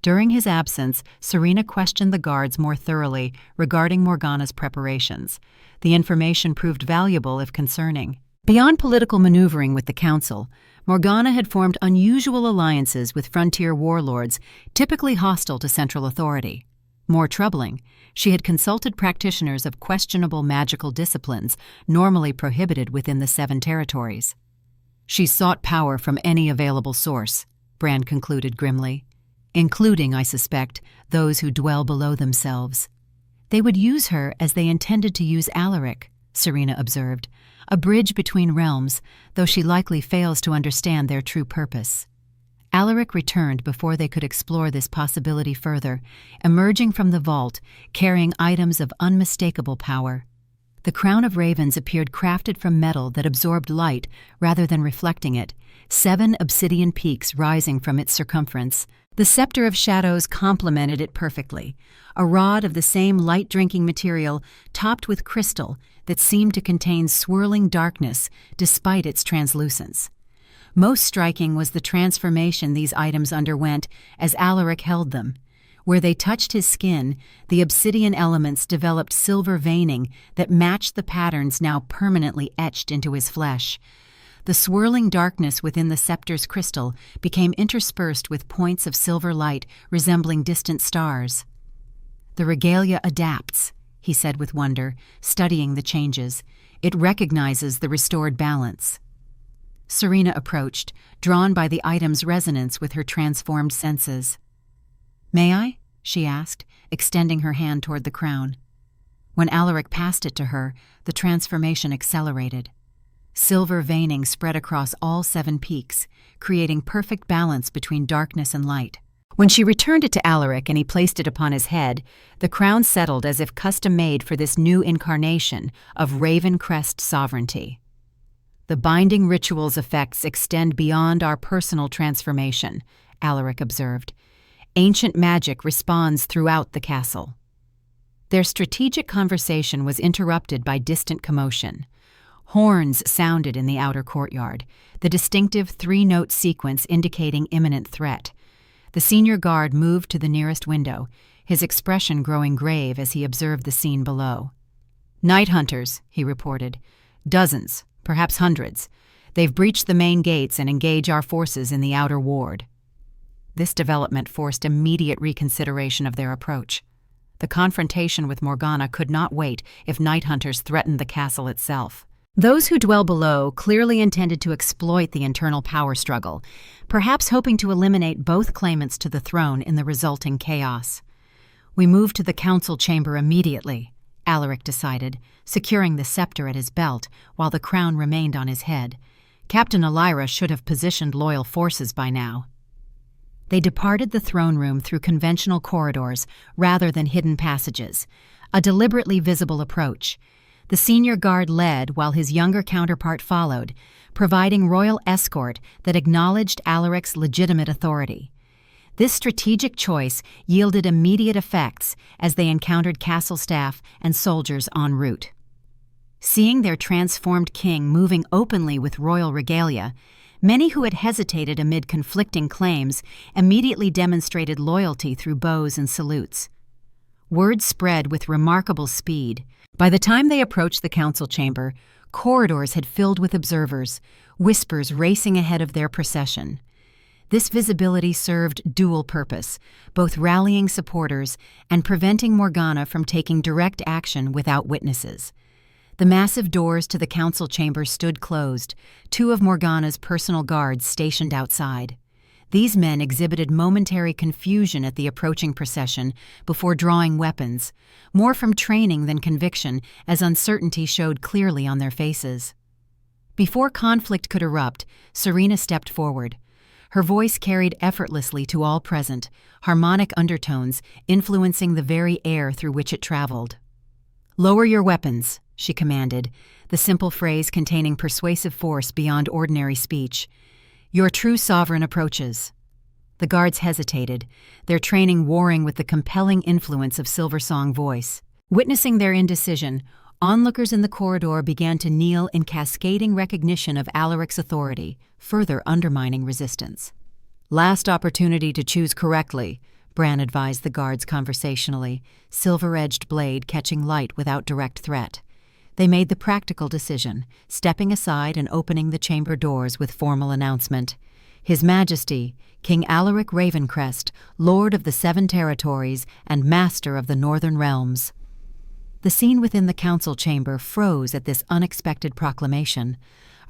During his absence, Serena questioned the guards more thoroughly regarding Morgana's preparations. The information proved valuable if concerning. Beyond political maneuvering with the council, Morgana had formed unusual alliances with frontier warlords typically hostile to central authority. More troubling, she had consulted practitioners of questionable magical disciplines normally prohibited within the 7 territories. She sought power from any available source, Brand concluded grimly, including, I suspect, those who dwell below themselves. They would use her as they intended to use Alaric, Serena observed, a bridge between realms, though she likely fails to understand their true purpose. Alaric returned before they could explore this possibility further, emerging from the vault, carrying items of unmistakable power. The crown of ravens appeared crafted from metal that absorbed light rather than reflecting it, 7 obsidian peaks rising from its circumference. The scepter of shadows complemented it perfectly, a rod of the same light-drinking material topped with crystal that seemed to contain swirling darkness despite its translucence. Most striking was the transformation these items underwent as Alaric held them. Where they touched his skin, the obsidian elements developed silver veining that matched the patterns now permanently etched into his flesh. The swirling darkness within the scepter's crystal became interspersed with points of silver light resembling distant stars. The regalia adapts, he said with wonder, studying the changes. It recognizes the restored balance. Serena approached, drawn by the item's resonance with her transformed senses. "May I?" she asked, extending her hand toward the crown. When Alaric passed it to her, the transformation accelerated. Silver veining spread across all 7 peaks, creating perfect balance between darkness and light. When she returned it to Alaric and he placed it upon his head, the crown settled as if custom-made for this new incarnation of Raven Crest sovereignty. The binding ritual's effects extend beyond our personal transformation, Alaric observed. Ancient magic responds throughout the castle. Their strategic conversation was interrupted by distant commotion. Horns sounded in the outer courtyard, the distinctive 3-note sequence indicating imminent threat. The senior guard moved to the nearest window, his expression growing grave as he observed the scene below. "Night hunters," he reported. "Dozens, perhaps hundreds. They've breached the main gates and engage our forces in the outer ward." This development forced immediate reconsideration of their approach. The confrontation with Morgana could not wait if night hunters threatened the castle itself. Those who dwell below clearly intended to exploit the internal power struggle, perhaps hoping to eliminate both claimants to the throne in the resulting chaos. "We move to the council chamber immediately," Alaric decided, securing the scepter at his belt while the crown remained on his head. Captain Elira should have positioned loyal forces by now. They departed the throne room through conventional corridors rather than hidden passages, a deliberately visible approach. The senior guard led while his younger counterpart followed, providing royal escort that acknowledged Alaric's legitimate authority. This strategic choice yielded immediate effects as they encountered castle staff and soldiers en route. Seeing their transformed king moving openly with royal regalia, many who had hesitated amid conflicting claims immediately demonstrated loyalty through bows and salutes. Word spread with remarkable speed. By the time they approached the council chamber, corridors had filled with observers, whispers racing ahead of their procession. This visibility served dual purpose, both rallying supporters and preventing Morgana from taking direct action without witnesses. The massive doors to the council chamber stood closed, two of Morgana's personal guards stationed outside. These men exhibited momentary confusion at the approaching procession before drawing weapons, more from training than conviction, as uncertainty showed clearly on their faces. Before conflict could erupt, Serena stepped forward. Her voice carried effortlessly to all present, harmonic undertones influencing the very air through which it traveled. "Lower your weapons," she commanded, the simple phrase containing persuasive force beyond ordinary speech. "Your true sovereign approaches." The guards hesitated, their training warring with the compelling influence of Silversong's voice. Witnessing their indecision, onlookers in the corridor began to kneel in cascading recognition of Alaric's authority, further undermining resistance. "Last opportunity to choose correctly," Bran advised the guards conversationally, silver-edged blade catching light without direct threat. They made the practical decision, stepping aside and opening the chamber doors with formal announcement. "His Majesty, King Alaric Ravencrest, Lord of the Seven Territories and Master of the Northern Realms." The scene within the council chamber froze at this unexpected proclamation.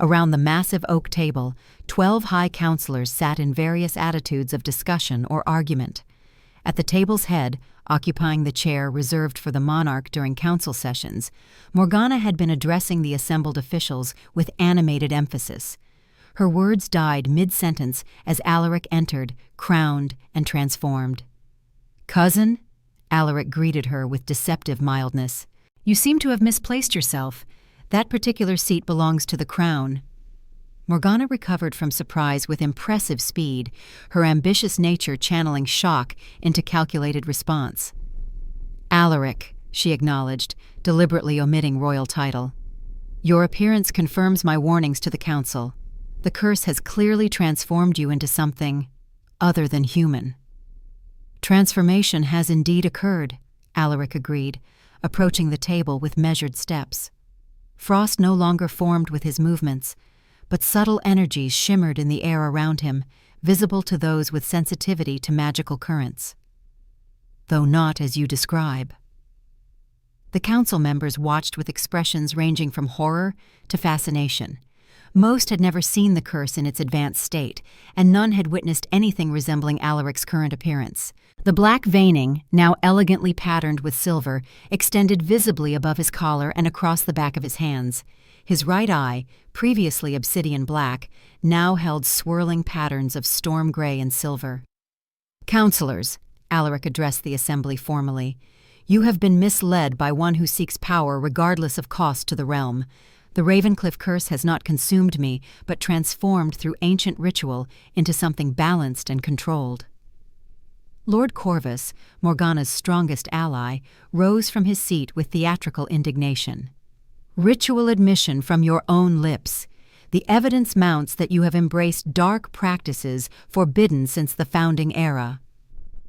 Around the massive oak table, 12 high counselors sat in various attitudes of discussion or argument. At the table's head, occupying the chair reserved for the monarch during council sessions, Morgana had been addressing the assembled officials with animated emphasis. Her words died mid-sentence as Alaric entered, crowned and transformed. "Cousin?" Alaric greeted her with deceptive mildness. "You seem to have misplaced yourself. That particular seat belongs to the crown." Morgana recovered from surprise with impressive speed, her ambitious nature channeling shock into calculated response. "Alaric," she acknowledged, deliberately omitting royal title. "Your appearance confirms my warnings to the council. The curse has clearly transformed you into something other than human." "Transformation has indeed occurred," Alaric agreed, approaching the table with measured steps. Frost no longer formed with his movements, but subtle energies shimmered in the air around him, visible to those with sensitivity to magical currents. "Though not as you describe." The council members watched with expressions ranging from horror to fascination. Most had never seen the curse in its advanced state, and none had witnessed anything resembling Alaric's current appearance. The black veining, now elegantly patterned with silver, extended visibly above his collar and across the back of his hands. His right eye, previously obsidian black, now held swirling patterns of storm gray and silver. "Counselors," Alaric addressed the assembly formally, "you have been misled by one who seeks power regardless of cost to the realm. The Ravencliff curse has not consumed me, but transformed through ancient ritual into something balanced and controlled." Lord Corvus, Morgana's strongest ally, rose from his seat with theatrical indignation. "Ritual admission from your own lips. The evidence mounts that you have embraced dark practices forbidden since the founding era."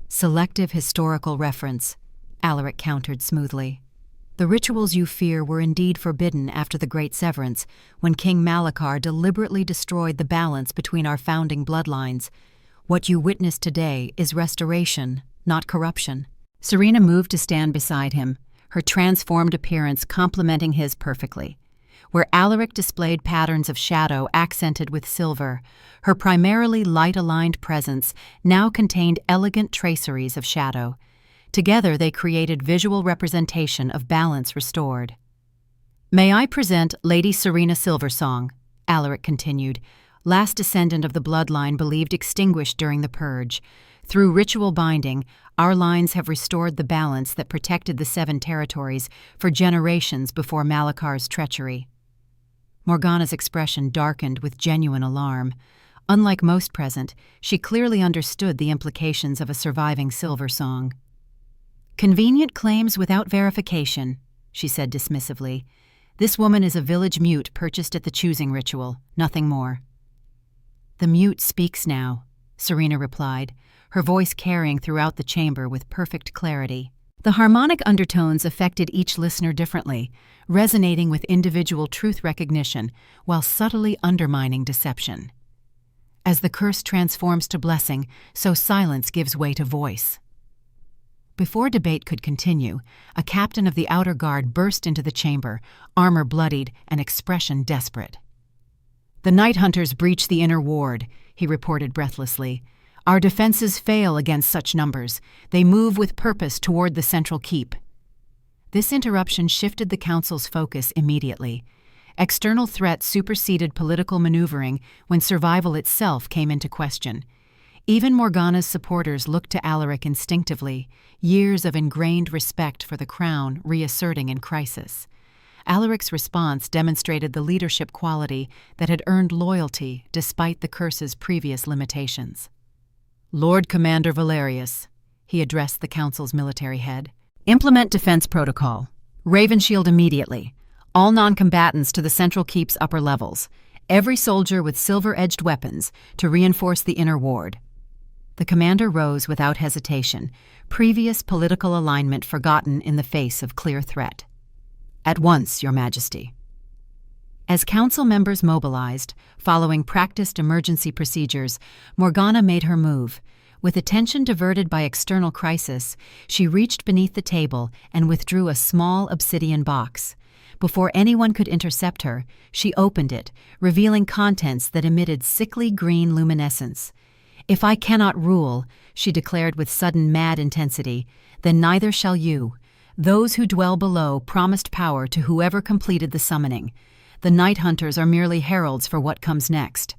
"Selective historical reference," Alaric countered smoothly. "The rituals you fear were indeed forbidden after the Great Severance, when King Malachar deliberately destroyed the balance between our founding bloodlines. What you witness today is restoration, not corruption." Serena moved to stand beside him, her transformed appearance complementing his perfectly. Where Alaric displayed patterns of shadow accented with silver, her primarily light-aligned presence now contained elegant traceries of shadow. Together they created visual representation of balance restored. "May I present Lady Serena Silversong," Alaric continued, last descendant of the bloodline believed extinguished during the Purge. Through ritual binding, our lines have restored the balance that protected the 7 territories for generations before Malakar's treachery. Morgana's expression darkened with genuine alarm. Unlike most present, she clearly understood the implications of a surviving silver song. "Convenient claims without verification," she said dismissively. "This woman is a village mute purchased at the choosing ritual, nothing more." "The mute speaks now," Serena replied, her voice carrying throughout the chamber with perfect clarity. The harmonic undertones affected each listener differently, resonating with individual truth recognition while subtly undermining deception. As the curse transforms to blessing, so silence gives way to voice. Before debate could continue, a captain of the outer guard burst into the chamber, armor bloodied and expression desperate. "The night hunters breach the inner ward," he reported breathlessly. "Our defenses fail against such numbers. They move with purpose toward the central keep." This interruption shifted the council's focus immediately. External threats superseded political maneuvering when survival itself came into question. Even Morgana's supporters looked to Alaric instinctively, years of ingrained respect for the crown reasserting in crisis. Alaric's response demonstrated the leadership quality that had earned loyalty despite the curse's previous limitations. "Lord Commander Valerius," he addressed the council's military head, "implement defense protocol. Ravenshield immediately. All non-combatants to the central keep's upper levels. Every soldier with silver-edged weapons to reinforce the inner ward." The commander rose without hesitation, previous political alignment forgotten in the face of clear threat. "At once, Your Majesty." As council members mobilized, following practiced emergency procedures, Morgana made her move. With attention diverted by external crisis, she reached beneath the table and withdrew a small obsidian box. Before anyone could intercept her, she opened it, revealing contents that emitted sickly green luminescence. "If I cannot rule," she declared with sudden mad intensity, "then neither shall you. Those who dwell below promised power to whoever completed the summoning. The night hunters are merely heralds for what comes next."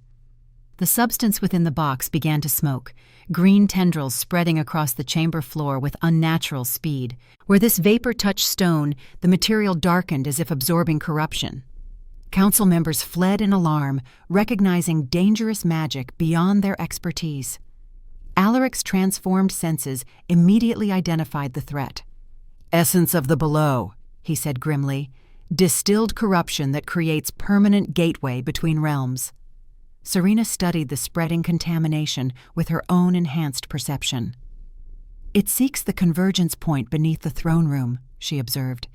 The substance within the box began to smoke, green tendrils spreading across the chamber floor with unnatural speed. Where this vapor touched stone, the material darkened as if absorbing corruption. Council members fled in alarm, recognizing dangerous magic beyond their expertise. Alaric's transformed senses immediately identified the threat. "Essence of the below," he said grimly. "Distilled corruption that creates permanent gateway between realms." Serena studied the spreading contamination with her own enhanced perception. "It seeks the convergence point beneath the throne room," she observed.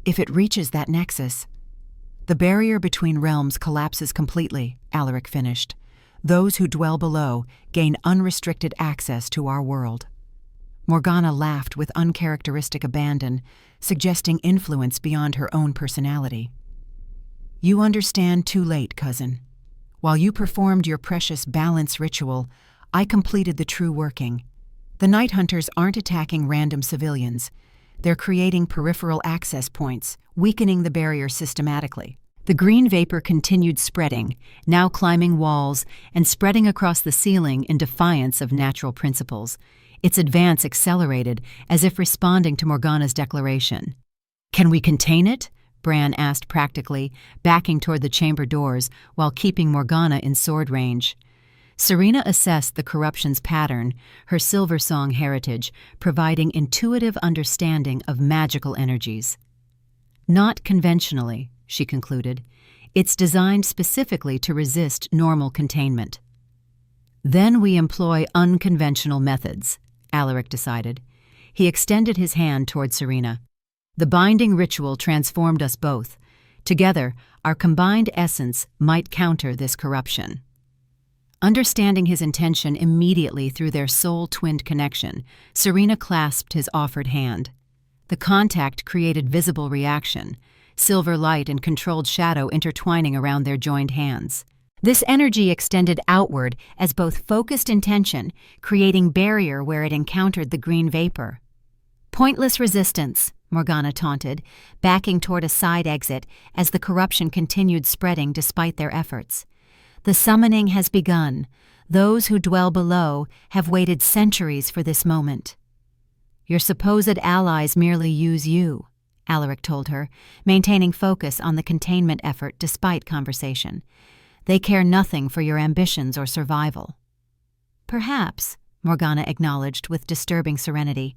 "If it reaches that nexus—" "The barrier between realms collapses completely," Alaric finished. "Those who dwell below gain unrestricted access to our world." Morgana laughed with uncharacteristic abandon, suggesting influence beyond her own personality. "You understand too late, cousin. While you performed your precious balance ritual, I completed the true working. The night hunters aren't attacking random civilians. They're creating peripheral access points, weakening the barrier systematically." The green vapor continued spreading, now climbing walls and spreading across the ceiling in defiance of natural principles. Its advance accelerated, as if responding to Morgana's declaration. "Can we contain it?" Bran asked practically, backing toward the chamber doors while keeping Morgana in sword range. Serena assessed the corruption's pattern, her Silver Song heritage, providing intuitive understanding of magical energies. "Not conventionally," she concluded. "It's designed specifically to resist normal containment." "Then we employ unconventional methods," Alaric decided. He extended his hand toward Serena. "The binding ritual transformed us both. Together, our combined essence might counter this corruption." Understanding his intention immediately through their soul-twinned connection, Serena clasped his offered hand. The contact created visible reaction, silver light and controlled shadow intertwining around their joined hands. This energy extended outward as both focused intention, creating barrier where it encountered the green vapor. "Pointless resistance," Morgana taunted, backing toward a side exit as the corruption continued spreading despite their efforts. "The summoning has begun. Those who dwell below have waited centuries for this moment. Your supposed allies merely use you, Alaric told her, maintaining focus on the containment effort despite conversation. They care nothing for your ambitions or survival. Perhaps, Morgana acknowledged with disturbing serenity,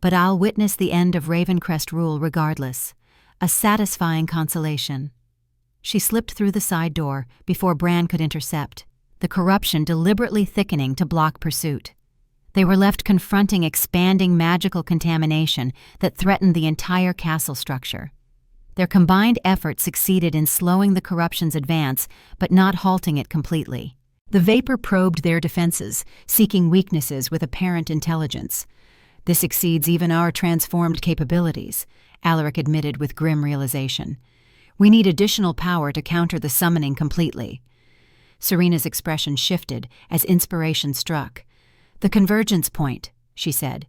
but I'll witness the end of Ravencrest rule regardless. A satisfying consolation. She slipped through the side door before Bran could intercept, the corruption deliberately thickening to block pursuit. They were left confronting expanding magical contamination that threatened the entire castle structure. Their combined effort succeeded in slowing the corruption's advance, but not halting it completely. The vapor probed their defenses, seeking weaknesses with apparent intelligence. This exceeds even our transformed capabilities, Alaric admitted with grim realization. We need additional power to counter the summoning completely. Serena's expression shifted as inspiration struck. The convergence point, she said.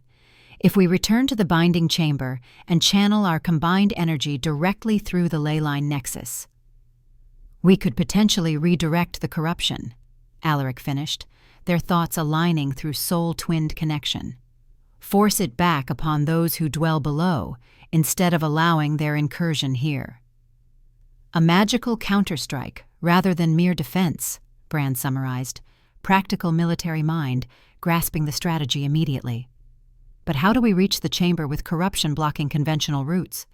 If we return to the binding chamber and channel our combined energy directly through the leyline nexus, we could potentially redirect the corruption, Alaric finished, their thoughts aligning through soul-twinned connection. Force it back upon those who dwell below instead of allowing their incursion here. A magical counterstrike rather than mere defense, Bran summarized, practical military mind, grasping the strategy immediately. But how do we reach the chamber with corruption blocking conventional routes?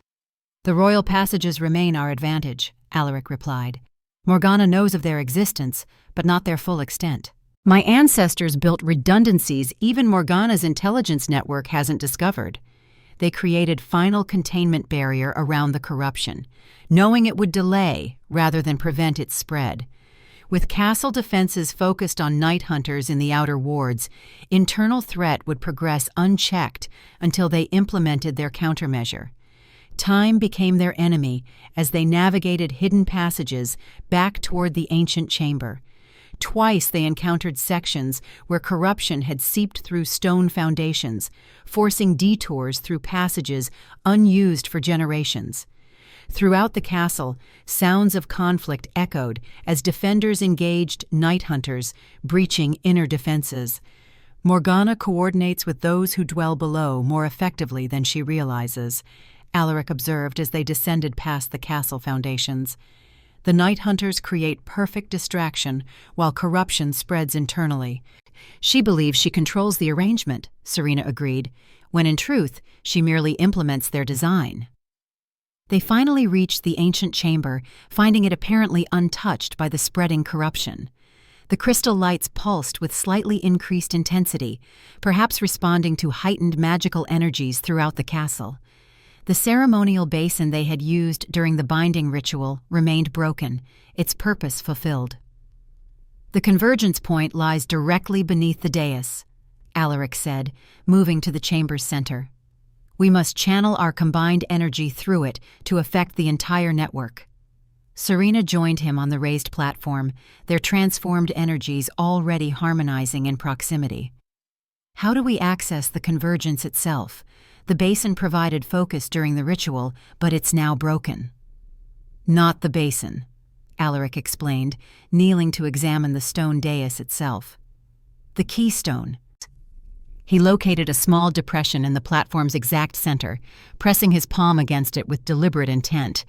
The royal passages remain our advantage, Alaric replied. Morgana knows of their existence, but not their full extent. My ancestors built redundancies even Morgana's intelligence network hasn't discovered. They created final containment barrier around the corruption, knowing it would delay rather than prevent its spread. With castle defenses focused on night hunters in the outer wards, internal threat would progress unchecked until they implemented their countermeasure. Time became their enemy as they navigated hidden passages back toward the ancient chamber. Twice they encountered sections where corruption had seeped through stone foundations, forcing detours through passages unused for generations. Throughout the castle, sounds of conflict echoed as defenders engaged night hunters, breaching inner defenses. Morgana coordinates with those who dwell below more effectively than she realizes, Alaric observed as they descended past the castle foundations. The night hunters create perfect distraction while corruption spreads internally. She believes she controls the arrangement, Serena agreed, when in truth she merely implements their design. They finally reached the ancient chamber, finding it apparently untouched by the spreading corruption. The crystal lights pulsed with slightly increased intensity, perhaps responding to heightened magical energies throughout the castle. The ceremonial basin they had used during the binding ritual remained broken, its purpose fulfilled. The convergence point lies directly beneath the dais, Alaric said, moving to the chamber's center. We must channel our combined energy through it to affect the entire network. Serena joined him on the raised platform, their transformed energies already harmonizing in proximity. How do we access the convergence itself? The basin provided focus during the ritual, but it's now broken. Not the basin, Alaric explained, kneeling to examine the stone dais itself. The keystone. He located a small depression in the platform's exact center, pressing his palm against it with deliberate intent.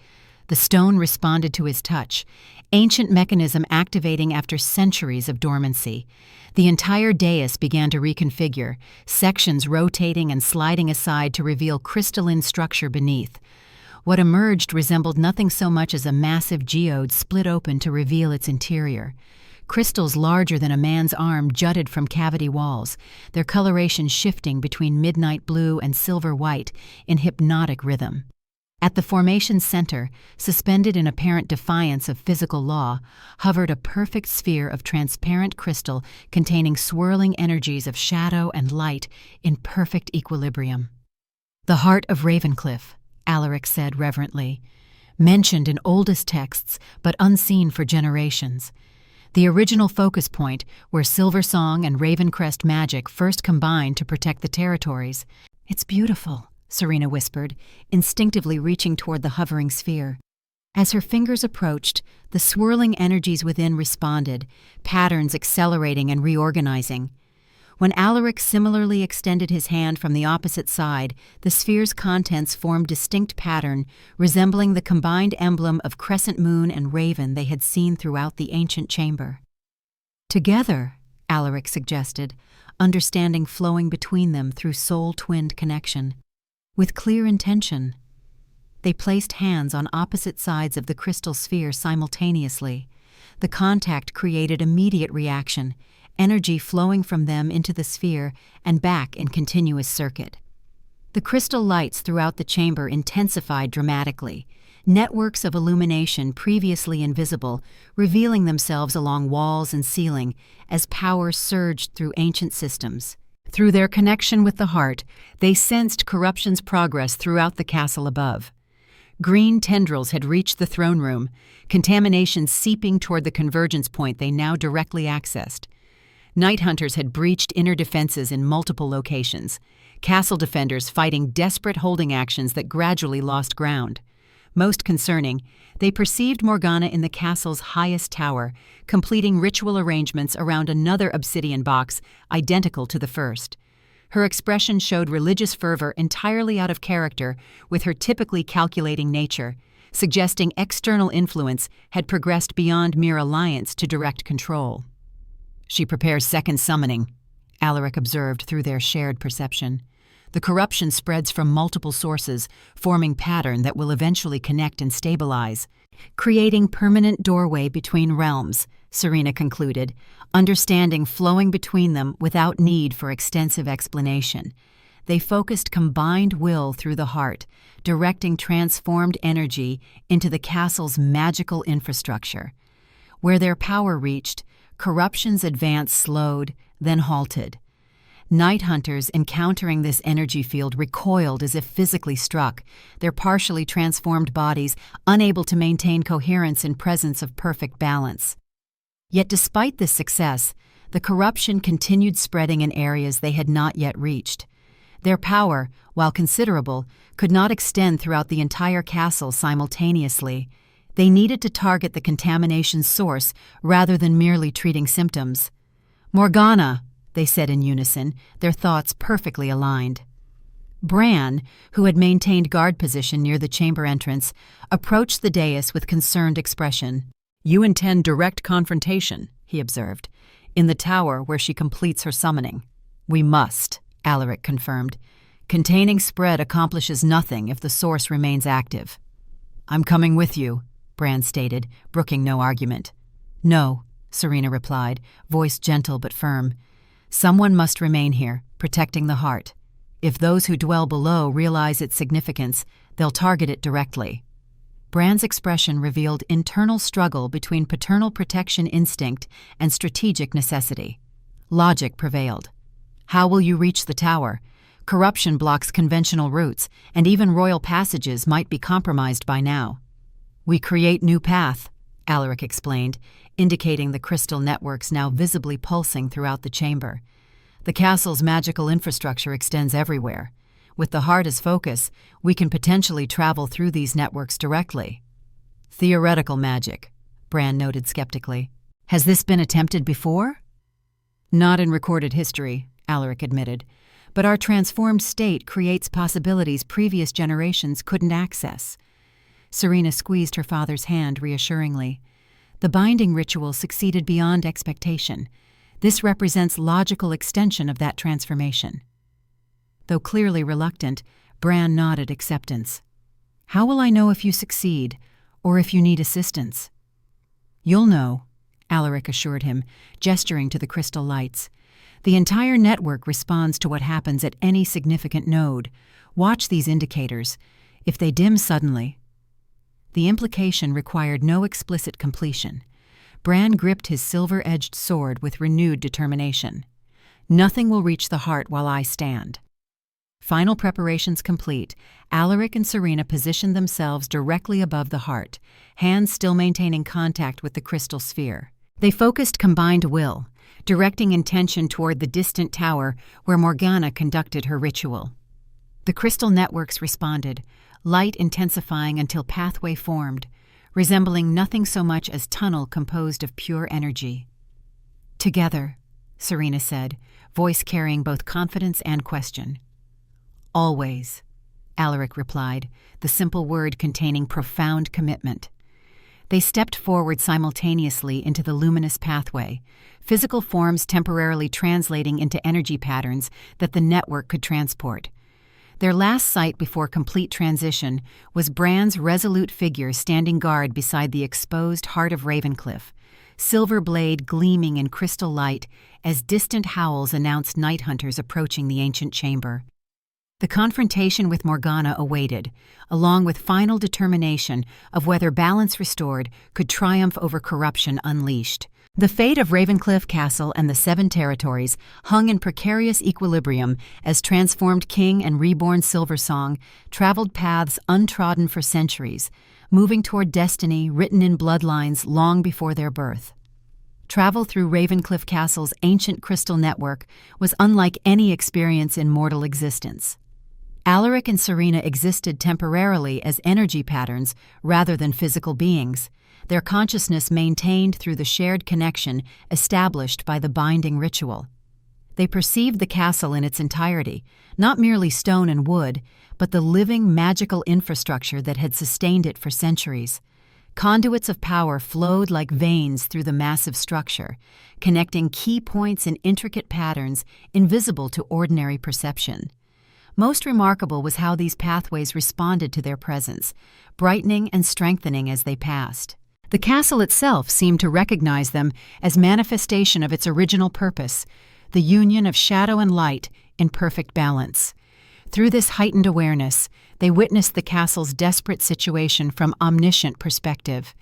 The stone responded to his touch, ancient mechanism activating after centuries of dormancy. The entire dais began to reconfigure, sections rotating and sliding aside to reveal crystalline structure beneath. What emerged resembled nothing so much as a massive geode split open to reveal its interior. Crystals larger than a man's arm jutted from cavity walls, their coloration shifting between midnight blue and silver white in hypnotic rhythm. At the formation's center, suspended in apparent defiance of physical law, hovered a perfect sphere of transparent crystal containing swirling energies of shadow and light in perfect equilibrium. The heart of Ravencliff, Alaric said reverently, mentioned in oldest texts but unseen for generations. The original focus point where Silversong and Ravencrest magic first combined to protect the territories. It's beautiful, Serena whispered, instinctively reaching toward the hovering sphere. As her fingers approached, the swirling energies within responded, patterns accelerating and reorganizing. When Alaric similarly extended his hand from the opposite side, the sphere's contents formed distinct pattern, resembling the combined emblem of crescent moon and raven they had seen throughout the ancient chamber. Together, Alaric suggested, understanding flowing between them through soul-twinned connection. With clear intention, they placed hands on opposite sides of the crystal sphere simultaneously. The contact created immediate reaction, energy flowing from them into the sphere and back in continuous circuit. The crystal lights throughout the chamber intensified dramatically, networks of illumination previously invisible revealing themselves along walls and ceiling as power surged through ancient systems. Through their connection with the heart, they sensed corruption's progress throughout the castle above. Green tendrils had reached the throne room, contamination seeping toward the convergence point they now directly accessed. Night hunters had breached inner defenses in multiple locations, castle defenders fighting desperate holding actions that gradually lost ground. Most concerning, they perceived Morgana in the castle's highest tower, completing ritual arrangements around another obsidian box identical to the first. Her expression showed religious fervor entirely out of character with her typically calculating nature, suggesting external influence had progressed beyond mere alliance to direct control. "She prepares second summoning," Alaric observed through their shared perception. "The corruption spreads from multiple sources, forming pattern that will eventually connect and stabilize, creating permanent doorway between realms," Serena concluded, understanding flowing between them without need for extensive explanation. They focused combined will through the heart, directing transformed energy into the castle's magical infrastructure. Where their power reached, corruption's advance slowed, then halted. Night hunters encountering this energy field recoiled as if physically struck, their partially transformed bodies unable to maintain coherence in presence of perfect balance. Yet despite this success, the corruption continued spreading in areas they had not yet reached. Their power, while considerable, could not extend throughout the entire castle simultaneously. They needed to target the contamination's source rather than merely treating symptoms. "Morgana," they said in unison, their thoughts perfectly aligned. Bran, who had maintained guard position near the chamber entrance, approached the dais with concerned expression. "You intend direct confrontation," he observed, "in the tower where she completes her summoning." "We must," Alaric confirmed. "Containing spread accomplishes nothing if the source remains active." "I'm coming with you," Bran stated, brooking no argument. "No," Serena replied, voice gentle but firm. "Someone must remain here, protecting the heart. If those who dwell below realize its significance, they'll target it directly." Bran's expression revealed internal struggle between paternal protection instinct and strategic necessity. Logic prevailed. "How will you reach the tower? Corruption blocks conventional routes, and even royal passages might be compromised by now." "We create new path," Alaric explained, indicating the crystal networks now visibly pulsing throughout the chamber. "The castle's magical infrastructure extends everywhere. With the heart as focus, we can potentially travel through these networks directly." "Theoretical magic," Bran noted skeptically. "Has this been attempted before?" "Not in recorded history," Alaric admitted, "but our transformed state creates possibilities previous generations couldn't access." Serena squeezed her father's hand reassuringly. The binding ritual succeeded beyond expectation. This represents logical extension of that transformation. Though clearly reluctant, Bran nodded acceptance. "How will I know if you succeed, or if you need assistance?" "You'll know," Alaric assured him, gesturing to the crystal lights. "The entire network responds to what happens at any significant node. Watch these indicators. If they dim suddenly—" The implication required no explicit completion. Bran gripped his silver-edged sword with renewed determination. "Nothing will reach the heart while I stand." Final preparations complete, Alaric and Serena positioned themselves directly above the heart, hands still maintaining contact with the crystal sphere. They focused combined will, directing intention toward the distant tower where Morgana conducted her ritual. The crystal networks responded, light intensifying until pathway formed. resembling nothing so much as tunnel composed of pure energy. "Together," Serena said, voice carrying both confidence and question. "Always," Alaric replied, the simple word containing profound commitment. They stepped forward simultaneously into the luminous pathway, physical forms temporarily translating into energy patterns that the network could transport. Their last sight before complete transition was Bran's resolute figure standing guard beside the exposed heart of Ravencliff, silver blade gleaming in crystal light as distant howls announced night hunters approaching the ancient chamber. The confrontation with Morgana awaited, along with final determination of whether balance restored could triumph over corruption unleashed. The fate of Ravencliff Castle and the Seven Territories hung in precarious equilibrium as transformed King and reborn Silversong traveled paths untrodden for centuries, moving toward destiny written in bloodlines long before their birth. Travel through Ravencliff Castle's ancient crystal network was unlike any experience in mortal existence. Alaric and Serena existed temporarily as energy patterns rather than physical beings, their consciousness maintained through the shared connection established by the binding ritual. They perceived the castle in its entirety, not merely stone and wood, but the living magical infrastructure that had sustained it for centuries. Conduits of power flowed like veins through the massive structure, connecting key points in intricate patterns invisible to ordinary perception. Most remarkable was how these pathways responded to their presence, brightening and strengthening as they passed. The castle itself seemed to recognize them as manifestation of its original purpose, the union of shadow and light in perfect balance. Through this heightened awareness, they witnessed the castle's desperate situation from omniscient perspective.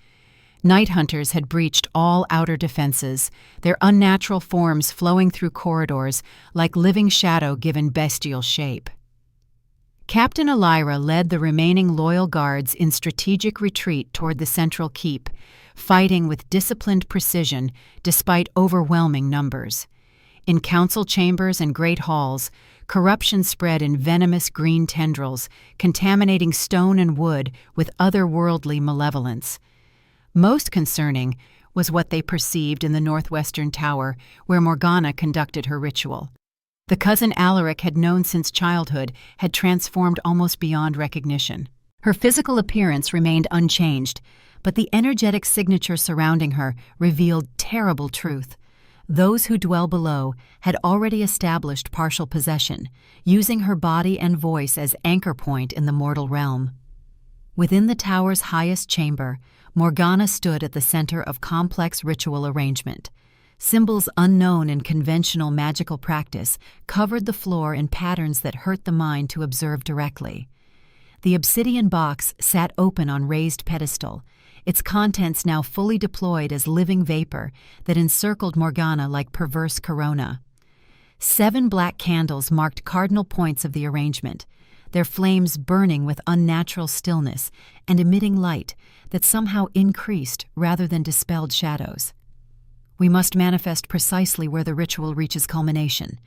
Night hunters had breached all outer defenses, their unnatural forms flowing through corridors like living shadow given bestial shape. Captain Elira led the remaining loyal guards in strategic retreat toward the central keep, fighting with disciplined precision despite overwhelming numbers. In council chambers and great halls, corruption spread in venomous green tendrils, contaminating stone and wood with otherworldly malevolence. Most concerning was what they perceived in the northwestern tower, where Morgana conducted her ritual. The cousin Alaric had known since childhood had transformed almost beyond recognition. Her physical appearance remained unchanged, but the energetic signature surrounding her revealed terrible truth. Those who dwell below had already established partial possession, using her body and voice as anchor point in the mortal realm. Within the tower's highest chamber, Morgana stood at the center of complex ritual arrangement. Symbols unknown in conventional magical practice covered the floor in patterns that hurt the mind to observe directly. The obsidian box sat open on raised pedestal, its contents now fully deployed as living vapor that encircled Morgana like perverse corona. 7 black candles marked cardinal points of the arrangement, their flames burning with unnatural stillness and emitting light that somehow increased rather than dispelled shadows. "We must manifest precisely where the ritual reaches culmination,"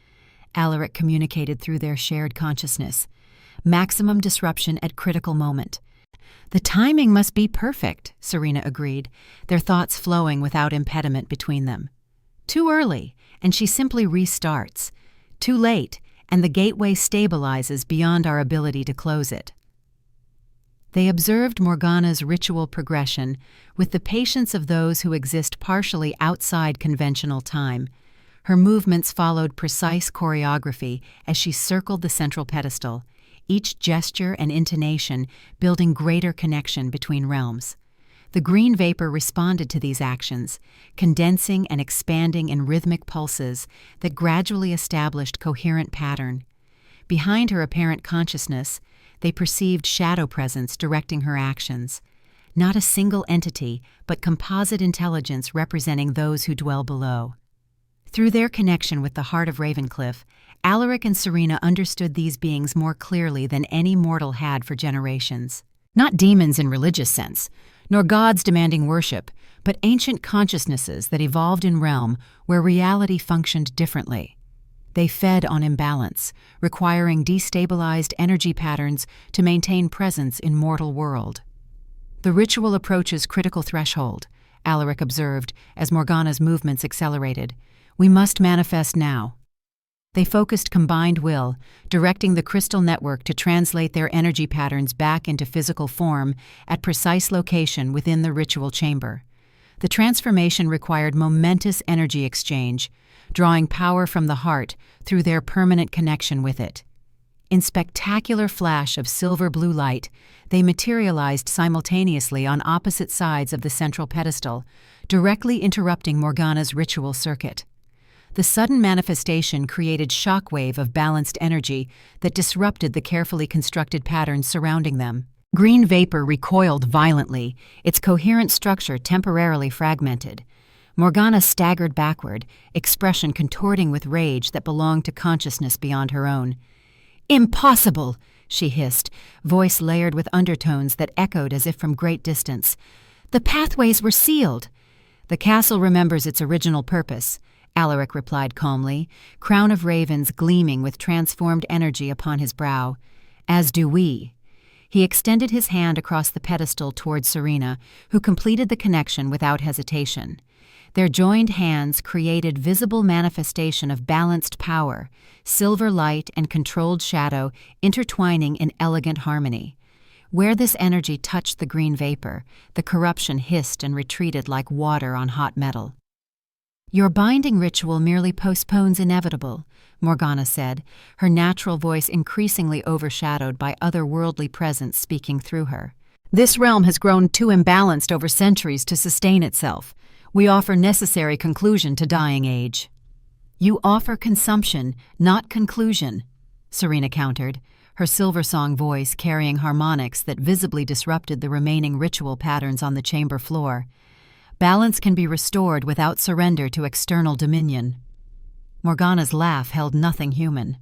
Alaric communicated through their shared consciousness. "Maximum disruption at critical moment." "The timing must be perfect," Serena agreed, their thoughts flowing without impediment between them. "Too early, and she simply restarts. Too late, and the gateway stabilizes beyond our ability to close it." They observed Morgana's ritual progression with the patience of those who exist partially outside conventional time. Her movements followed precise choreography as she circled the central pedestal, each gesture and intonation building greater connection between realms. The green vapor responded to these actions, condensing and expanding in rhythmic pulses that gradually established coherent pattern. Behind her apparent consciousness, they perceived shadow presence directing her actions. Not a single entity, but composite intelligence representing those who dwell below. Through their connection with the heart of Ravencliff, Alaric and Serena understood these beings more clearly than any mortal had for generations. Not demons in religious sense, nor gods demanding worship, but ancient consciousnesses that evolved in realm where reality functioned differently. They fed on imbalance, requiring destabilized energy patterns to maintain presence in mortal world. The ritual approaches critical threshold, Alaric observed as Morgana's movements accelerated. We must manifest now. They focused combined will, directing the crystal network to translate their energy patterns back into physical form at precise location within the ritual chamber. The transformation required momentous energy exchange, drawing power from the heart through their permanent connection with it. In spectacular flash of silver-blue light, they materialized simultaneously on opposite sides of the central pedestal, directly interrupting Morgana's ritual circuit. The sudden manifestation created shockwave of balanced energy that disrupted the carefully constructed patterns surrounding them. Green vapor recoiled violently, its coherent structure temporarily fragmented. Morgana staggered backward, expression contorting with rage that belonged to consciousness beyond her own. "Impossible!" she hissed, voice layered with undertones that echoed as if from great distance. "The pathways were sealed." "The castle remembers its original purpose," Alaric replied calmly, crown of ravens gleaming with transformed energy upon his brow. "As do we." He extended his hand across the pedestal toward Serena, who completed the connection without hesitation. Their joined hands created visible manifestation of balanced power, silver light and controlled shadow intertwining in elegant harmony. Where this energy touched the green vapor, the corruption hissed and retreated like water on hot metal. "Your binding ritual merely postpones inevitable," Morgana said, her natural voice increasingly overshadowed by otherworldly presence speaking through her. "This realm has grown too imbalanced over centuries to sustain itself. We offer necessary conclusion to dying age." "You offer consumption, not conclusion," Serena countered, her silver-song voice carrying harmonics that visibly disrupted the remaining ritual patterns on the chamber floor. "Balance can be restored without surrender to external dominion." Morgana's laugh held nothing human.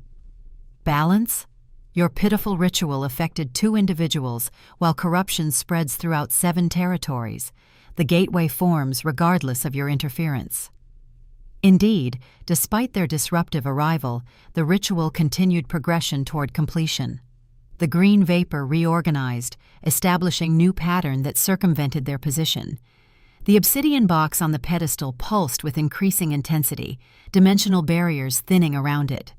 "Balance? Your pitiful ritual affected 2 individuals, while corruption spreads throughout 7 territories. The gateway forms regardless of your interference." Indeed, despite their disruptive arrival, the ritual continued progression toward completion. The green vapor reorganized, establishing new pattern that circumvented their position. The obsidian box on the pedestal pulsed with increasing intensity, dimensional barriers thinning around it.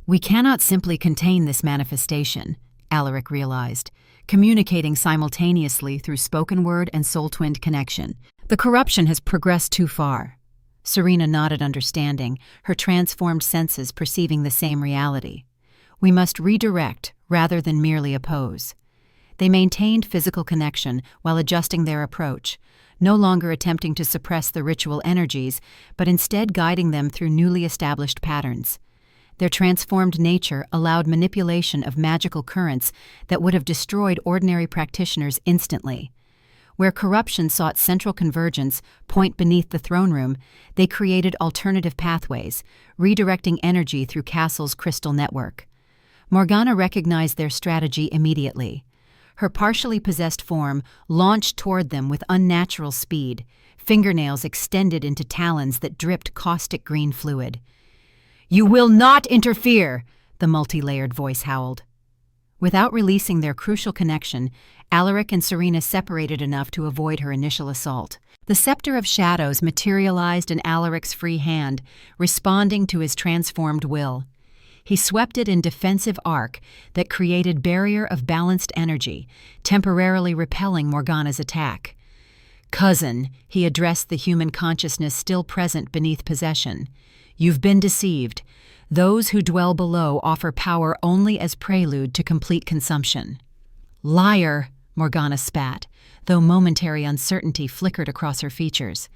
"We cannot simply contain this manifestation," Alaric realized, communicating simultaneously through spoken word and soul-twinned connection. "The corruption has progressed too far." Serena nodded understanding, her transformed senses perceiving the same reality. "We must redirect rather than merely oppose." They maintained physical connection while adjusting their approach, no longer attempting to suppress the ritual energies, but instead guiding them through newly established patterns. Their transformed nature allowed manipulation of magical currents that would have destroyed ordinary practitioners instantly. Where corruption sought central convergence, point beneath the throne room, they created alternative pathways, redirecting energy through Castle's crystal network. Morgana recognized their strategy immediately. Her partially possessed form launched toward them with unnatural speed, fingernails extended into talons that dripped caustic green fluid. "You will not interfere!" the multi-layered voice howled. Without releasing their crucial connection, Alaric and Serena separated enough to avoid her initial assault. The scepter of shadows materialized in Alaric's free hand, responding to his transformed will. He swept it in defensive arc that created barrier of balanced energy, temporarily repelling Morgana's attack. "Cousin," he addressed the human consciousness still present beneath possession, "you've been deceived. Those who dwell below offer power only as prelude to complete consumption." "Liar," Morgana spat, though momentary uncertainty flickered across her features.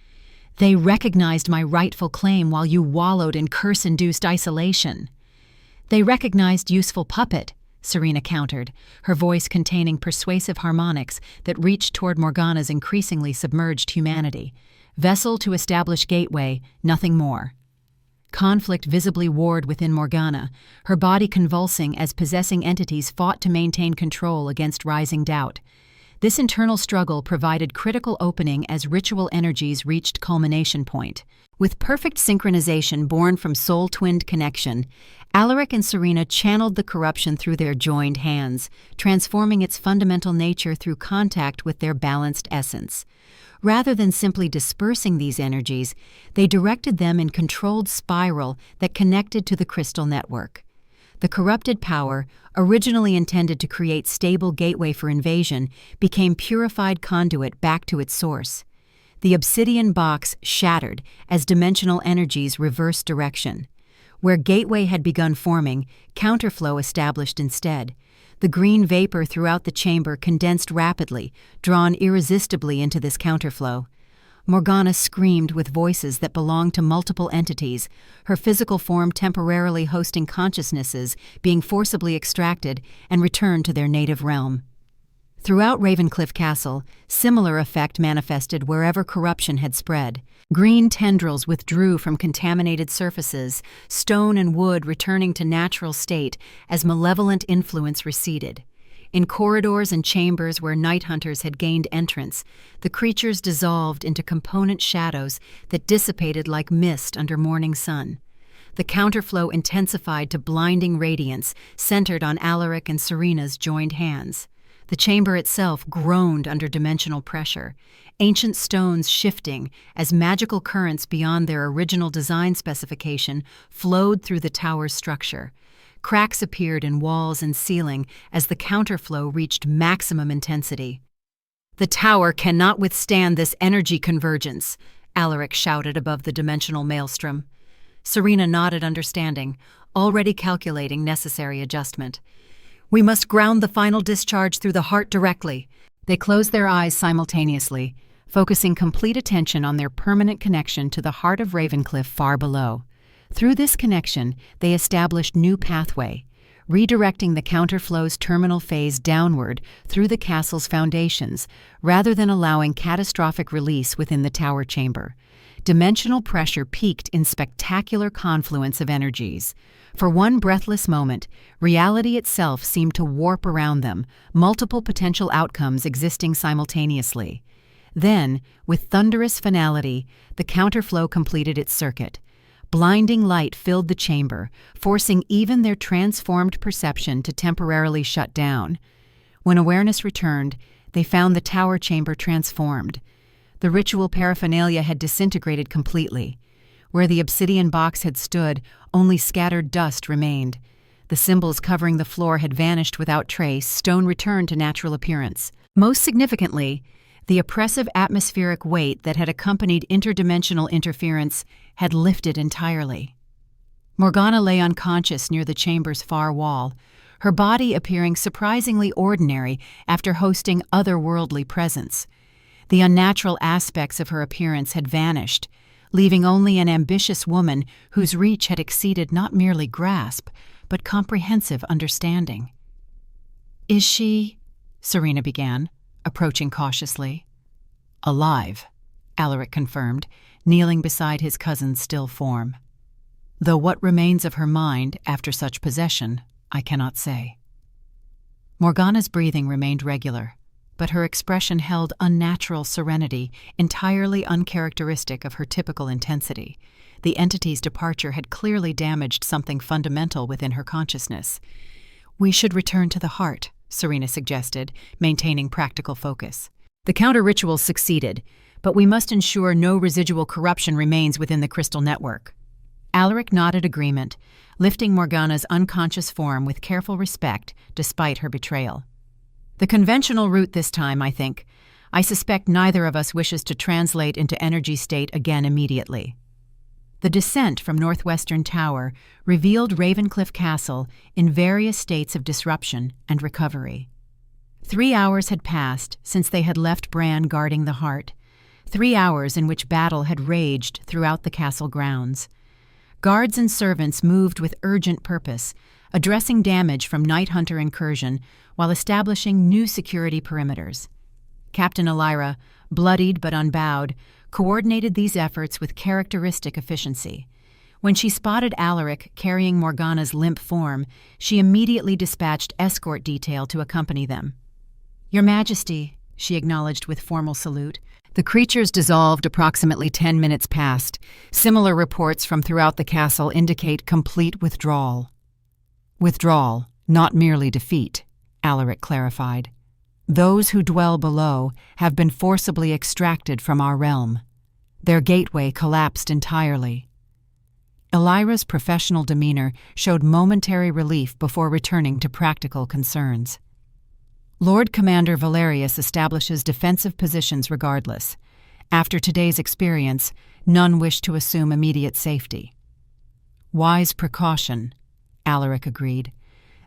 "They recognized my rightful claim while you wallowed in curse-induced isolation." "They recognized useful puppet," Serena countered, her voice containing persuasive harmonics that reached toward Morgana's increasingly submerged humanity. "Vessel to establish gateway, nothing more." Conflict visibly warred within Morgana, her body convulsing as possessing entities fought to maintain control against rising doubt. This internal struggle provided critical opening as ritual energies reached culmination point. With perfect synchronization born from soul-twinned connection, Alaric and Serena channeled the corruption through their joined hands, transforming its fundamental nature through contact with their balanced essence. Rather than simply dispersing these energies, they directed them in controlled spiral that connected to the crystal network. The corrupted power, originally intended to create stable gateway for invasion, became purified conduit back to its source. The obsidian box shattered as dimensional energies reversed direction. Where gateway had begun forming, counterflow established instead. The green vapor throughout the chamber condensed rapidly, drawn irresistibly into this counterflow. Morgana screamed with voices that belonged to multiple entities, her physical form temporarily hosting consciousnesses being forcibly extracted and returned to their native realm. Throughout Ravencliff Castle, similar effect manifested wherever corruption had spread. Green tendrils withdrew from contaminated surfaces, stone and wood returning to natural state as malevolent influence receded. In corridors and chambers where night hunters had gained entrance, the creatures dissolved into component shadows that dissipated like mist under morning sun. The counterflow intensified to blinding radiance centered on Alaric and Serena's joined hands. The chamber itself groaned under dimensional pressure, ancient stones shifting as magical currents beyond their original design specification flowed through the tower's structure. Cracks appeared in walls and ceiling as the counterflow reached maximum intensity. "The tower cannot withstand this energy convergence," Alaric shouted above the dimensional maelstrom. Serena nodded understanding, already calculating necessary adjustment. "We must ground the final discharge through the heart directly." They closed their eyes simultaneously, focusing complete attention on their permanent connection to the heart of Ravencliff far below. Through this connection, they established new pathway, redirecting the counterflow's terminal phase downward through the castle's foundations, rather than allowing catastrophic release within the tower chamber. Dimensional pressure peaked in spectacular confluence of energies. For one breathless moment, reality itself seemed to warp around them, multiple potential outcomes existing simultaneously. Then, with thunderous finality, the counterflow completed its circuit. Blinding light filled the chamber, forcing even their transformed perception to temporarily shut down. When awareness returned, they found the tower chamber transformed. The ritual paraphernalia had disintegrated completely. Where the obsidian box had stood, only scattered dust remained. The symbols covering the floor had vanished without trace, stone returned to natural appearance. Most significantly, the oppressive atmospheric weight that had accompanied interdimensional interference had lifted entirely. Morgana lay unconscious near the chamber's far wall, her body appearing surprisingly ordinary after hosting otherworldly presence. The unnatural aspects of her appearance had vanished, leaving only an ambitious woman whose reach had exceeded not merely grasp, but comprehensive understanding. "Is she?" Serena began, approaching cautiously. "Alive," Alaric confirmed, kneeling beside his cousin's still form. "Though what remains of her mind after such possession, I cannot say." Morgana's breathing remained regular, but her expression held unnatural serenity, entirely uncharacteristic of her typical intensity. The entity's departure had clearly damaged something fundamental within her consciousness. "We should return to the heart," Serena suggested, maintaining practical focus. "The counter-ritual succeeded, but we must ensure no residual corruption remains within the crystal network." Alaric nodded agreement, lifting Morgana's unconscious form with careful respect despite her betrayal. "The conventional route this time, I think. I suspect neither of us wishes to translate into energy state again immediately." The descent from Northwestern Tower revealed Ravencliff Castle in various states of disruption and recovery. 3 hours had passed since they had left Bran guarding the heart, 3 hours in which battle had raged throughout the castle grounds. Guards and servants moved with urgent purpose, addressing damage from night hunter incursion while establishing new security perimeters. Captain Elira, bloodied but unbowed, coordinated these efforts with characteristic efficiency. When she spotted Alaric carrying Morgana's limp form, she immediately dispatched escort detail to accompany them. "Your Majesty," she acknowledged with formal salute. The creatures dissolved approximately 10 minutes past. Similar reports from throughout the castle indicate complete withdrawal. Withdrawal, not merely defeat, Alaric clarified. Those who dwell below have been forcibly extracted from our realm. Their gateway collapsed entirely. Elira's professional demeanor showed momentary relief before returning to practical concerns. Lord Commander Valerius establishes defensive positions regardless. After today's experience, none wish to assume immediate safety. Wise precaution, Alaric agreed.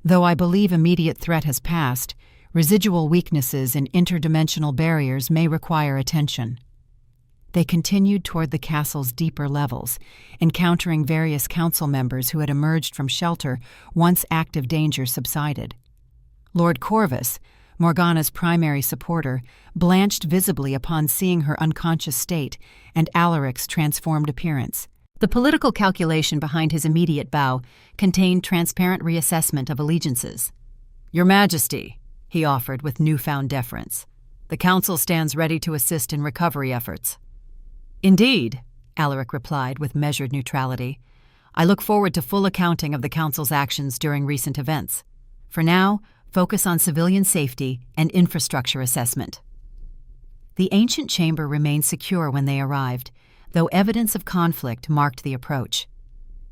Though I believe immediate threat has passed, residual weaknesses in interdimensional barriers may require attention. They continued toward the castle's deeper levels, encountering various council members who had emerged from shelter once active danger subsided. Lord Corvus, Morgana's primary supporter, blanched visibly upon seeing her unconscious state and Alaric's transformed appearance. The political calculation behind his immediate bow contained transparent reassessment of allegiances. "Your Majesty," he offered with newfound deference, "the Council stands ready to assist in recovery efforts." "Indeed," Alaric replied with measured neutrality. "I look forward to full accounting of the Council's actions during recent events. For now, focus on civilian safety and infrastructure assessment." The ancient chamber remained secure when they arrived, though evidence of conflict marked the approach.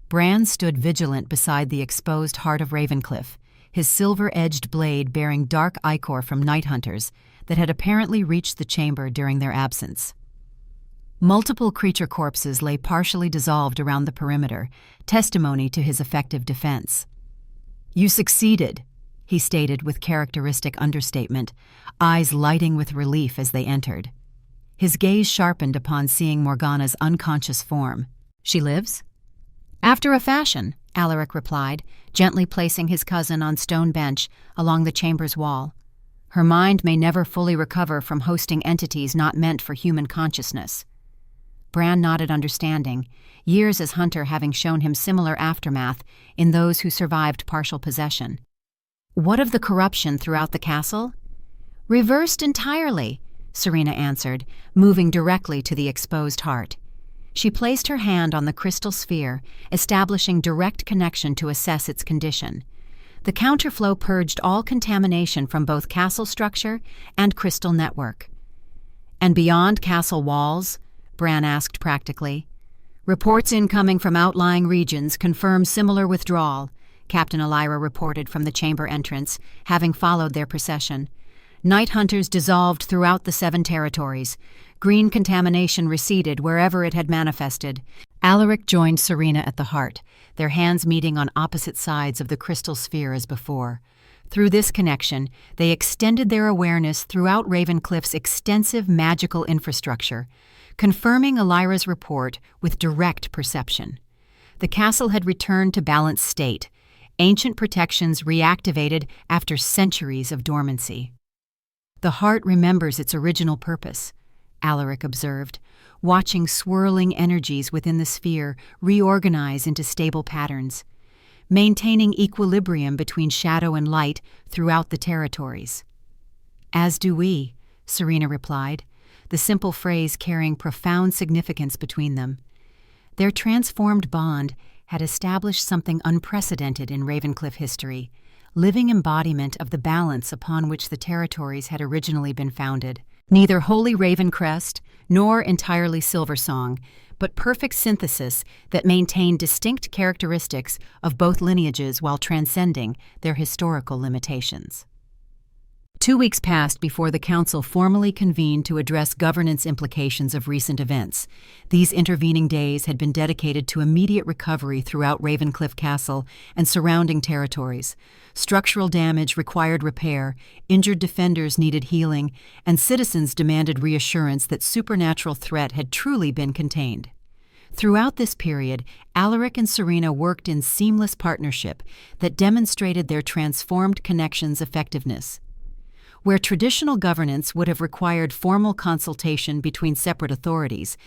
Bran stood vigilant beside the exposed heart of Ravencliff, his silver-edged blade bearing dark ichor from night hunters that had apparently reached the chamber during their absence. Multiple creature corpses lay partially dissolved around the perimeter, testimony to his effective defense. "You succeeded," he stated with characteristic understatement, eyes lighting with relief as they entered. His gaze sharpened upon seeing Morgana's unconscious form. "She lives?" "After a fashion," Alaric replied, gently placing his cousin on stone bench along the chamber's wall. "Her mind may never fully recover from hosting entities not meant for human consciousness." Bran nodded understanding, years as hunter having shown him similar aftermath in those who survived partial possession. "What of the corruption throughout the castle?" "Reversed entirely," Serena answered, moving directly to the exposed heart. She placed her hand on the crystal sphere, establishing direct connection to assess its condition. The counterflow purged all contamination from both castle structure and crystal network. "And beyond castle walls?" Bran asked practically. "Reports incoming from outlying regions confirm similar withdrawal," Captain Elira reported from the chamber entrance, having followed their procession. "Night hunters dissolved throughout the 7 territories. Green contamination receded wherever it had manifested." Alaric joined Serena at the heart, their hands meeting on opposite sides of the crystal sphere as before. Through this connection, they extended their awareness throughout Ravencliff's extensive magical infrastructure, confirming Elira's report with direct perception. The castle had returned to balanced state, ancient protections reactivated after centuries of dormancy. "The heart remembers its original purpose," Alaric observed, watching swirling energies within the sphere reorganize into stable patterns, maintaining equilibrium between shadow and light throughout the territories. "As do we," Serena replied, the simple phrase carrying profound significance between them. Their transformed bond had established something unprecedented in Ravencliff history, living embodiment of the balance upon which the territories had originally been founded. Neither wholly Ravencrest nor entirely Silversong, but perfect synthesis that maintained distinct characteristics of both lineages while transcending their historical limitations. 2 weeks passed before the Council formally convened to address governance implications of recent events. These intervening days had been dedicated to immediate recovery throughout Ravencliff Castle and surrounding territories. Structural damage required repair, injured defenders needed healing, and citizens demanded reassurance that supernatural threat had truly been contained. Throughout this period, Alaric and Serena worked in seamless partnership that demonstrated their transformed connections' effectiveness. Where traditional governance would have required formal consultation between separate authorities,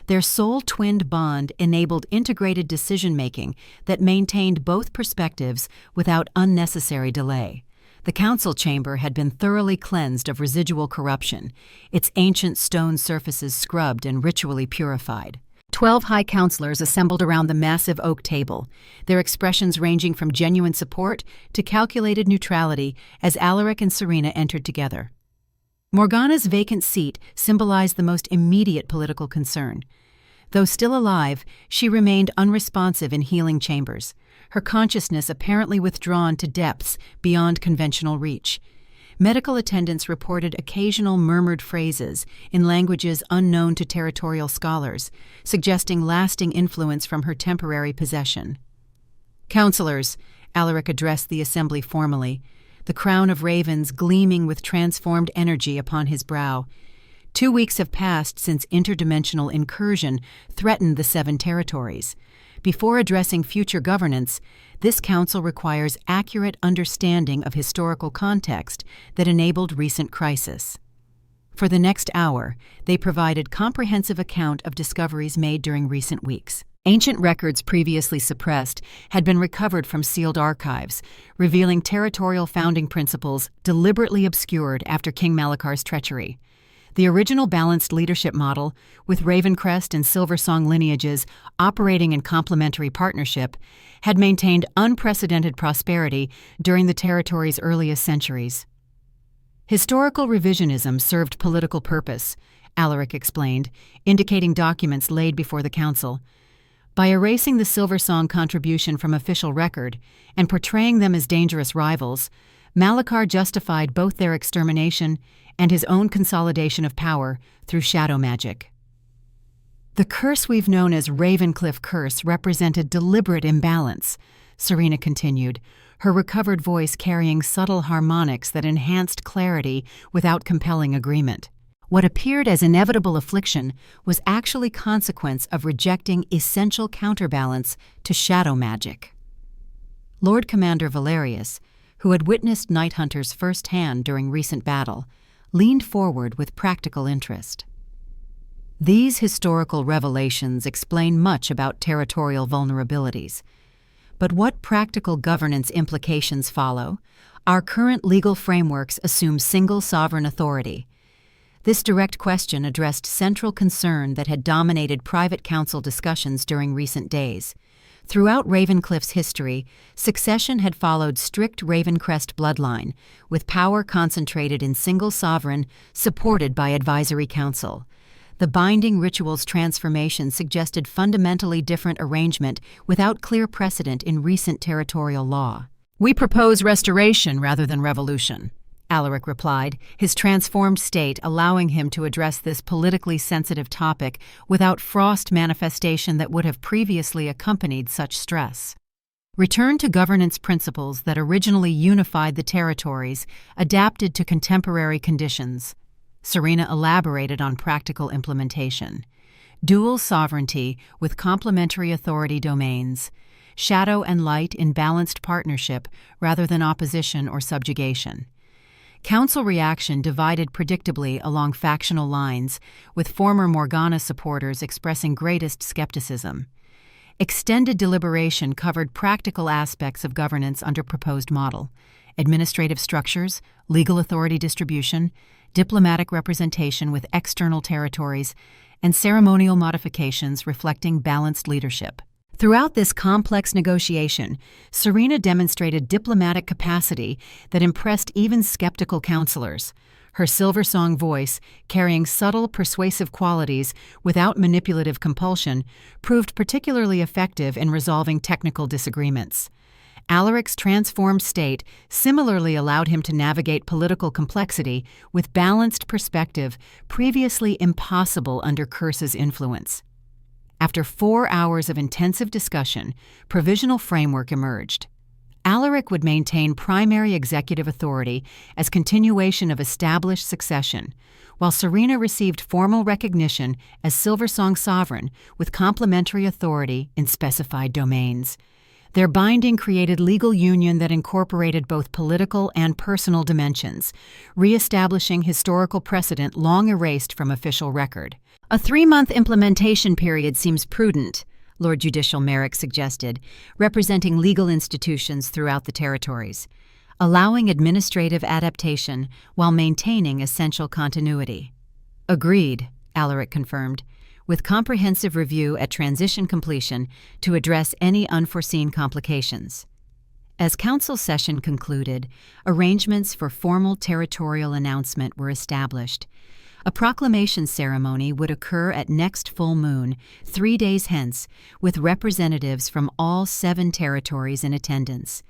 their soul-twinned bond enabled integrated decision-making that maintained both perspectives without unnecessary delay. The council chamber had been thoroughly cleansed of residual corruption, its ancient stone surfaces scrubbed and ritually purified. 12 high councilors assembled around the massive oak table, their expressions ranging from genuine support to calculated neutrality as Alaric and Serena entered together. Morgana's vacant seat symbolized the most immediate political concern. Though still alive, she remained unresponsive in healing chambers, her consciousness apparently withdrawn to depths beyond conventional reach. Medical attendants reported occasional murmured phrases in languages unknown to territorial scholars, suggesting lasting influence from her temporary possession. "Councilors," Alaric addressed the assembly formally, the crown of ravens gleaming with transformed energy upon his brow. 2 weeks have passed since interdimensional incursion threatened the 7 territories. Before addressing future governance, this council requires accurate understanding of historical context that enabled recent crisis. For the next hour, they provided comprehensive account of discoveries made during recent weeks. Ancient records previously suppressed had been recovered from sealed archives, revealing territorial founding principles deliberately obscured after King Malakar's treachery. The original balanced leadership model, with Ravencrest and Silversong lineages operating in complementary partnership, had maintained unprecedented prosperity during the territory's earliest centuries. Historical revisionism served political purpose, Alaric explained, indicating documents laid before the council. By erasing the Silversong contribution from official record and portraying them as dangerous rivals, Malakar justified both their extermination and his own consolidation of power through shadow magic. "The curse we've known as Ravencliff Curse represented deliberate imbalance," Serena continued, her recovered voice carrying subtle harmonics that enhanced clarity without compelling agreement. What appeared as inevitable affliction was actually consequence of rejecting essential counterbalance to shadow magic. Lord Commander Valerius, who had witnessed Night Hunters firsthand during recent battle, leaned forward with practical interest. "These historical revelations explain much about territorial vulnerabilities. But what practical governance implications follow? Our current legal frameworks assume single sovereign authority." This direct question addressed central concern that had dominated private council discussions during recent days. Throughout Ravencliff's history, succession had followed strict Ravencrest bloodline, with power concentrated in single sovereign, supported by advisory council. The binding ritual's transformation suggested fundamentally different arrangement without clear precedent in recent territorial law. "We propose restoration rather than revolution," Alaric replied, his transformed state allowing him to address this politically sensitive topic without frost manifestation that would have previously accompanied such stress. "Return to governance principles that originally unified the territories, adapted to contemporary conditions." Serena elaborated on practical implementation. "Dual sovereignty with complementary authority domains. Shadow and light in balanced partnership rather than opposition or subjugation." Council reaction divided predictably along factional lines, with former Morgana supporters expressing greatest skepticism. Extended deliberation covered practical aspects of governance under proposed model: administrative structures, legal authority distribution, diplomatic representation with external territories, and ceremonial modifications reflecting balanced leadership. Throughout this complex negotiation, Serena demonstrated diplomatic capacity that impressed even skeptical counselors. Her Silversong voice, carrying subtle, persuasive qualities without manipulative compulsion, proved particularly effective in resolving technical disagreements. Alaric's transformed state similarly allowed him to navigate political complexity with balanced perspective previously impossible under Curse's influence. After 4 hours of intensive discussion, provisional framework emerged. Alaric would maintain primary executive authority as continuation of established succession, while Serena received formal recognition as Silversong sovereign with complementary authority in specified domains. Their binding created legal union that incorporated both political and personal dimensions, reestablishing historical precedent long erased from official record. "A 3-month implementation period seems prudent," Lord Judicial Merrick suggested, representing legal institutions throughout the territories. allowing administrative adaptation while maintaining essential continuity. Agreed, Alaric confirmed, with comprehensive review at transition completion to address any unforeseen complications. As council session concluded, arrangements for formal territorial announcement were established. A proclamation ceremony would occur at next full moon, 3 days hence, with representatives from all 7 territories in attendance.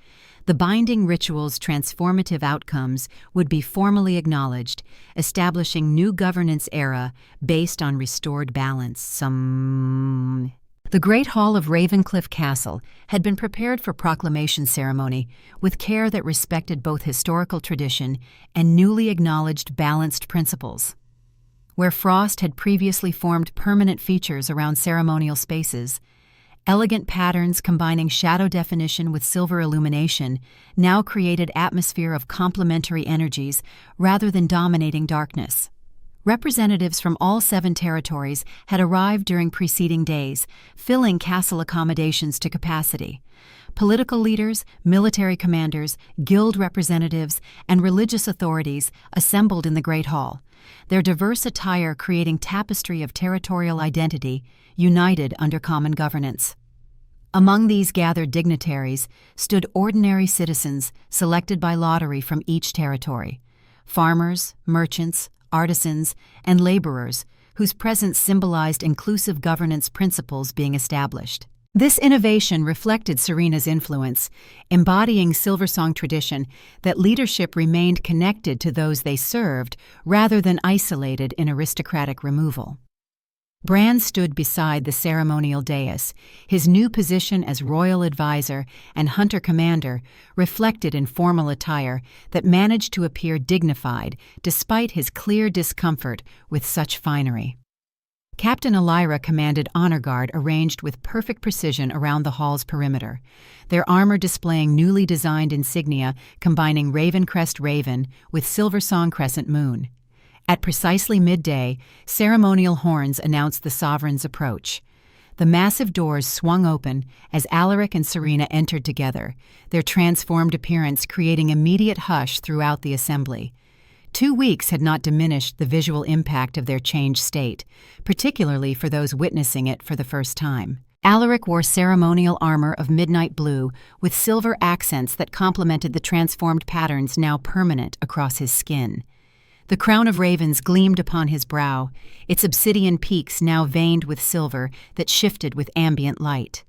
The binding ritual's transformative outcomes would be formally acknowledged, establishing new governance era based on restored balance. The Great Hall of Ravencliff Castle had been prepared for proclamation ceremony with care that respected both historical tradition and newly acknowledged balanced principles. Where frost had previously formed permanent features around ceremonial spaces, elegant patterns combining shadow definition with silver illumination now created atmosphere of complementary energies rather than dominating darkness. Representatives from all 7 territories had arrived during preceding days, filling castle accommodations to capacity. Political leaders, military commanders, guild representatives, and religious authorities assembled in the Great Hall, their diverse attire creating tapestry of territorial identity, united under common governance. Among these gathered dignitaries stood ordinary citizens selected by lottery from each territory, farmers, merchants, artisans, and laborers whose presence symbolized inclusive governance principles being established. This innovation reflected Serena's influence, embodying Silversong tradition that leadership remained connected to those they served rather than isolated in aristocratic removal. Bran stood beside the ceremonial dais, his new position as royal advisor and hunter commander reflected in formal attire that managed to appear dignified despite his clear discomfort with such finery. Captain Elira commanded honor guard arranged with perfect precision around the hall's perimeter, their armor displaying newly designed insignia combining Ravencrest Raven with Silversong Crescent Moon. At precisely midday, ceremonial horns announced the sovereign's approach. The massive doors swung open as Alaric and Serena entered together, their transformed appearance creating immediate hush throughout the assembly. 2 weeks had not diminished the visual impact of their changed state, particularly for those witnessing it for the first time. Alaric wore ceremonial armor of midnight blue with silver accents that complemented the transformed patterns now permanent across his skin. The crown of ravens gleamed upon his brow, its obsidian peaks now veined with silver that shifted with ambient light.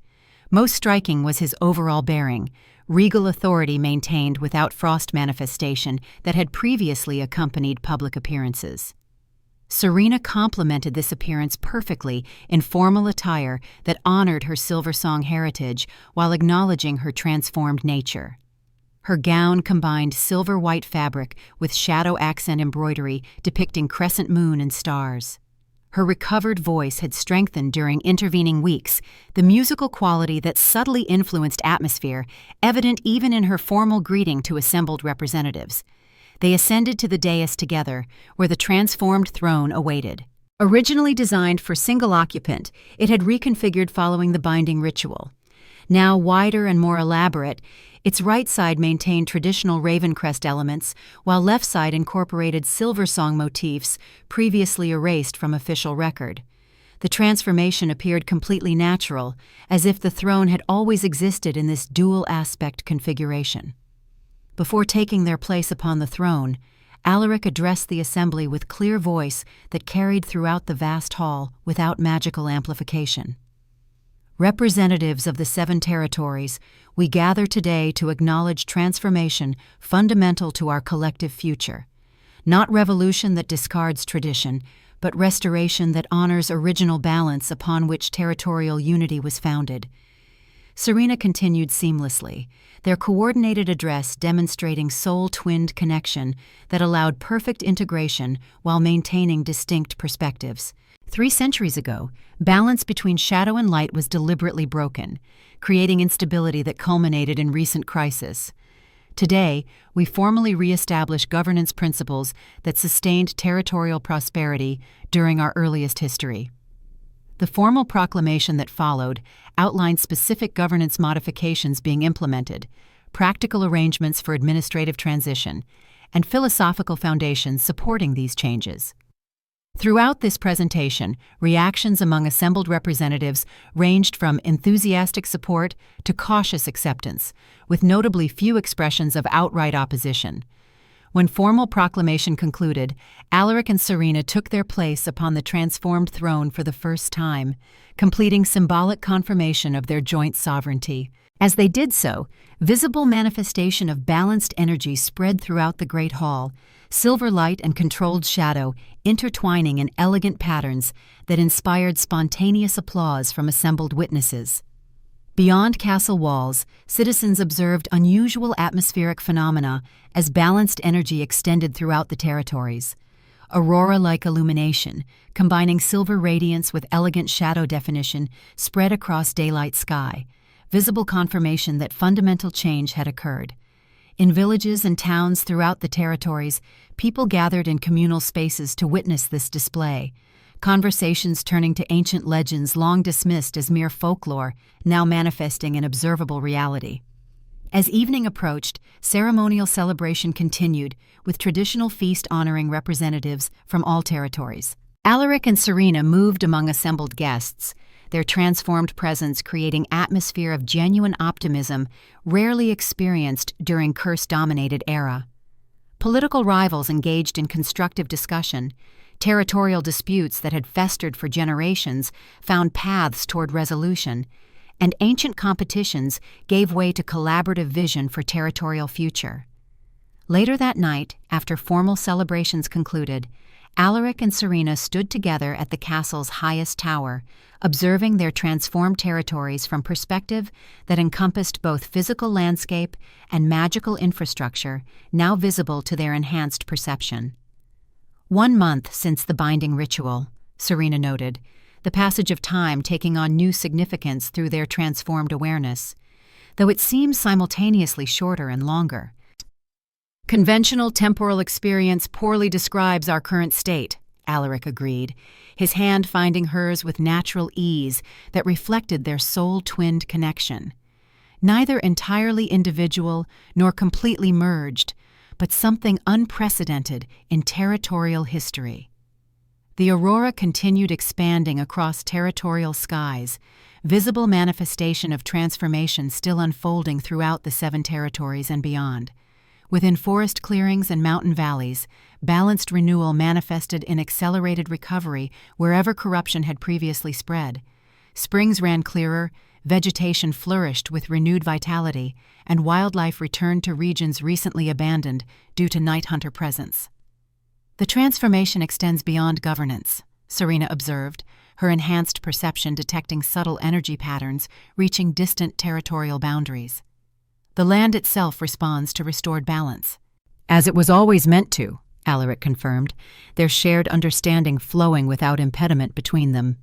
Most striking was his overall bearing, regal authority maintained without frost manifestation that had previously accompanied public appearances. Serena complemented this appearance perfectly in formal attire that honored her Silversong heritage while acknowledging her transformed nature. Her gown combined silver-white fabric with shadow accent embroidery depicting crescent moon and stars. Her recovered voice had strengthened during intervening weeks, the musical quality that subtly influenced atmosphere, evident even in her formal greeting to assembled representatives. They ascended to the dais together, where the transformed throne awaited. Originally designed for single occupant, it had reconfigured following the binding ritual. Now wider and more elaborate, its right side maintained traditional Ravencrest elements, while left side incorporated Silversong motifs previously erased from official record. The transformation appeared completely natural, as if the throne had always existed in this dual-aspect configuration. Before taking their place upon the throne, Alaric addressed the assembly with clear voice that carried throughout the vast hall without magical amplification. Representatives of the 7 territories, we gather today to acknowledge transformation fundamental to our collective future. Not revolution that discards tradition, but restoration that honors original balance upon which territorial unity was founded. Serena continued seamlessly, their coordinated address demonstrating soul-twinned connection that allowed perfect integration while maintaining distinct perspectives. 3 centuries ago, balance between shadow and light was deliberately broken, creating instability that culminated in recent crisis. Today, we formally reestablish governance principles that sustained territorial prosperity during our earliest history. The formal proclamation that followed outlined specific governance modifications being implemented, practical arrangements for administrative transition, and philosophical foundations supporting these changes. Throughout this presentation, reactions among assembled representatives ranged from enthusiastic support to cautious acceptance, with notably few expressions of outright opposition. When formal proclamation concluded, Alaric and Serena took their place upon the transformed throne for the first time, completing symbolic confirmation of their joint sovereignty. As they did so, visible manifestation of balanced energy spread throughout the great hall, silver light and controlled shadow intertwining in elegant patterns that inspired spontaneous applause from assembled witnesses. Beyond castle walls, citizens observed unusual atmospheric phenomena as balanced energy extended throughout the territories. Aurora-like illumination, combining silver radiance with elegant shadow definition, spread across daylight sky, visible confirmation that fundamental change had occurred. In villages and towns throughout the territories, people gathered in communal spaces to witness this display, conversations turning to ancient legends long dismissed as mere folklore, now manifesting in observable reality. As evening approached, ceremonial celebration continued, with traditional feast honoring representatives from all territories. Alaric and Serena moved among assembled guests, their transformed presence creating atmosphere of genuine optimism rarely experienced during curse-dominated era. Political rivals engaged in constructive discussion. Territorial disputes that had festered for generations found paths toward resolution, and ancient competitions gave way to collaborative vision for territorial future. Later that night, after formal celebrations concluded, Alaric and Serena stood together at the castle's highest tower, observing their transformed territories from perspective that encompassed both physical landscape and magical infrastructure now visible to their enhanced perception. 1 month since the binding ritual, Serena noted, the passage of time taking on new significance through their transformed awareness, though it seems simultaneously shorter and longer. Conventional temporal experience poorly describes our current state, Alaric agreed, his hand finding hers with natural ease that reflected their soul-twinned connection. Neither entirely individual nor completely merged, but something unprecedented in territorial history. The aurora continued expanding across territorial skies, visible manifestation of transformation still unfolding throughout the 7 territories and beyond. Within forest clearings and mountain valleys, balanced renewal manifested in accelerated recovery wherever corruption had previously spread. Springs ran clearer, vegetation flourished with renewed vitality, and wildlife returned to regions recently abandoned due to night hunter presence. The transformation extends beyond governance, Serena observed, her enhanced perception detecting subtle energy patterns reaching distant territorial boundaries. The land itself responds to restored balance. As it was always meant to, Alaric confirmed, their shared understanding flowing without impediment between them,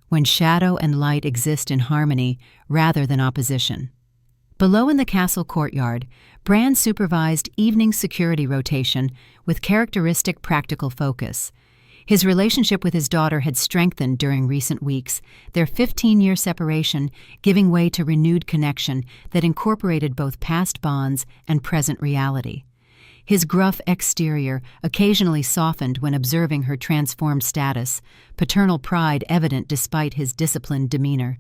when shadow and light exist in harmony rather than opposition. Below in the castle courtyard, Bran supervised evening security rotation with characteristic practical focus. His relationship with his daughter had strengthened during recent weeks, their 15-year separation giving way to renewed connection that incorporated both past bonds and present reality. His gruff exterior occasionally softened when observing her transformed status, paternal pride evident despite his disciplined demeanor.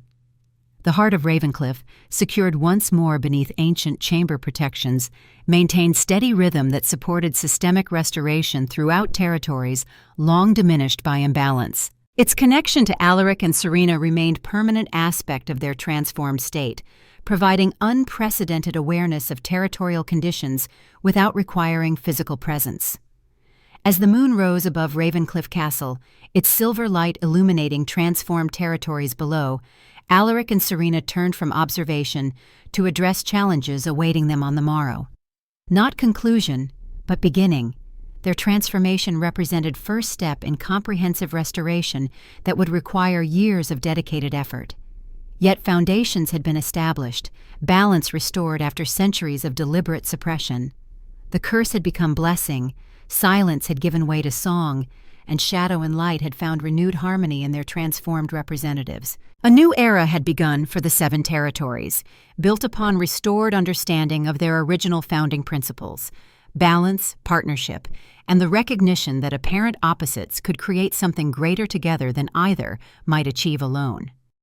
The heart of Ravencliff, secured once more beneath ancient chamber protections, maintained steady rhythm that supported systemic restoration throughout territories long diminished by imbalance. Its connection to Alaric and Serena remained permanent aspect of their transformed state, providing unprecedented awareness of territorial conditions without requiring physical presence. As the moon rose above Ravencliff Castle, its silver light illuminating transformed territories below, Alaric and Serena turned from observation to address challenges awaiting them on the morrow. Not conclusion, but beginning, their transformation represented first step in comprehensive restoration that would require years of dedicated effort. Yet foundations had been established, balance restored after centuries of deliberate suppression. The curse had become blessing, silence had given way to song, and shadow and light had found renewed harmony in their transformed representatives. A new era had begun for the 7 territories, built upon restored understanding of their original founding principles: balance, partnership, and the recognition that apparent opposites could create something greater together than either might achieve alone.